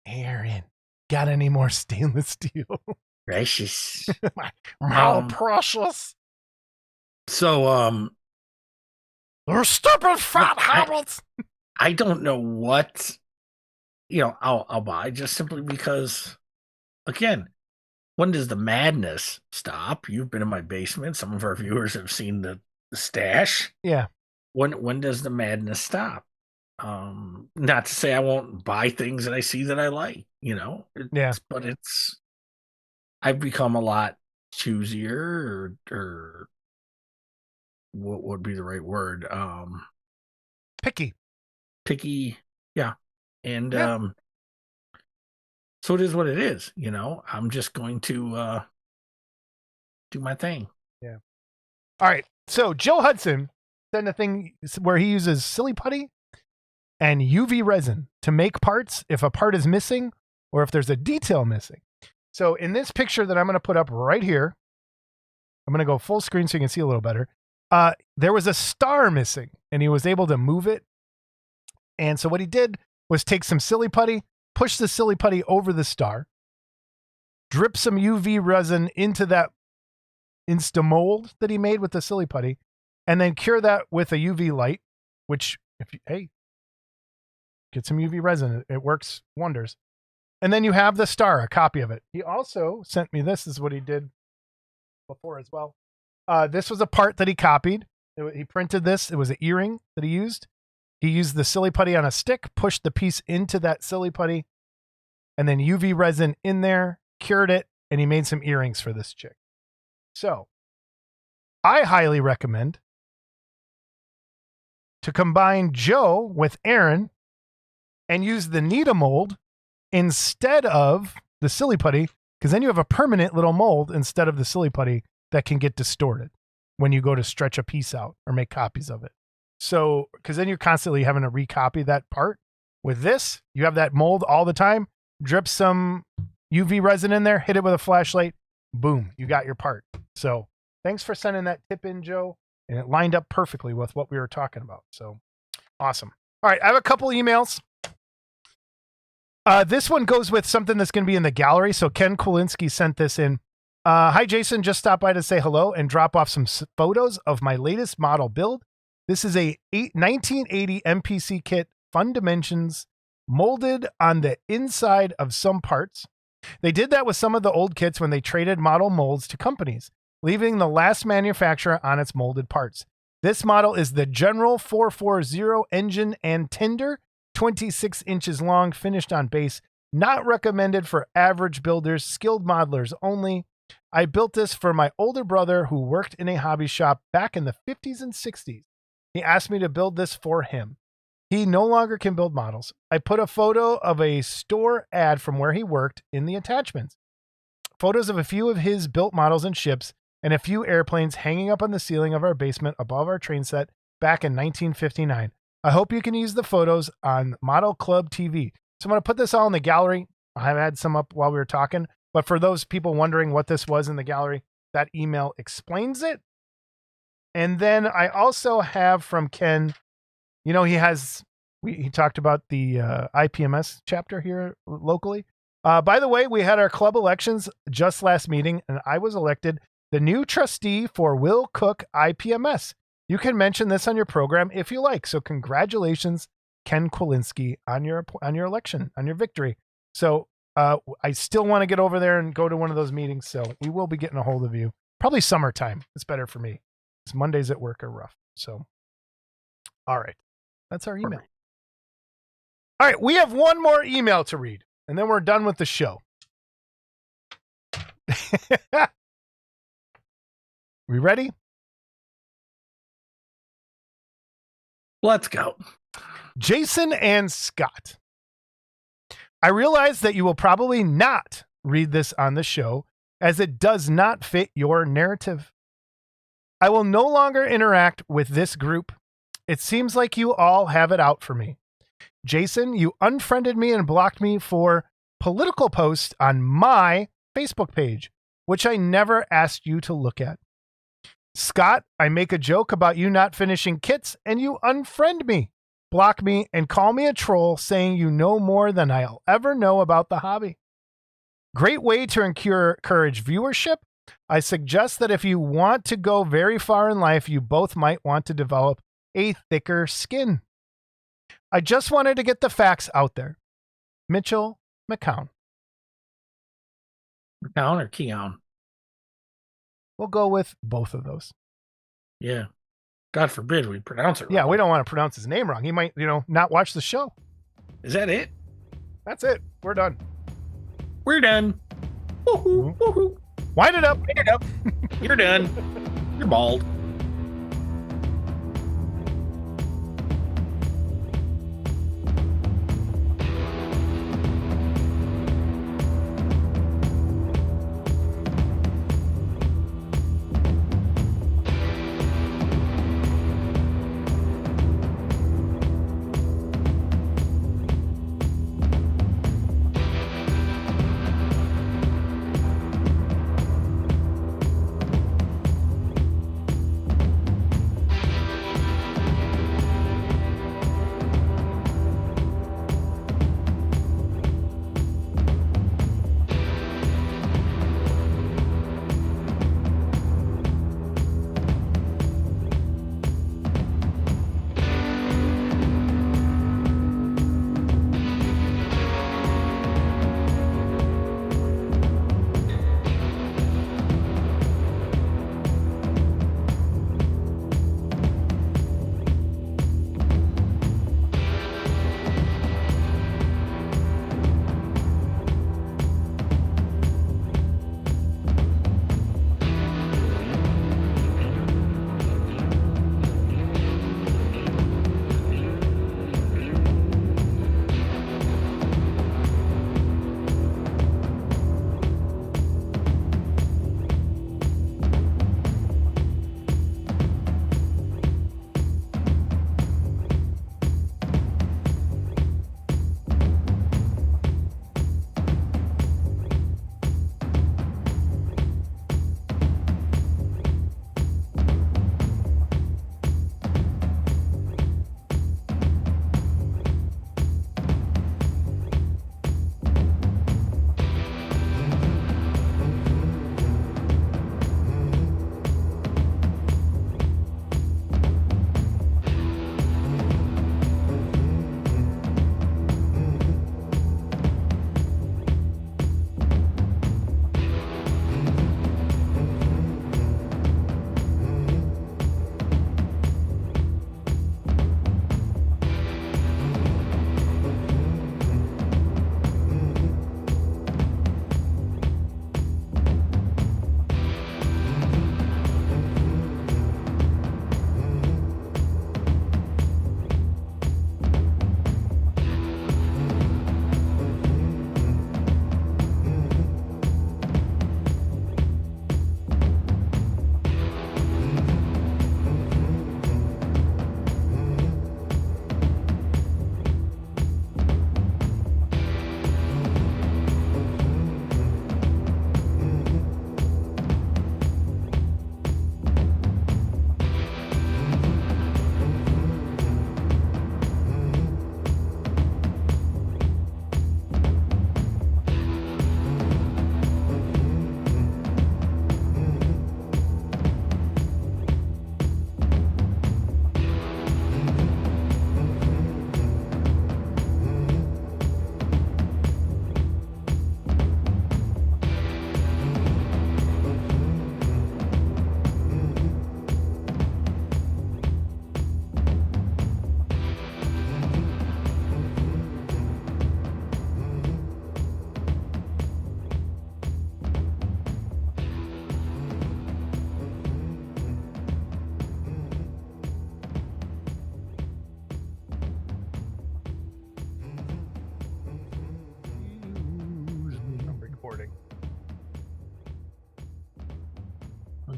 Aaron, got any more stainless steel? Gracious. my precious. So, they're stupid fat habits. I don't know what, I'll buy just simply because, again, when does the madness stop? You've been in my basement. Some of our viewers have seen the stash. Yeah. When does the madness stop? Not to say I won't buy things that I see that I like, but I've become a lot choosier or what would be the right word? Picky. Yeah. And, so it is what it is, I'm just going to do my thing. Yeah. All right. So Joe Hudson sent a thing where he uses silly putty and UV resin to make parts if a part is missing or if there's a detail missing. So in this picture that I'm going to put up right here, I'm going to go full screen so you can see a little better. There was a star missing and he was able to move it. And so what he did was take some silly putty, push the silly putty over the star, drip some UV resin into that Insta mold that he made with the silly putty, and then cure that with a UV light, which get some UV resin. It works wonders. And then you have the star, a copy of it. He also sent me this is what he did before as well. This was a part that he copied. He printed this. It was an earring that he used. He used the silly putty on a stick, pushed the piece into that silly putty, and then UV resin in there, cured it, and he made some earrings for this chick. So, I highly recommend to combine Joe with Aaron and use the Nita mold instead of the silly putty, because then you have a permanent little mold instead of the silly putty that can get distorted when you go to stretch a piece out or make copies of it. So, because then you're constantly having to recopy that part. With this, you have that mold all the time. Drip some UV resin in there, hit it with a flashlight, boom, you got your part. So thanks for sending that tip in, Joe. And it lined up perfectly with what we were talking about. So awesome. All right, I have a couple emails. This one goes with something that's going to be in the gallery. So Ken Kowinski sent this in. Hi, Jason. Just stopped by to say hello and drop off some photos of my latest model build. This is a 1980 MPC kit, fun dimensions, molded on the inside of some parts. They did that with some of the old kits when they traded model molds to companies, leaving the last manufacturer on its molded parts. This model is the General 440 engine and tender, 26 inches long, finished on base. Not recommended for average builders, skilled modelers only. I built this for my older brother who worked in a hobby shop back in the 50s and 60s. He asked me to build this for him. He no longer can build models. I put a photo of a store ad from where he worked in the attachments. Photos of a few of his built models and ships and a few airplanes hanging up on the ceiling of our basement above our train set back in 1959. I hope you can use the photos on Model Club TV. So I'm going to put this all in the gallery. I've had some up while we were talking, but for those people wondering what this was in the gallery, that email explains it. And then I also have from Ken, you know, he talked about the IPMS chapter here locally. By the way, we had our club elections just last meeting, and I was elected the new trustee for Will Cook IPMS. You can mention this on your program if you like. So congratulations, Ken Kowinski, on your election, on your victory. So I still want to get over there and go to one of those meetings. So we will be getting a hold of you. Probably summertime. It's better for me. Because Mondays at work are rough. So, all right. That's our email. All right. We have one more email to read, and then we're done with the show. We ready? Let's go. Jason and Scott. I realize that you will probably not read this on the show as it does not fit your narrative. I will no longer interact with this group. It seems like you all have it out for me. Jason, you unfriended me and blocked me for political posts on my Facebook page, which I never asked you to look at. Scott, I make a joke about you not finishing kits and you unfriend me, block me, and call me a troll saying you know more than I'll ever know about the hobby. Great way to encourage viewership. I suggest that if you want to go very far in life, you both might want to develop a thicker skin. I just wanted to get the facts out there. Mitchell McCown. McCown or Keown? We'll go with both of those. Yeah. God forbid we pronounce it wrong. Yeah, we don't want to pronounce his name wrong. He might, not watch the show. Is that it? That's it. We're done. We're done. Woohoo, woohoo. Wind it up. Wind it up. You're done. You're bald.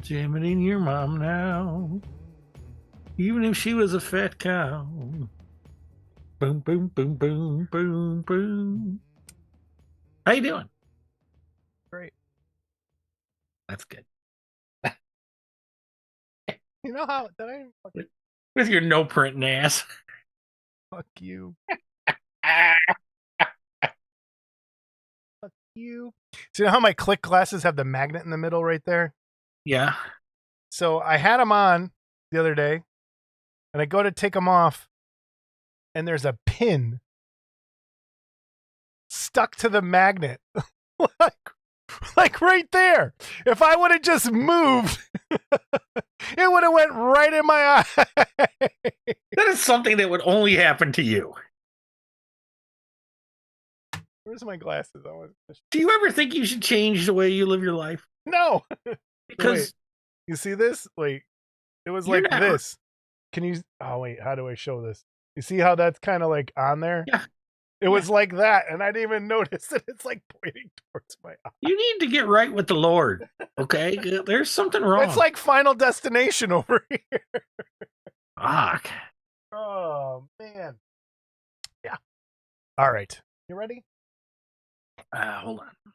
Jamming your mom now. Even if she was a fat cow. Boom, boom, boom, boom, boom, boom. How you doing? Great. That's good. You know how that I fucking With your no print ass. fuck you. Fuck you. So you know how my click glasses have the magnet in the middle right there? Yeah. So I had them on the other day, and I go to take them off, and there's a pin stuck to the magnet. like right there. If I would have just moved, it would have went right in my eye. That is something that would only happen to you. Where's my glasses? Do you ever think you should change the way you live your life? No. Because Wait, you see this? Wait, it was You're like not- this. Can you? Oh wait, how do I show this? You see how that's kind of like on there? Yeah. It was like that, and I didn't even notice that it's like pointing towards my eye. you need to get right with the Lord. Okay? There's something wrong. It's like Final Destination over here. Fuck. Oh man. Yeah. All right. You ready? Hold on.